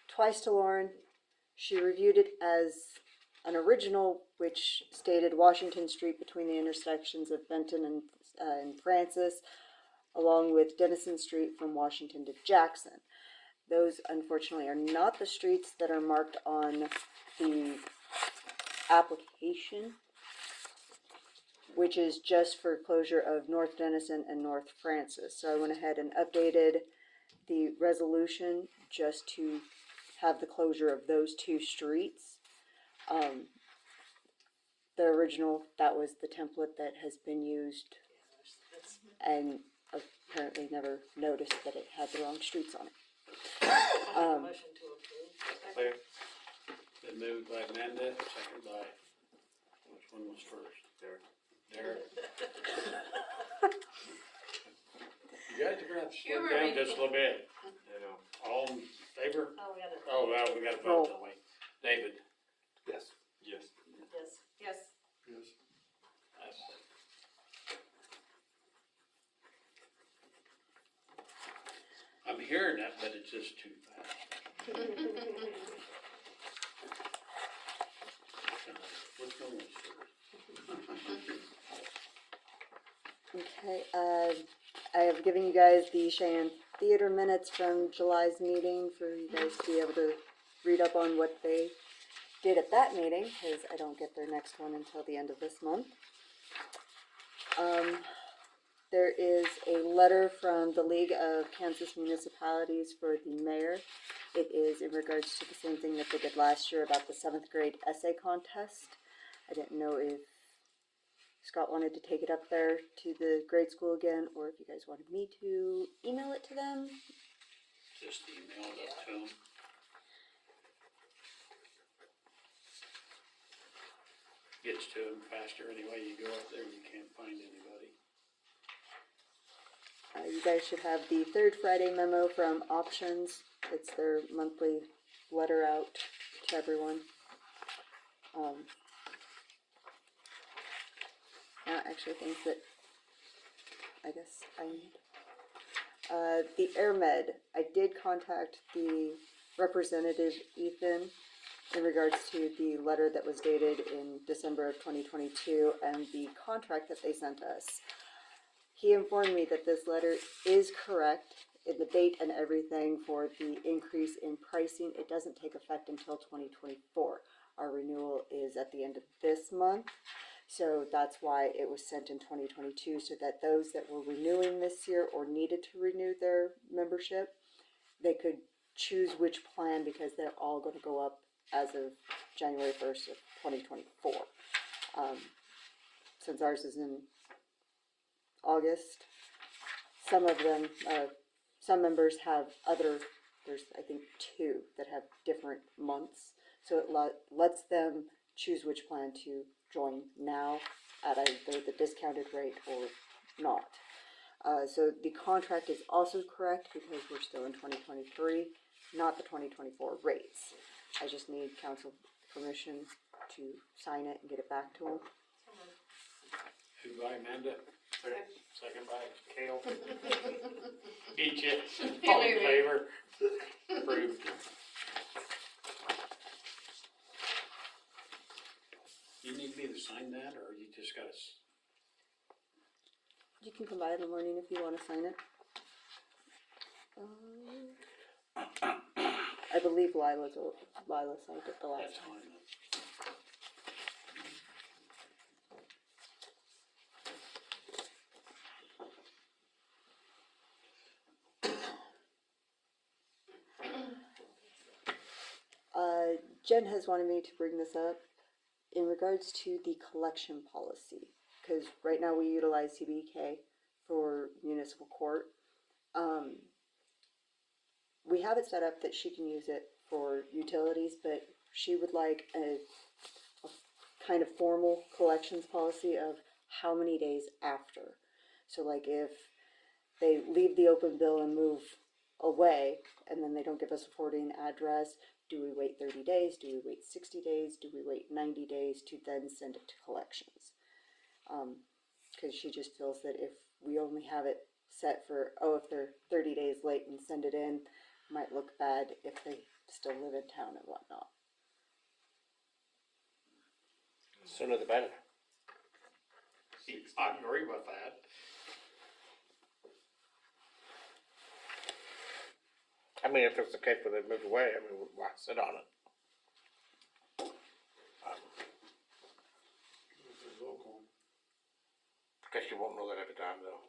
twice to Lauren. She reviewed it as an original, which stated Washington Street between the intersections of Benton and Francis, along with Dennison Street from Washington to Jackson. Those unfortunately are not the streets that are marked on the application, which is just for closure of North Denison and North Francis. So I went ahead and updated the resolution just to have the closure of those two streets. The original, that was the template that has been used That's, and apparently never noticed that it had the wrong streets on it. motion to approve. Clear. Been moved by Amanda, second by, which one was first? Derek. You guys are gonna have to slow Humor down me. just a little bit. I know. All in favor? Oh, we gotta. Oh, well, we gotta vote, don't we? David? Yes. Yes. Yes. Yes. Yes. I'm hearing that, but it's just too fast. Which one was first? Okay, I have given you guys the Cheyenne Theater minutes from July's meeting for you guys to be able to read up on what they did at that meeting, because I don't get their next one until the end of this month. There is a letter from the League of Kansas Municipalities for the mayor. It is in regards to the same thing that they did last year about the 7th grade essay contest. I didn't know if Scott wanted to take it up there to the grade school again, or if you guys wanted me to email it to them. Just email it up to them. Gets to them faster anyway, you go out there and you can't find anybody. You guys should have the third Friday memo from Options. It's their monthly letter out to everyone. Actually things that I guess I need. The AirMed, I did contact the representative Ethan in regards to the letter that was dated in December of 2022 and the contract that they sent us. He informed me that this letter is correct in the date and everything for the increase in pricing. It doesn't take effect until 2024. Our renewal is at the end of this month. So that's why it was sent in 2022, so that those that were renewing this year or needed to renew their membership, they could choose which plan, because they're all going to go up as of January 1st of 2024. Since ours is in August, some of them, some members have there's I think 2 that have different months, so it lets them choose which plan to join now at either the discounted rate or not. So the contract is also correct because we're still in 2023, not the 2024 rates. I just need council permission to sign it and get it back to them. Moved by Amanda, second by Kale. Beat you, all in favor? Approved. You need me to sign that, or you just gotta, You can come by in the morning if you want to sign it. I believe Lila signed it the last that's time. fine then. Jen has wanted me to bring this up in regards to the collection policy, because right now we utilize CBK for municipal court. We have it set up that she can use it for utilities, but she would like a kind of formal collections policy of how many days after. So like if they leave the open bill and move away, and then they don't give us a forwarding address, do we wait 30 days? Do we wait 60 days? Do we wait 90 days to then send it to collections? Because she just feels that if we only have it set for, if they're 30 days late and send it in, might look bad if they still live in town and whatnot. Sooner the better. I agree with that. I mean, if it's the case where they moved away, I mean, why sit on it? If they're local. Guess you won't know that at the time, though.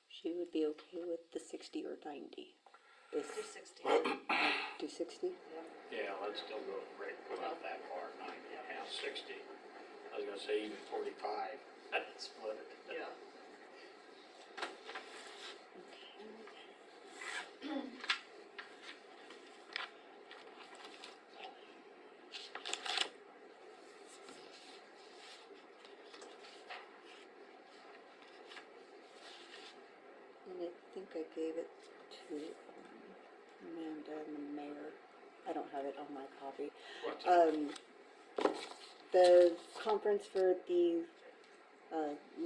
She would be okay with the 60 or 90. Do If, 60. do 60? Yeah, let's still go right, go out that far, 90, yeah, 60. I was gonna say even 45, split it. Yeah. And I think I gave it to Amanda and the mayor. I don't have it on my copy. What's that? The conference for the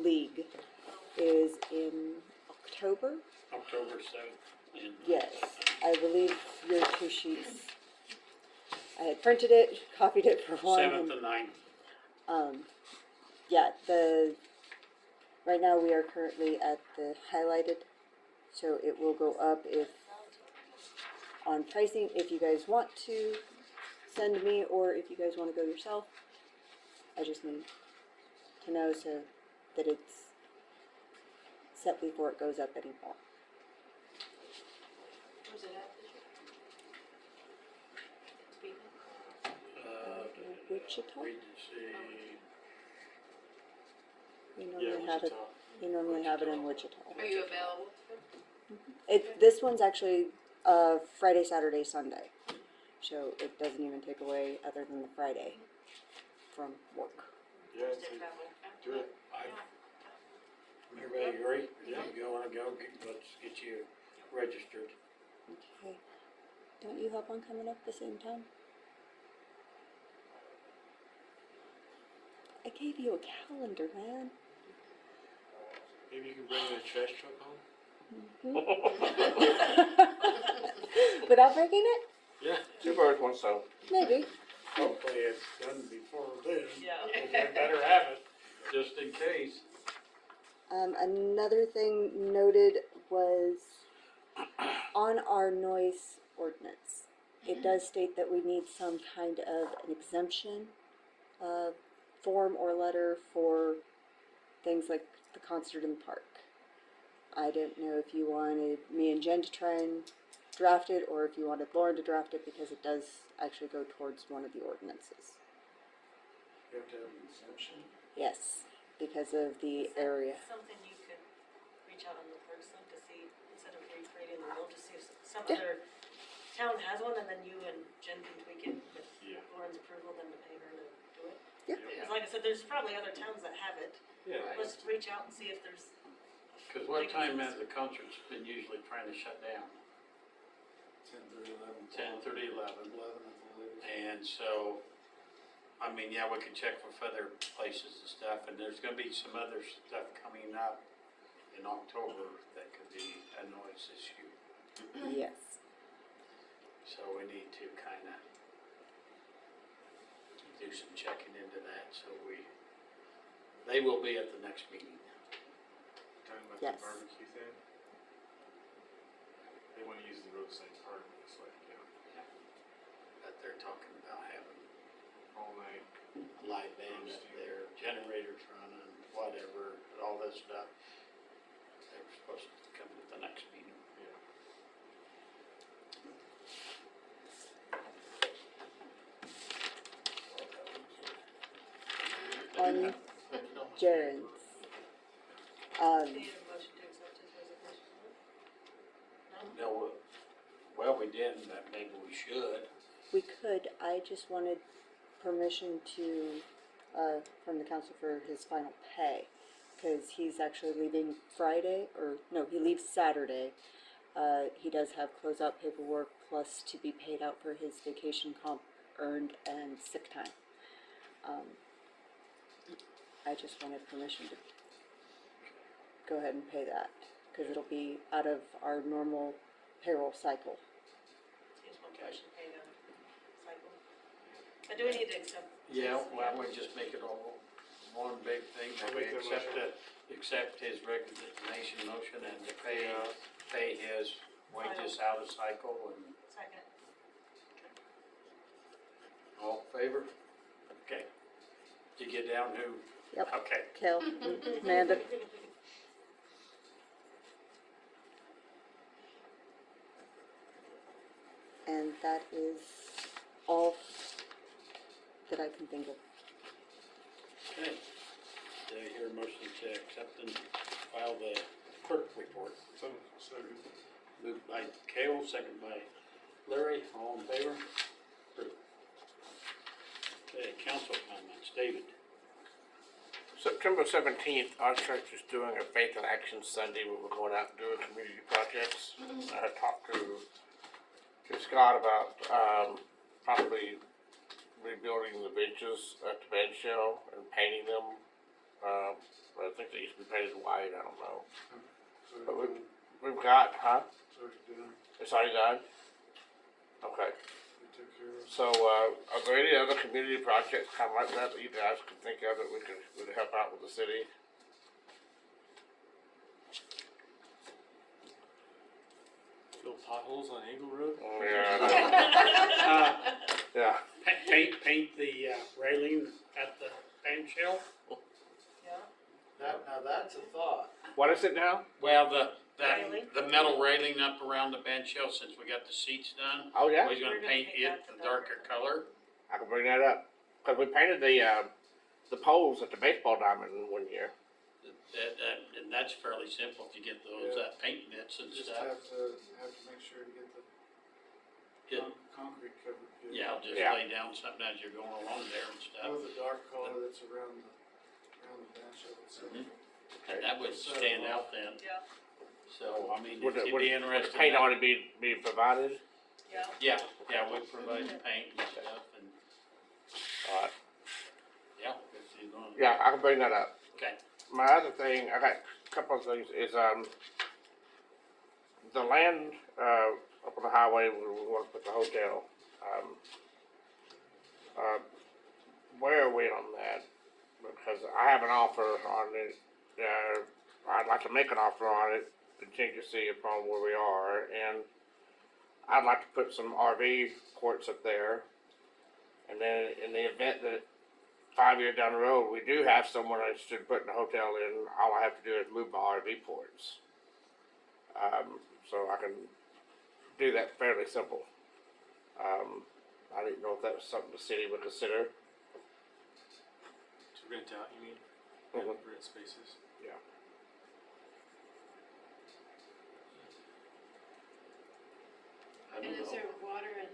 league is in October. October 7th. and- Yes, I believe your two sheets. I had printed it, copied it for one. 7th and 9th. Yeah, right now we are currently at the highlighted, so it will go up on pricing if you guys want to send me or if you guys want to go yourself. I just need to know so that it's set before it goes up anymore. Where's it at this year? Speaking. Wichita? Regency. We Yeah, normally have it. Wichita. We normally have it in Wichita. Are you available? This one's actually Friday, Saturday, Sunday, so it doesn't even take away other than the Friday from work. Yeah, Where's it's their like, travel? do it. Everybody agree? Yeah, you wanna go, let's get you registered. Okay. Don't you have one coming up the same time? I gave you a calendar, man. Maybe you can bring a trash truck home? Without breaking it? Yeah. 2 birds, 1 stone. Maybe. Hopefully it's done before then. Yeah. We better have it, just in case. Another thing noted was on our noise ordinance. It does state that we need some kind of an exemption form or letter for things like the concert in the park. I didn't know if you wanted me and Jen to try and draft it or if you wanted Lauren to draft it because it does actually go towards one of the ordinances. You have to have an exemption? Yes, because of the Is that area. something you could reach out on the clerk's side to see, instead of recreating the rule, to see if some Yeah. other town has one, and then you and Jen can tweak it with Yeah. Lauren's approval, then to pay her to do it? Yeah. Because like I said, there's probably other towns that have it. Yeah. Let's reach out and see if there's. Cause what time has the concert's been usually trying to shut down? 10:30, 11. 10:30, 11. 11 at the latest. And so, I mean, yeah, we could check for other places and stuff, and there's gonna be some other stuff coming up in October that could be a noise issue. Yes. So we need to kinda do some checking into that, so they will be at the next meeting. Talking about Yes. the barbecue thing? They wanna use the roadside park, it's like, That they're talking about having all night. live band up there, generators running, whatever, all this stuff. They were supposed to come to the next meeting. On Jaren's. Um, Need a motion to accept his resignation? No, well, we didn't, but maybe we should. we could, I just wanted permission to, from the council for his final pay. Cause he's actually leaving Friday, or no, he leaves Saturday. He does have closeout paperwork plus to be paid out for his vacation comp earned and sick time. I just wanted permission to go ahead and pay that, cause it'll be out of our normal payroll cycle. Here's one question, pay the cycle. But do we need to accept? Yeah, why don't we just make it all one big thing, that we accept his resignation motion and to pay his wages out of cycle and Second. all in favor? Okay. Did you get down who? Yep. Okay. Kel, Amanda, and that is all that I can think of. Okay. Do I hear a motion to accept and file the clerk report? Moved by Cale, second by Larry, all in favor? Approved. Okay, council comments, David. September 17th, our church is doing a Faith in Action Sunday where we're going out and doing community projects. I talked to Scott about possibly rebuilding the benches at the bench shell and painting them. I think they used to be painted white, I don't know. But we've got, it's already done? Okay. So, are there any other community projects kind of like that that you guys can think of that we could help out with the city? Fill potholes on Eagle Road? Yeah. Yeah. Paint the railing at the bench shell? Yeah. Now that's a thought. What is it now? Well, Railing? the metal railing up around the bench shell, since we got the seats done, Oh, yeah? we're gonna We're gonna paint paint it that the the darker color. I can bring that up. Cause we painted the poles at the baseball diamond one year. And that's fairly simple if you get those paint nits and Just stuff. have to make sure to get the Get- concrete covered good. Yeah, just Yeah. lay down something as you're going along there and stuff. With a dark color that's around the bench of itself. Mhm. And that would stand out then. Yeah. So, I mean, Would if the, you'd would be the interested. in paint that- already be provided? Yeah. Yeah, we provide the paint and stuff and, Alright. yeah, if you want. Yeah, I can bring that up. Okay. My other thing, I got a couple of things, is, the land, up on the highway where we wanna put the hotel, where are we on that? Because I have an offer on it, I'd like to make an offer on it, contingency upon where we are, and I'd like to put some RV ports up there. And then in the event that 5 years down the road, we do have someone interested in putting a hotel in, all I have to do is move my RV ports. So I can do that fairly simple. I didn't know if that was something the city would consider. To rent out, you mean? Mhm. Rent spaces? Yeah. I don't And is know. there water and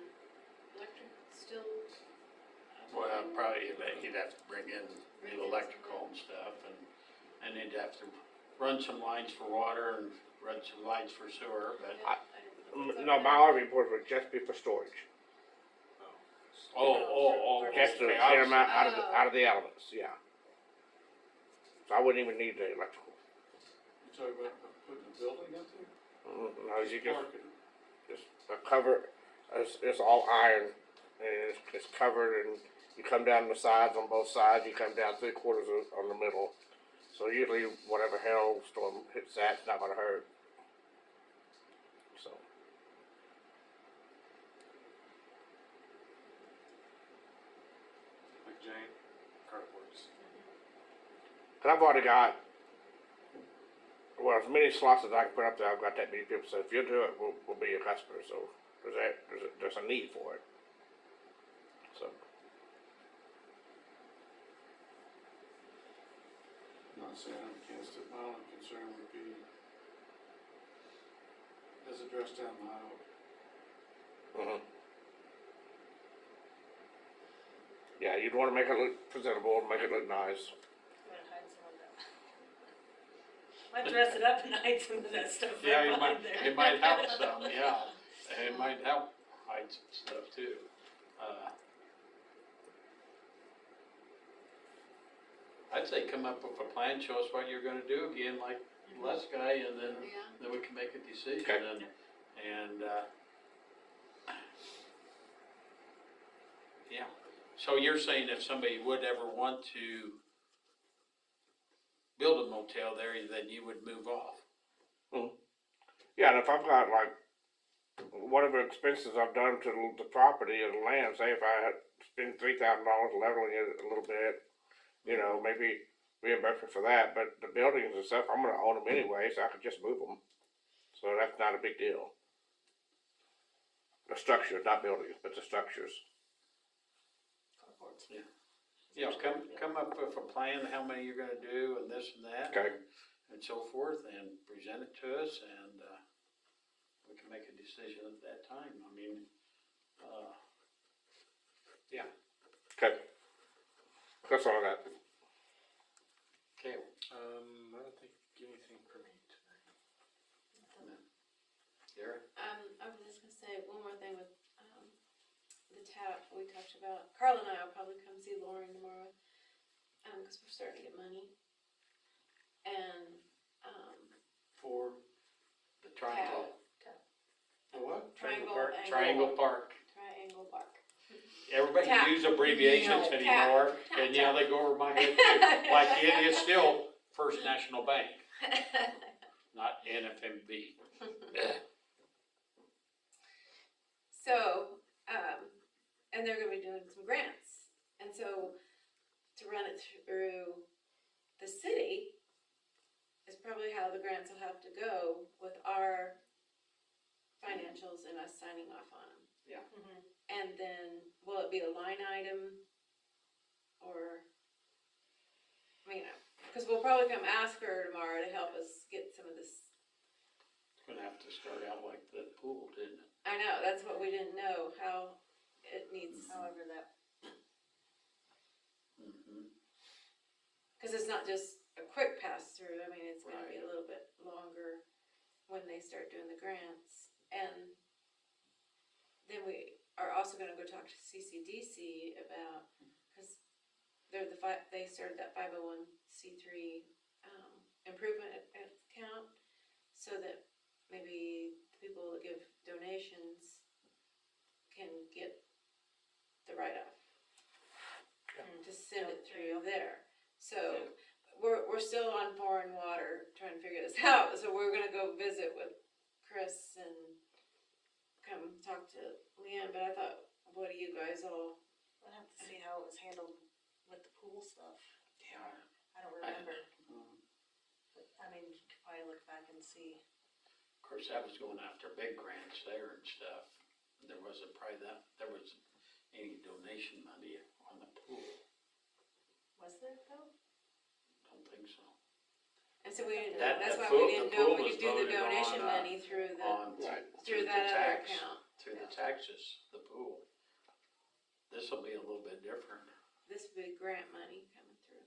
electric still? Well, probably he'd have to bring in new electrical and stuff and he'd have to run some lines for water and run some lines for sewer, but. No, my RV ports would just be for storage. Just to okay, clear them I- out of the elements, yeah. So I wouldn't even need the electrical. You talking about putting a building up there? No, you just, Parking. just a cover, it's all iron, and it's covered, and you come down the sides on both sides, you come down 3/4 on the middle. So usually whatever hailstorm hits that, it's not gonna hurt. So. Like giant carports. And I've already got, well, as many slots as I can put up there, I've got that many people, so if you'll do it, we'll be your customer, so there's a need for it. So, Not saying I'm against it, my only concern would be, as addressed down the highway. mhm. Yeah, you'd wanna make it look presentable, make it look nice. Might dress it up and hide some of that stuff Yeah, right behind there. it might help some, yeah, and it might help hide some stuff too. I'd say come up with a plan, show us what you're gonna do again, like Les guy, and then we can make a decision Okay. and, yeah. So you're saying if somebody would ever want to build a motel there, then you would move off? Yeah, and if I've got like, whatever expenses I've done to the property or the land, say if I had spent $3,000 leveling it a little bit, you know, maybe reimburse me for that, but the buildings and stuff, I'm gonna own them anyway, so I could just move them. So that's not a big deal. The structures, not buildings, but the structures. Carports. Yeah, come up with a plan, how many you're gonna do and this and that. Okay. And so forth, and present it to us, and, we can make a decision at that time. I mean, yeah. Okay. That's all I got. Okay. I don't think anything for me tonight. Gary? I was just gonna say one more thing with, the tap we talked about. Carl and I will probably come see Lauren tomorrow, cause we're starting to get money. And, For the triangle. The what? Triangle Park. Angle Triangle Park. Triangle Park. Everybody Tap. use abbreviations Tap. anymore, Tap, and yeah, they go over my head too. Like it is still First National Bank, not NFMB. So, and they're gonna be doing some grants, and so to run it through the city is probably how the grants will have to go with our financials and us signing off on them. Mhm. And then, will it be a line item, or, I mean, cause we'll probably come ask her tomorrow to help us get some of this. Gonna have to start out like the pool, didn't it? I know, that's what we didn't know, how it needs, However, that, Mm-hmm. cause it's not just a quick pass through, I mean, it's gonna be Right. a little bit longer when they start doing the grants. And then we are also gonna go talk to CCDC about, cause they're they started that 501c3, improvement account, so that maybe the people that give donations can get the write-off. To send it through there. So, we're still on foreign water trying to figure this out, so we're gonna go visit with Chris and come talk to Leanne, but I thought, what do you guys all? I'd have to see how it was handled with the pool stuff. Yeah. I don't remember. But, I mean, you could probably look back and see. Of course, that was going after big grants there and stuff. There wasn't there wasn't any donation money on the pool. Was there though? Don't think so. And so we didn't, That- that's the why pool- we didn't the know pool if we was could do the voted donation on, money through the, Through that the other tax, account. through the taxes, the pool. This'll be a little bit different. This big grant money coming through.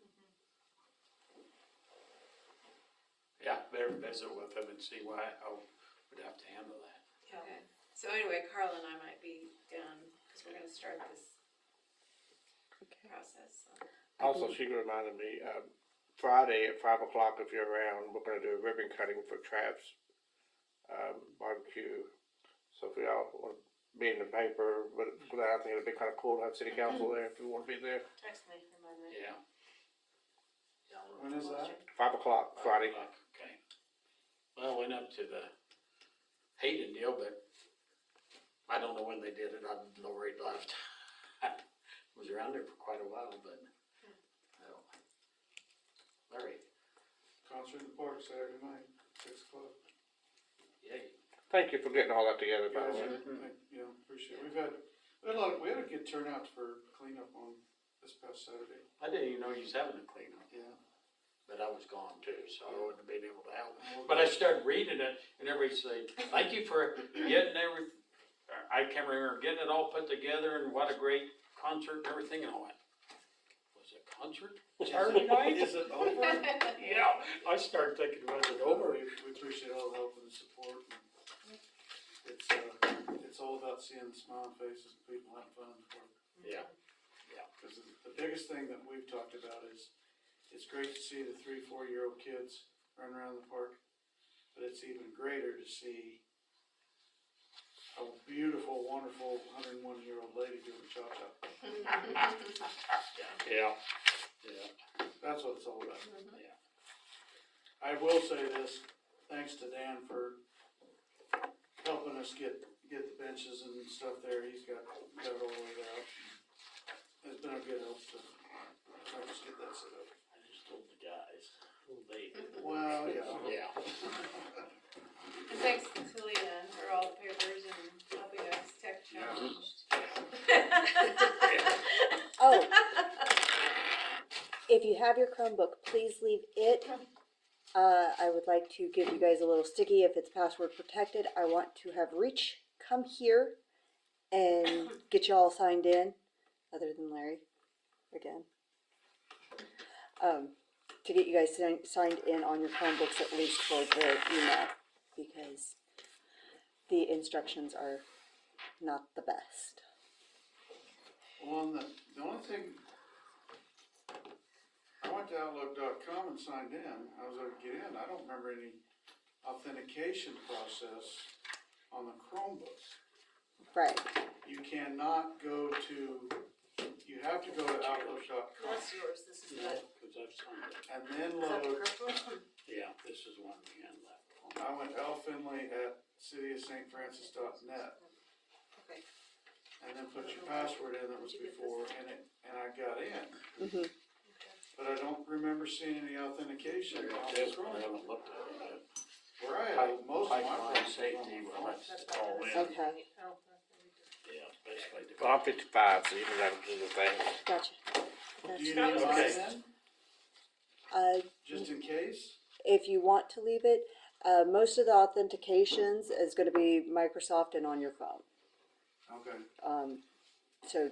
Yeah, better visit with them and see how we'd have to handle that. Okay, so anyway, Carl and I might be done, cause we're gonna start this process, so. Also, she reminded me, Friday at 5 o'clock, if you're around, we're gonna do a ribbon cutting for Trav's, barbecue. So if y'all wanna be in the paper, but for that, I think it'd be kinda cool to have city council there if you wanna be there. Text me, remind me. Yeah. When is that? 5 o'clock, Friday. Okay. Well, I went up to the Hayden deal, but I don't know when they did it. I've already left. Was around there for quite a while, but, oh. Larry, Concert in the park Saturday night, 6 o'clock. yay. Thank you for getting all that together, by the Guys, way. appreciate it. We had a good turnout for cleanup on this past Saturday. I didn't even know you was having a cleanup, Yeah. but I was gone too, so I wouldn't have been able to help. But I started reading it and everybody said, thank you for getting I can't remember, getting it all put together and what a great concert and everything, and I went, was it concert Saturday night? Is it over? Yeah, I started thinking, was it over? We appreciate all the help and the support. It's all about seeing the smiling faces of people having fun in the park. Yeah. Because the biggest thing that we've talked about is, it's great to see the 3-4-year-old kids run around the park, but it's even greater to see a beautiful, wonderful 101-year-old lady doing cha-cha. Yeah, yeah. That's what it's all about. Yeah. I will say this, thanks to Dan for helping us get the benches and stuff there. He's got it all laid out. It's been a good help to help us get that set up. I just told the guys, they, Well, yeah. yeah. And thanks to Leah for all the papers and helping us tech challenged. Oh, if you have your Chromebook, please leave it. I would like to give you guys a little sticky if it's password protected. I want to have Reach come here and get you all signed in, other than Larry, again. To get you guys signed in on your Chromebooks, at least for the email, because the instructions are not the best. Well, and the only thing, I went to Outlook.com and signed in. I was able to get in. I don't remember any authentication process on the Chromebook. Right. You cannot go to, you have to go to Outlook.com That's yours, this is No, good. cause I've signed it. and then Is that the load. correct one? Yeah, this is one we had left. I went lfinley@cityofstfrancis.net Okay. and then put your password in that was before, and I got in. Mm-hmm. But I don't remember seeing any authentication I on got the this one, I Chromebook. haven't looked at it yet. Where I had most of my Pipeline problems safety, was well, on my phone. that's all in. Okay. Oh, Yeah, basically. the- Well, I'm 55, so you can have to do the thing. Gotcha. Do That's you Scott need was mine okay. then, just in case? if you want to leave it, most of the authentications is going to be Microsoft and on your phone. Okay. So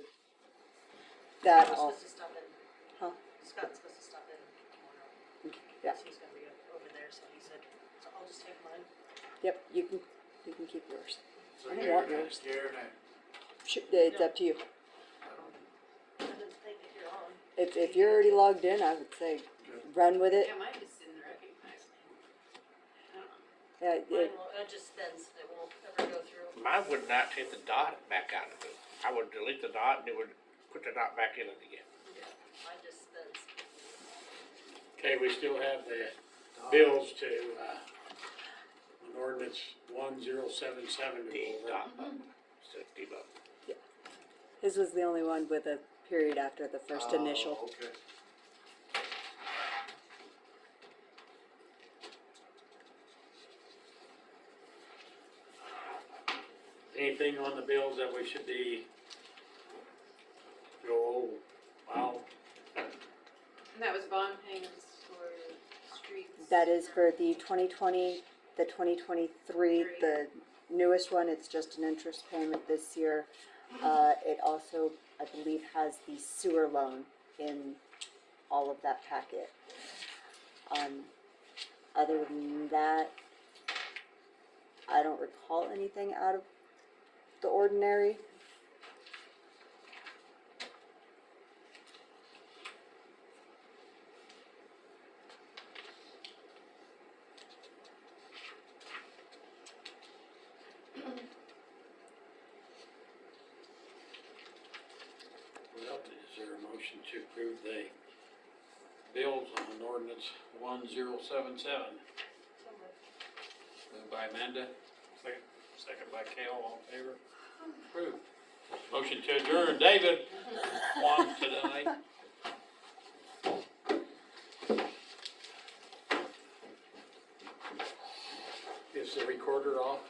that Scott's all, supposed to stop in. Huh? Scott's supposed to stop in tomorrow. yeah. He's gonna be over there, so he said, so I'll just take mine. Yep, you can keep yours. So I don't Gary want and I- yours. Gary and I- It's up to you. I didn't think if you're on. If you're already logged in, I would say run with it. Yeah, mine just didn't recognize me. Yeah, It just spins, it won't ever go through. Mine would not take the dot back out of it. I would delete the dot and it would put the dot back in it again. Yeah, mine just spins. Okay, we still have the bills to, an ordinance 1077 to go D over. dot button instead of debug. his was the only one with a period after the first initial. Oh, okay. Anything on the bills that we should be, wow, And that was bond payments for streets. That is for the 2020, the 2023, the newest one. It's just an interest payment this year. It also, I believe, has the sewer loan in all of that packet. Other than that, I don't recall anything out of the ordinary. well, is there a motion to approve the bills on ordinance 1077? Moved by Amanda, second by Kale, all in favor? Approved. Motion to adjourn, David, one tonight. Is the recorder off?